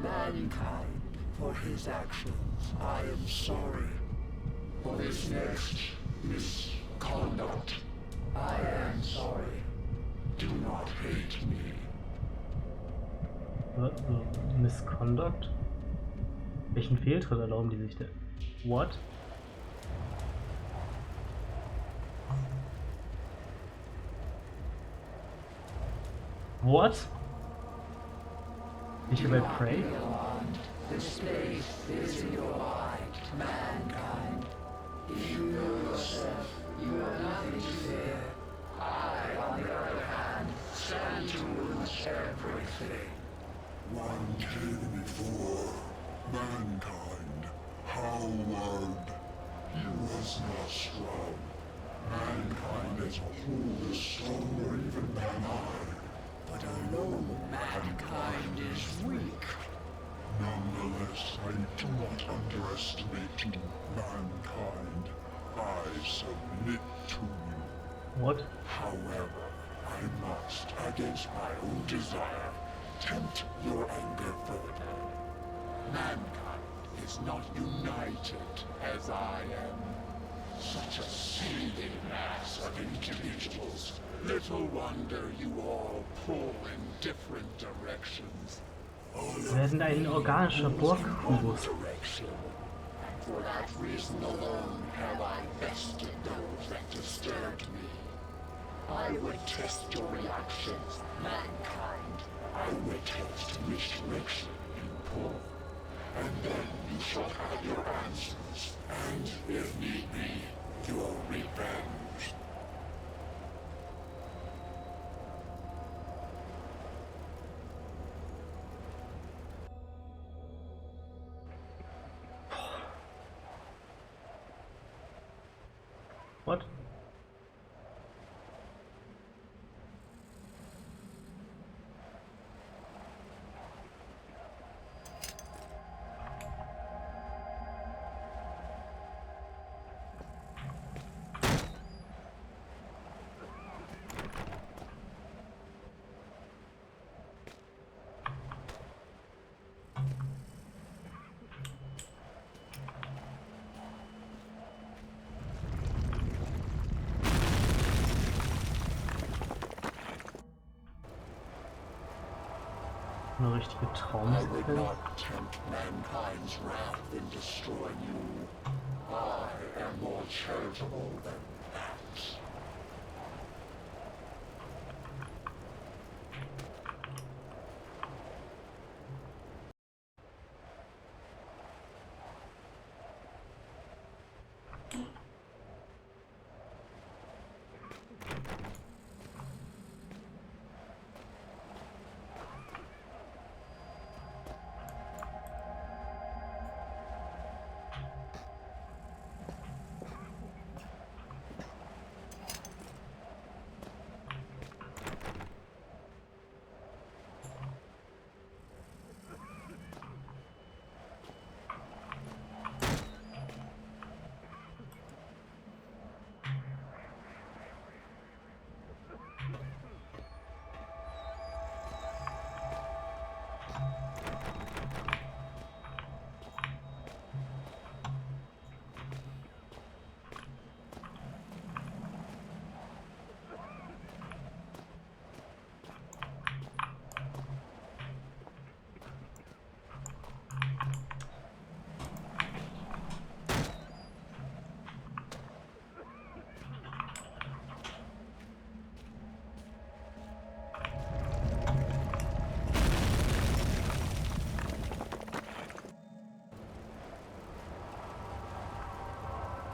Mankind, for his actions, I am sorry. For this next misconduct, I am sorry. Do not hate me. Misconduct? Welchen Fehltritt erlauben die sich denn? What? What? Ich bei Prey? The space is in your mind, mankind. If you know yourself, you have nothing to fear. I, on the other hand, stand to lose everything. One came before mankind. Howard, he was not strong. Mankind as a whole is stronger even than I. But alone, mankind is weak. Nonetheless, I do not underestimate you, mankind. I submit to you. What? However, I must, against my own desire, tempt your anger further. Mankind is not united as I am. Such a seething mass of individuals. Little wonder you all pull in different directions. Wir sind ein organischer Borg-Kubus. Direction. And for that reason alone have I bested those that disturbed me. I would test your reactions, mankind. I would test which direction you pull. And then you shall have your answers. And, if need be, your revenge. What? Eine richtige I would Traumsequenz. not tempt mankind's wrath in destroying you. I am more charitable than that.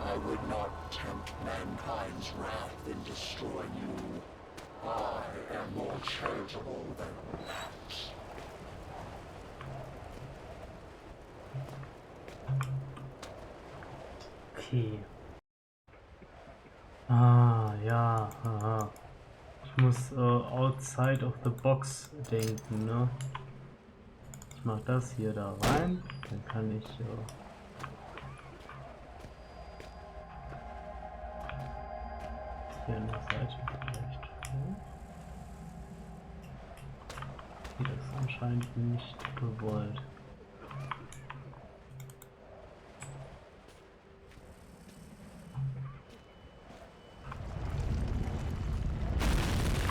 I would not tempt mankind's wrath in destroying you. I am more charitable than that. Okay. Ah, ja, aha. Ich muss outside of the box denken, ne? Ich mach das hier da rein, dann kann ich hier an der Seite vielleicht hoch. Okay, das ist anscheinend nicht gewollt.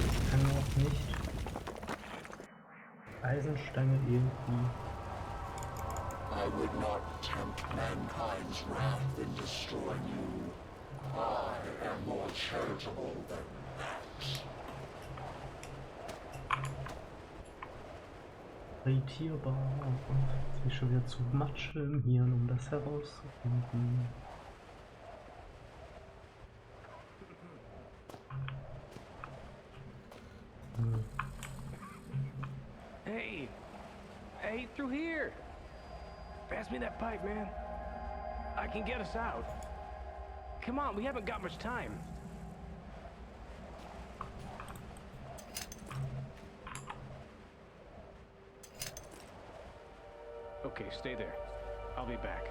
Ich kann auch nicht Eisenstange irgendwie. I would not tempt mankind's wrath in destroying you. I am more charitable than that. Irritierbar. Jetzt bin ich schon wieder zu Matsche im Hirn, um das herauszufinden. Hey! Hey, through here! Pass me that pipe, man. I can get us out. Come on, we haven't got much time. Okay, stay there. I'll be back.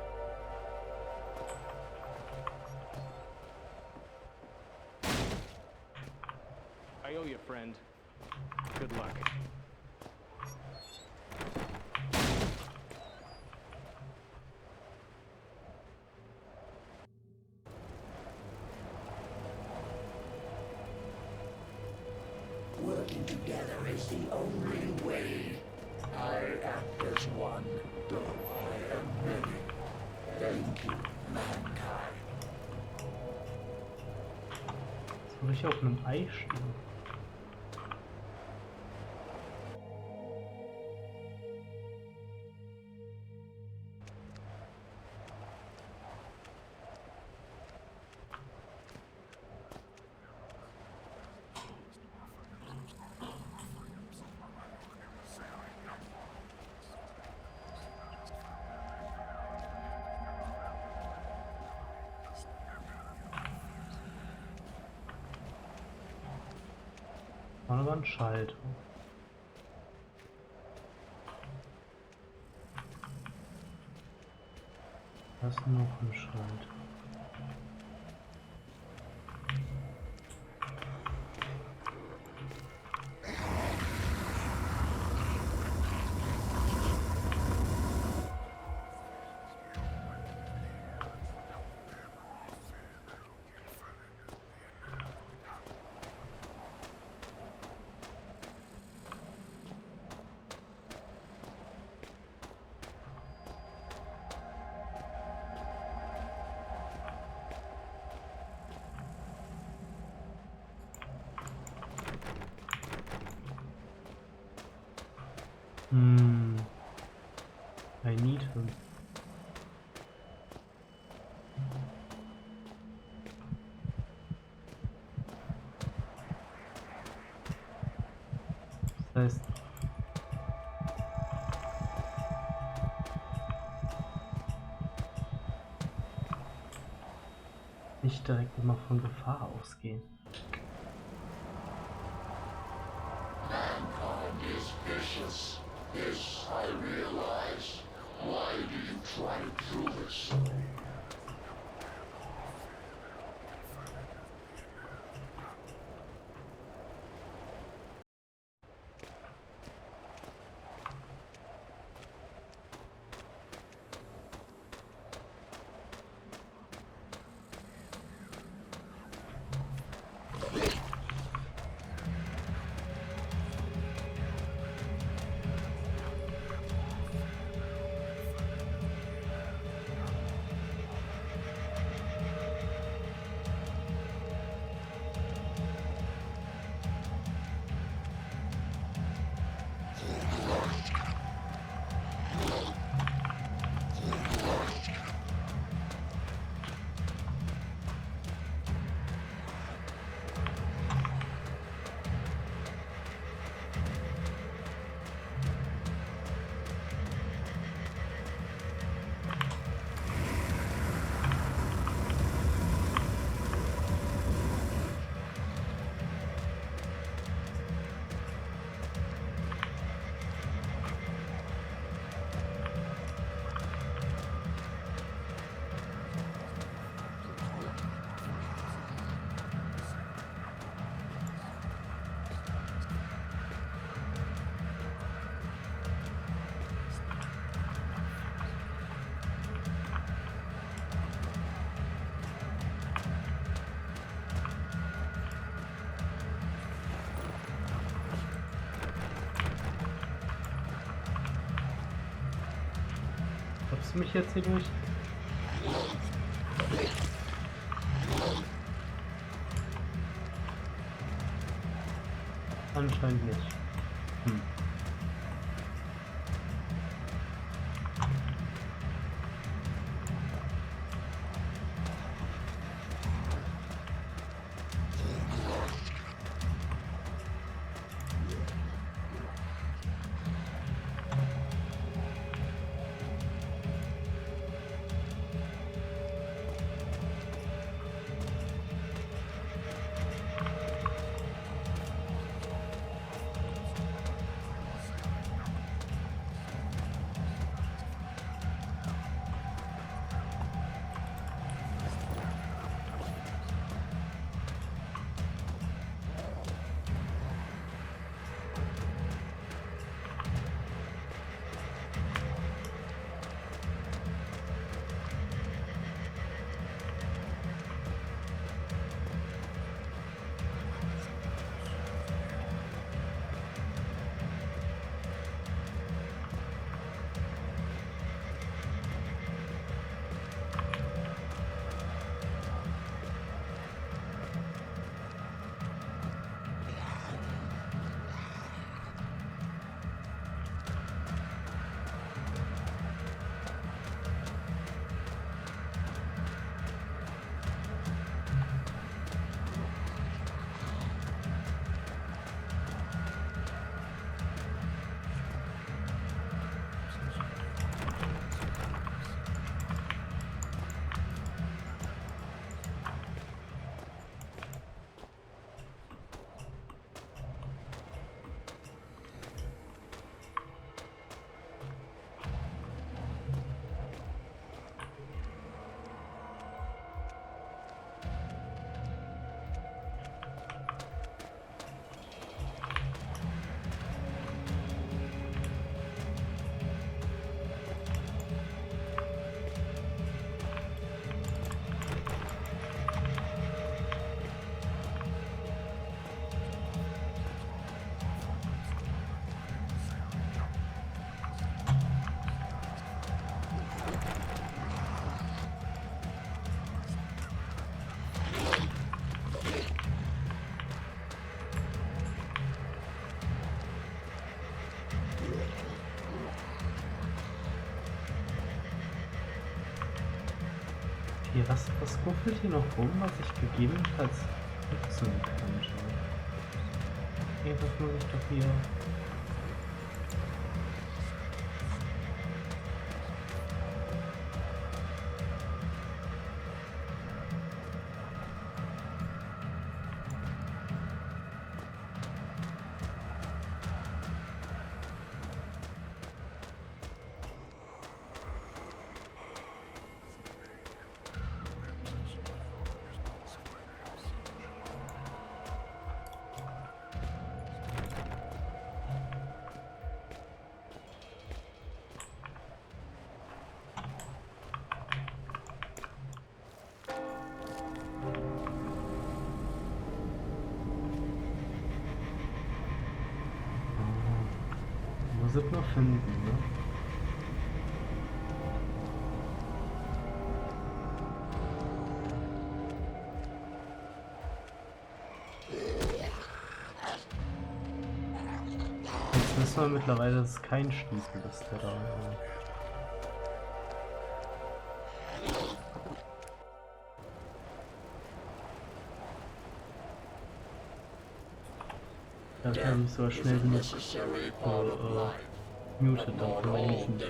I owe you, friend. Good luck. Working together is the only way. I act as one, though I am many. Thank you, mankind. Jetzt muss ich auf einem Ei stehen. Vorne war ein Schalter. Da ist noch ein Schalter. Hmm. I need him. Das heißt, nicht direkt immer von Gefahr ausgehen. Mankind is vicious. This I realize. Why do you try to prove it so? Glaubst du mich jetzt hier durch? Anscheinend nicht. Hm. Okay, was ruffelt hier noch rum, was ich gegebenenfalls nutzen könnte? Irgendwas muss ich doch hier... Muss ich nur finden, ne? Jetzt wissen wir mittlerweile, dass es kein Stiefel ist, der da... Dafür habe ich so schnell genug muted dann für meine Mieten.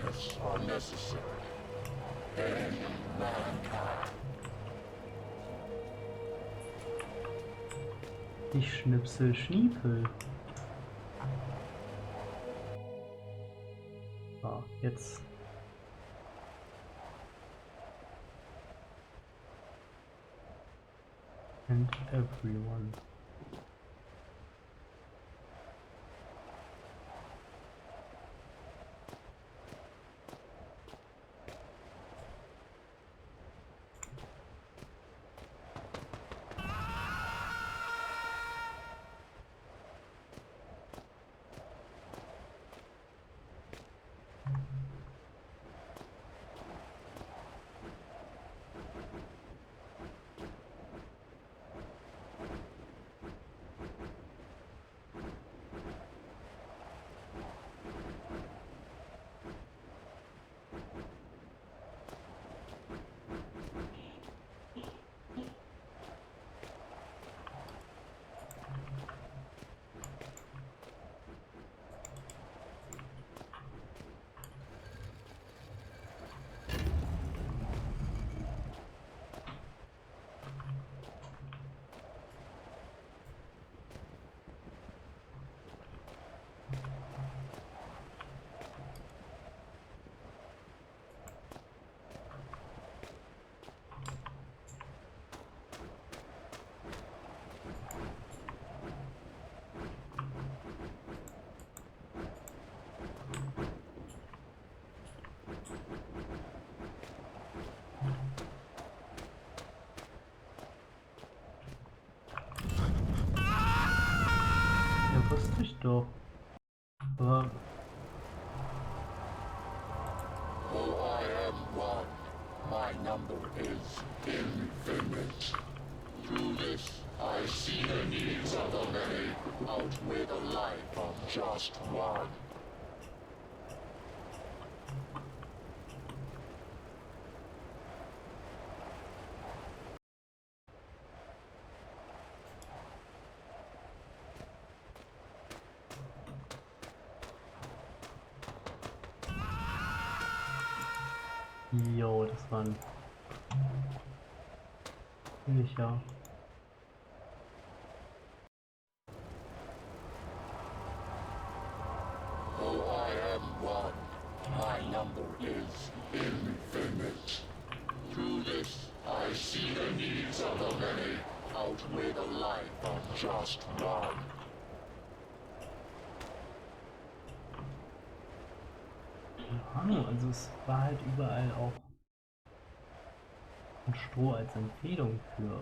Ich schnipsel Schniepel. Ah, jetzt. And everyone. Ja, wusste ich doch. Aber... Oh, I am one. My number is infinite. Through this, I see the needs of the many outweigh the life of just one. Jo, das waren... Bin ich ja. Oh, I am one. My number is infinite. Through this, I see the needs of the many outweigh the life of just one. Keine Ahnung, also es war halt überall auch ein Stroh als Empfehlung für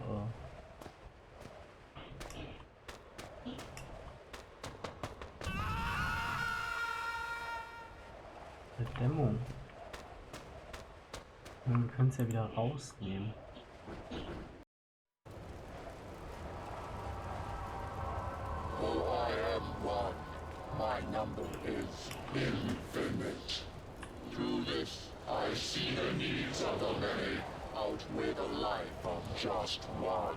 Dämmung. Und wir können es ja wieder rausnehmen. Oh, I am one. My number is infinite. Through this, I see the needs of the many outweigh the just one.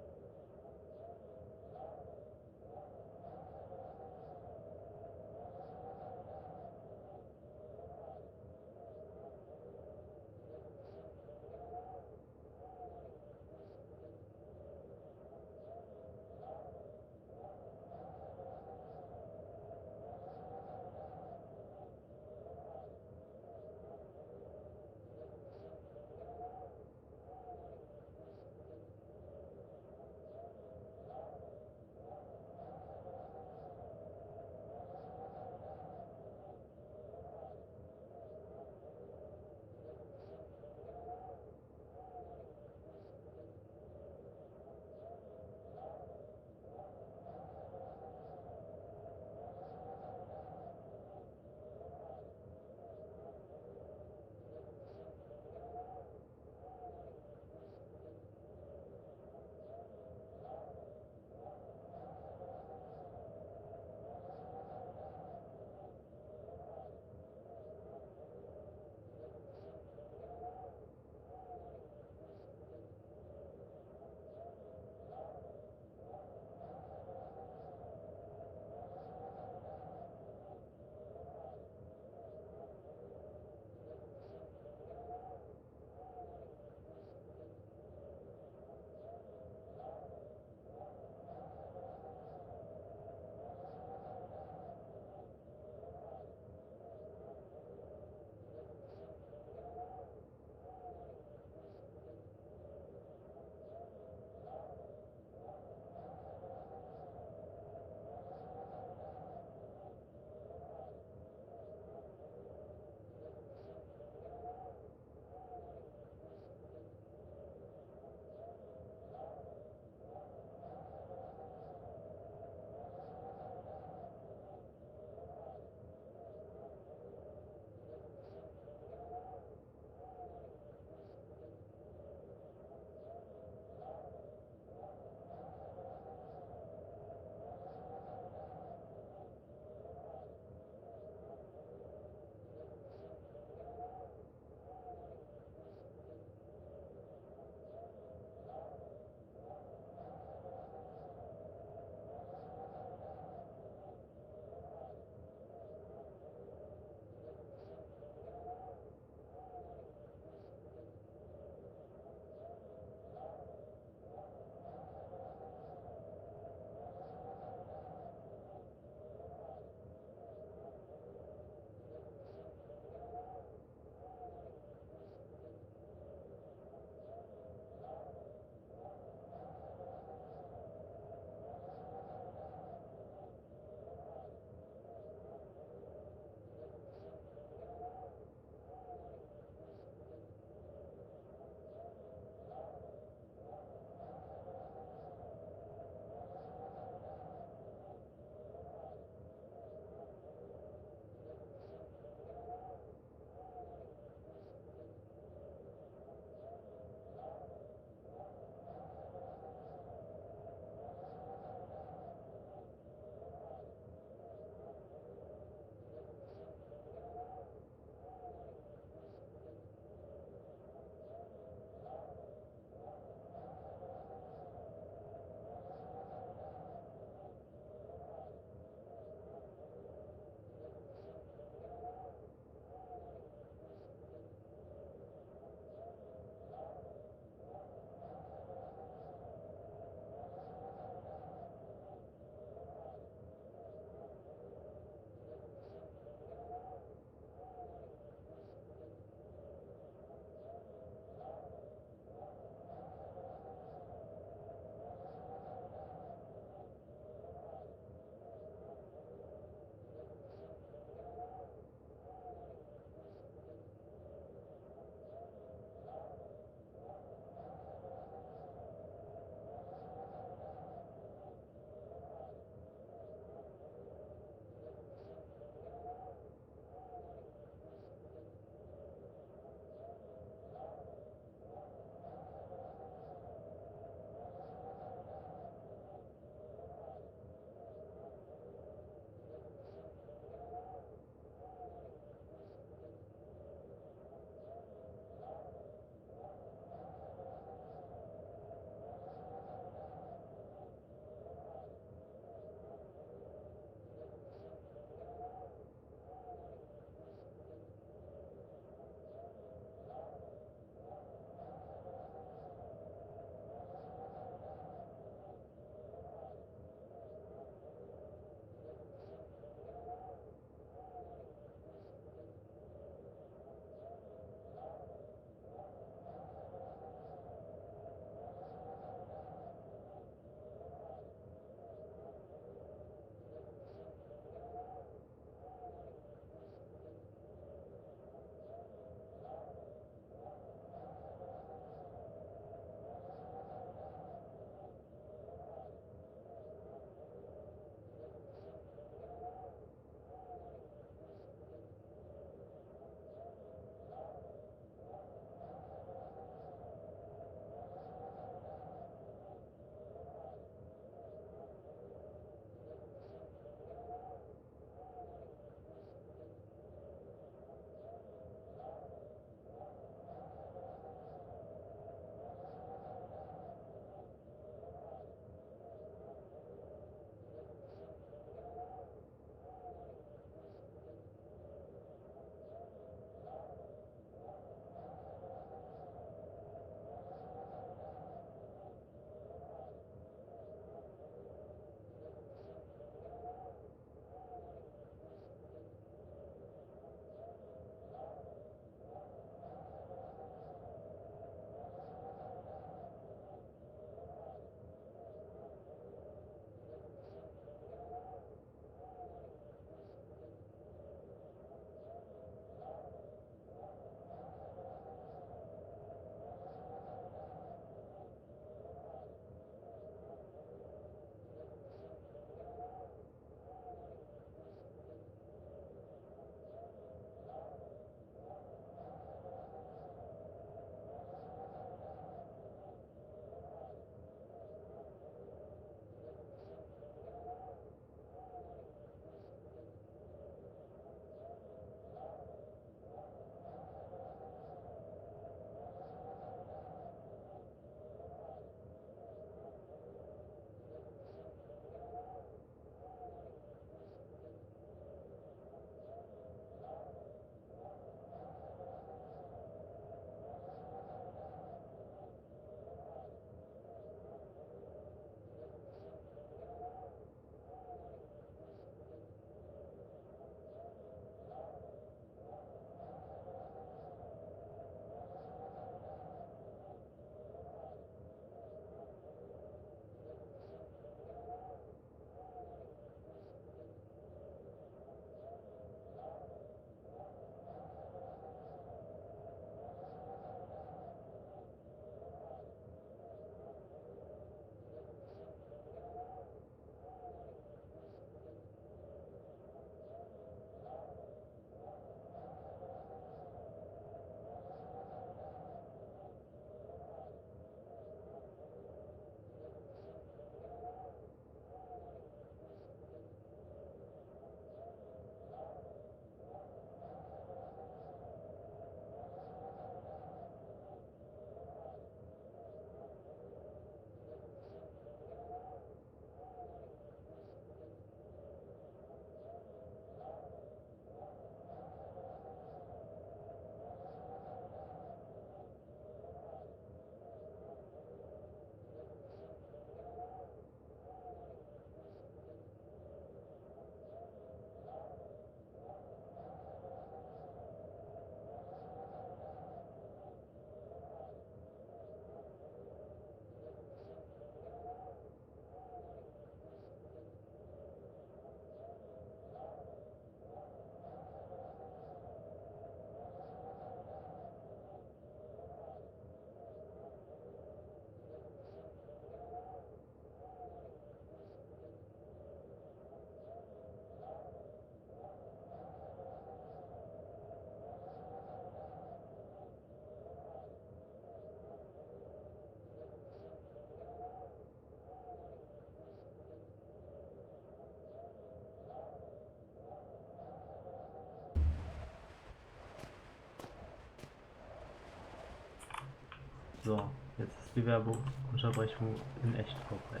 So, jetzt ist die Werbeunterbrechung in echt vorbei.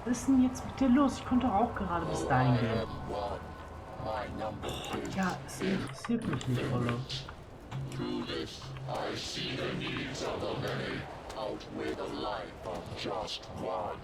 Was ist denn jetzt mit dir los? Ich konnte doch auch gerade bis dahin gehen. Ja, es interessiert mich nicht, Olle. Through this, I see the needs of the many outweigh the life of just one.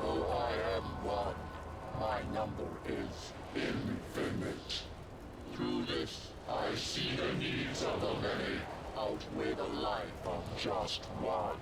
Though I am one, my number is infinite. Through this, I see the needs of the many outweigh the life of just one.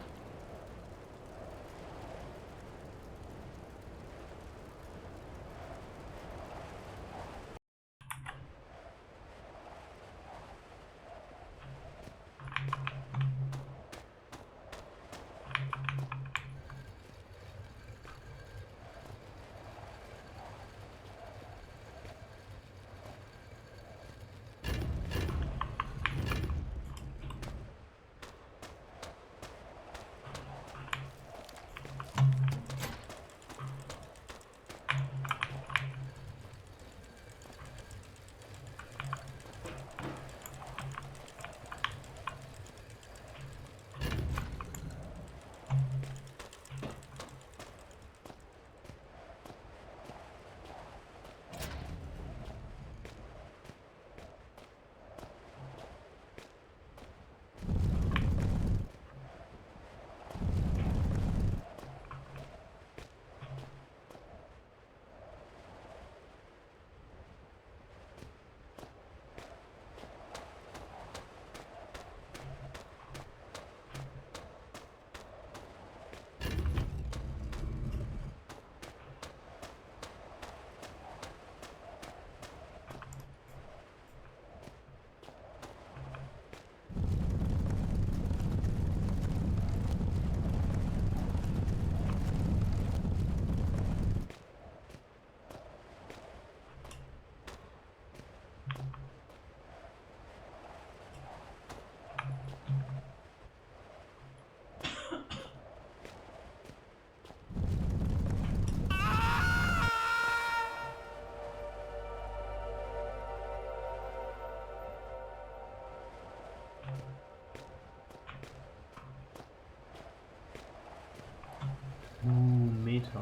Meter.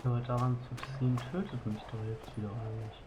Aber daran zu ziehen tötet mich doch jetzt wieder eigentlich.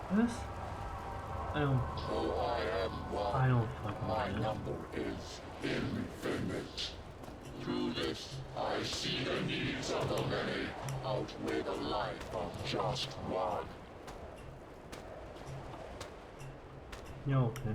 Was? I don't fucking My know. number is infinite. Through this, I see the needs of the many outweigh the life of just one. Ja, okay.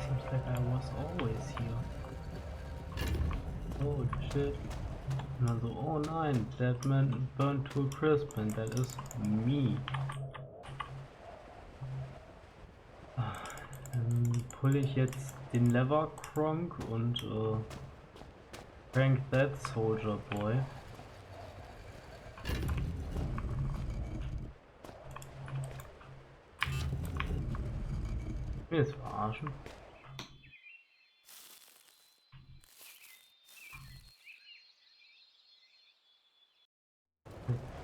Seems like I was always here. Oh shit. Und dann so, oh nein, that man burned to a crisp and that is me. Dann pulle ich jetzt den Lever Kronk und prank that soldier boy. Will jetzt verarschen?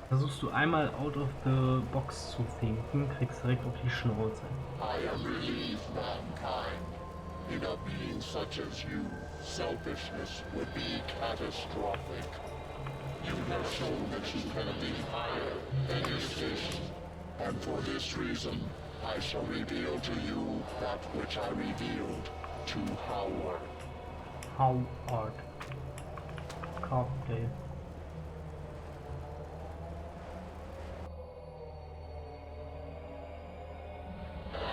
Versuchst du einmal out of the box zu thinken, kriegst direkt auf die Schnauze. I am relieved, mankind. In a being such as you, selfishness would be catastrophic. You have shown that you can be higher than your station. And for this reason, I shall reveal to you that which I revealed to Howard. Howard. Cocktail.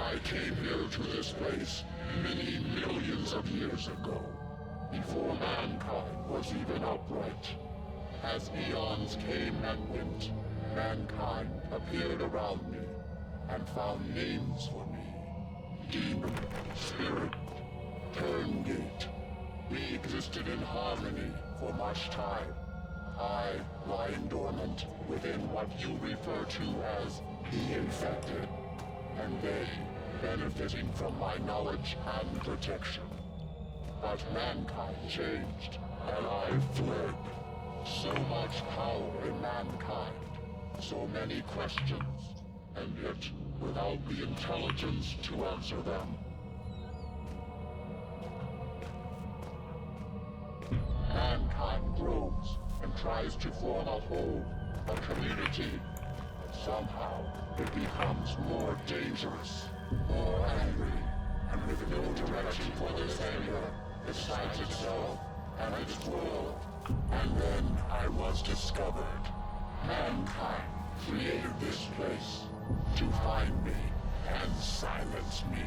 I came here to this place many millions of years ago, before mankind was even upright. As eons came and went, mankind appeared around me and found names for me. Demon, spirit, turngate. We existed in harmony for much time. I lying dormant within what you refer to as the infected, and they benefiting from my knowledge and protection. But mankind changed, and I fled. So much power in mankind, so many questions, and yet without the intelligence to answer them. Mankind grows and tries to form a whole, a community. But somehow it becomes more dangerous, more angry, and with no direction for this anger besides itself and its world. And then I was discovered. Mankind created this place to find me and silence me.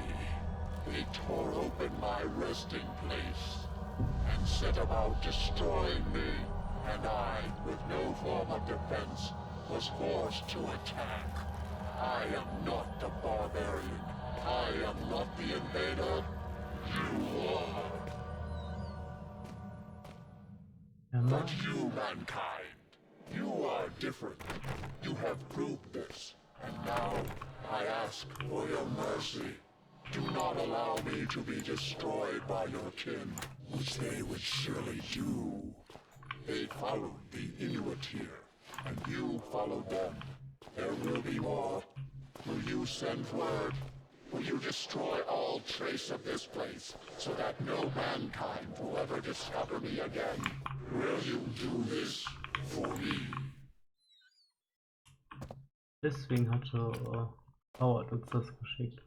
They tore open my resting place and set about destroying me, and I, with no form of defense, was forced to attack. I am not the barbarian. I am not the invader. You are. But you, mankind, you are different. You have proved this, and now I ask for your mercy. Do not allow me to be destroyed by your kin, which they would surely do. They followed the Inuit here, and you followed them. There will be more. Will you send word? Will you destroy all trace of this place, so that no mankind will ever discover me again? Will you do this for me? Deswegen hatte Howard uns das geschickt.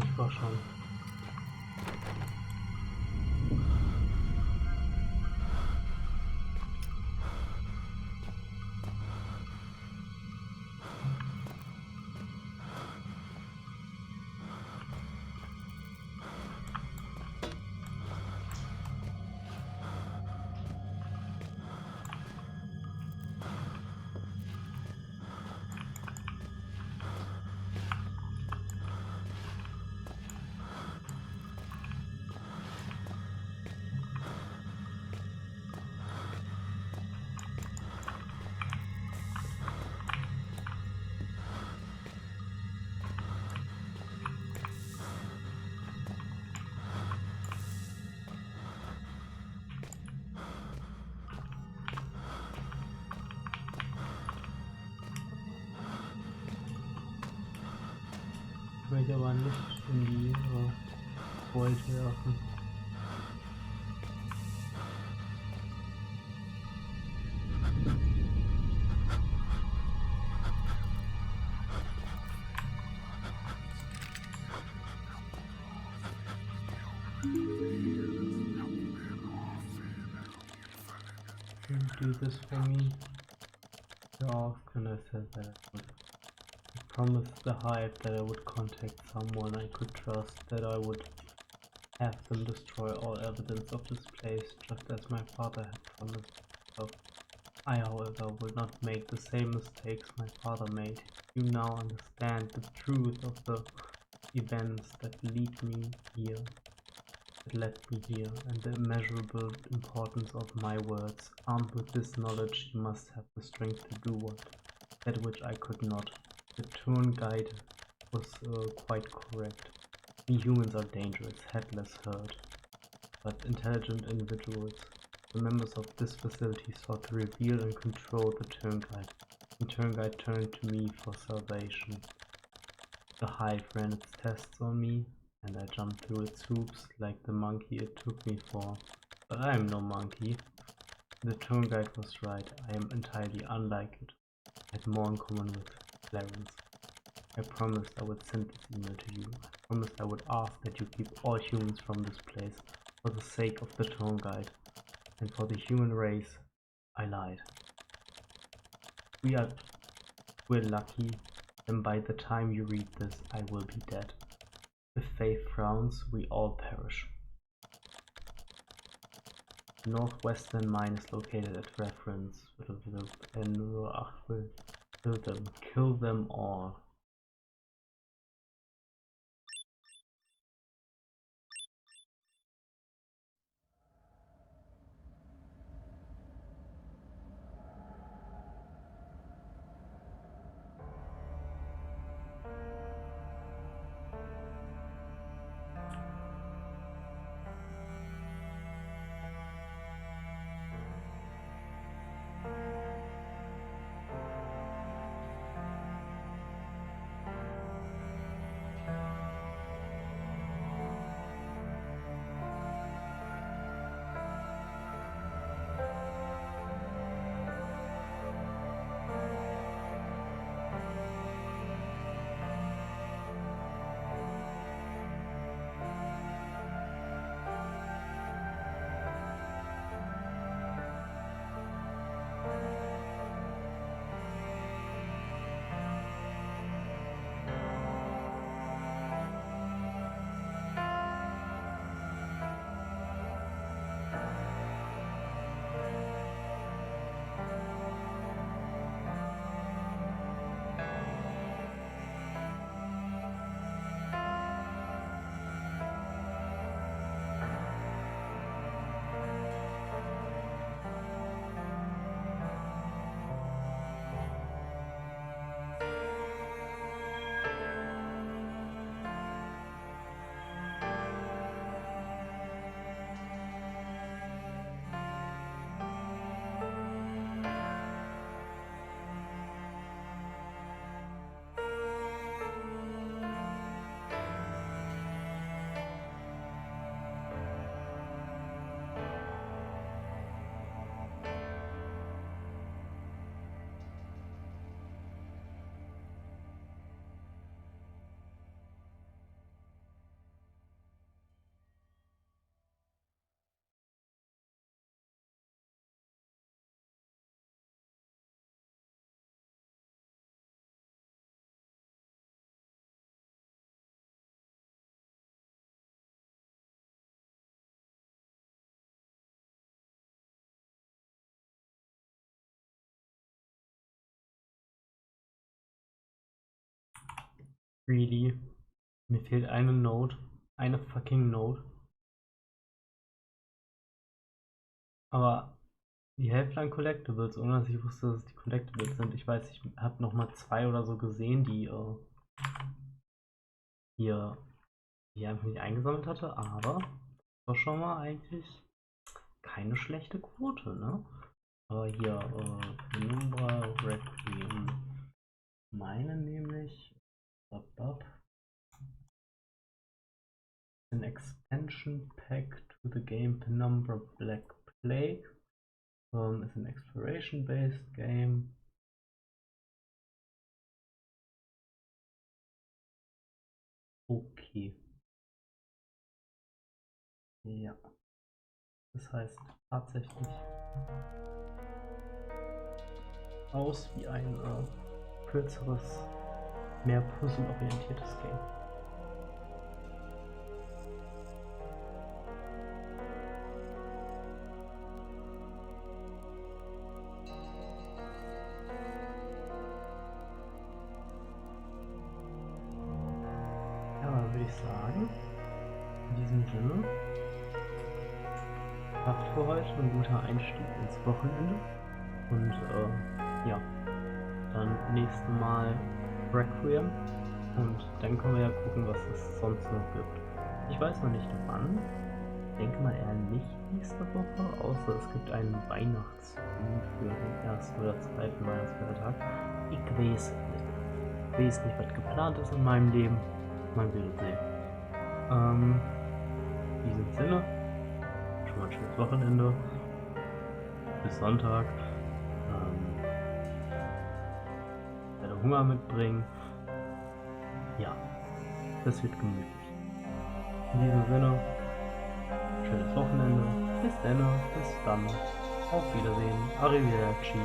Ich war schon. Ich möchte aber nicht in die Beute werfen. Do this for me. How often I said that I would. I promised the Hive that I would contact someone I could trust, that I would have them destroy all evidence of this place, just as my father had promised. So I, however, will not make the same mistakes my father made. You now understand the truth of the events that lead me here. That led me here, and the immeasurable importance of my words. Armed with this knowledge, you must have the strength to do that which I could not. The tour guide was quite correct. We humans are dangerous, headless herd, but intelligent individuals. The members of this facility sought to reveal and control the tour guide. The tour guide turned to me for salvation. The Hive ran its tests on me, and I jumped through its hoops like the monkey it took me for. But I am no monkey. The tour guide was right. I am entirely unlike it. I had more in common with Clarence. I promised I would send this email to you. I promised I would ask that you keep all humans from this place for the sake of the tour guide and for the human race. I lied. We're lucky, and by the time you read this, I will be dead. If faith frowns, we all perish. The northwestern mine is located at reference. Kill them all. Really? Mir fehlt eine Note. Eine fucking Note. Aber die Hälfte an Collectibles, ohne dass ich wusste, dass es die Collectibles sind. Ich weiß, ich habe noch mal 2 oder so gesehen, die hier die ich einfach nicht eingesammelt hatte, aber das war schon mal eigentlich keine schlechte Quote, ne? Aber hier Penumbra Requiem. Meine nämlich an expansion pack to the game Penumbra Black Plague. Ist ein exploration-based game. Okay. Ja. Das heißt tatsächlich aus wie ein kürzeres, mehr puzzle-orientiertes Game. Würde ich sagen, in diesem Sinne, Kraft für heute, ein guter Einstieg ins Wochenende und ja, dann nächstes Mal Requiem und dann können wir ja gucken, was es sonst noch gibt. Ich weiß noch nicht wann, ich denke mal eher nicht nächste Woche, außer es gibt einen Weihnachtsfilm für den ersten oder zweiten Weihnachtsfeiertag. Ich weiß nicht. Ich weiß nicht, was geplant ist in meinem Leben. Man will sehen. In diesem Sinne, schon mal ein schönes Wochenende. Bis Sonntag. Werde Hunger mitbringen. Ja, das wird gemütlich. In diesem Sinne, schönes Wochenende. Bis dann. Auf Wiedersehen. Arrivederci.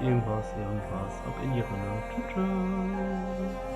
Irgendwas. Ab in die Rinne. Tschüss.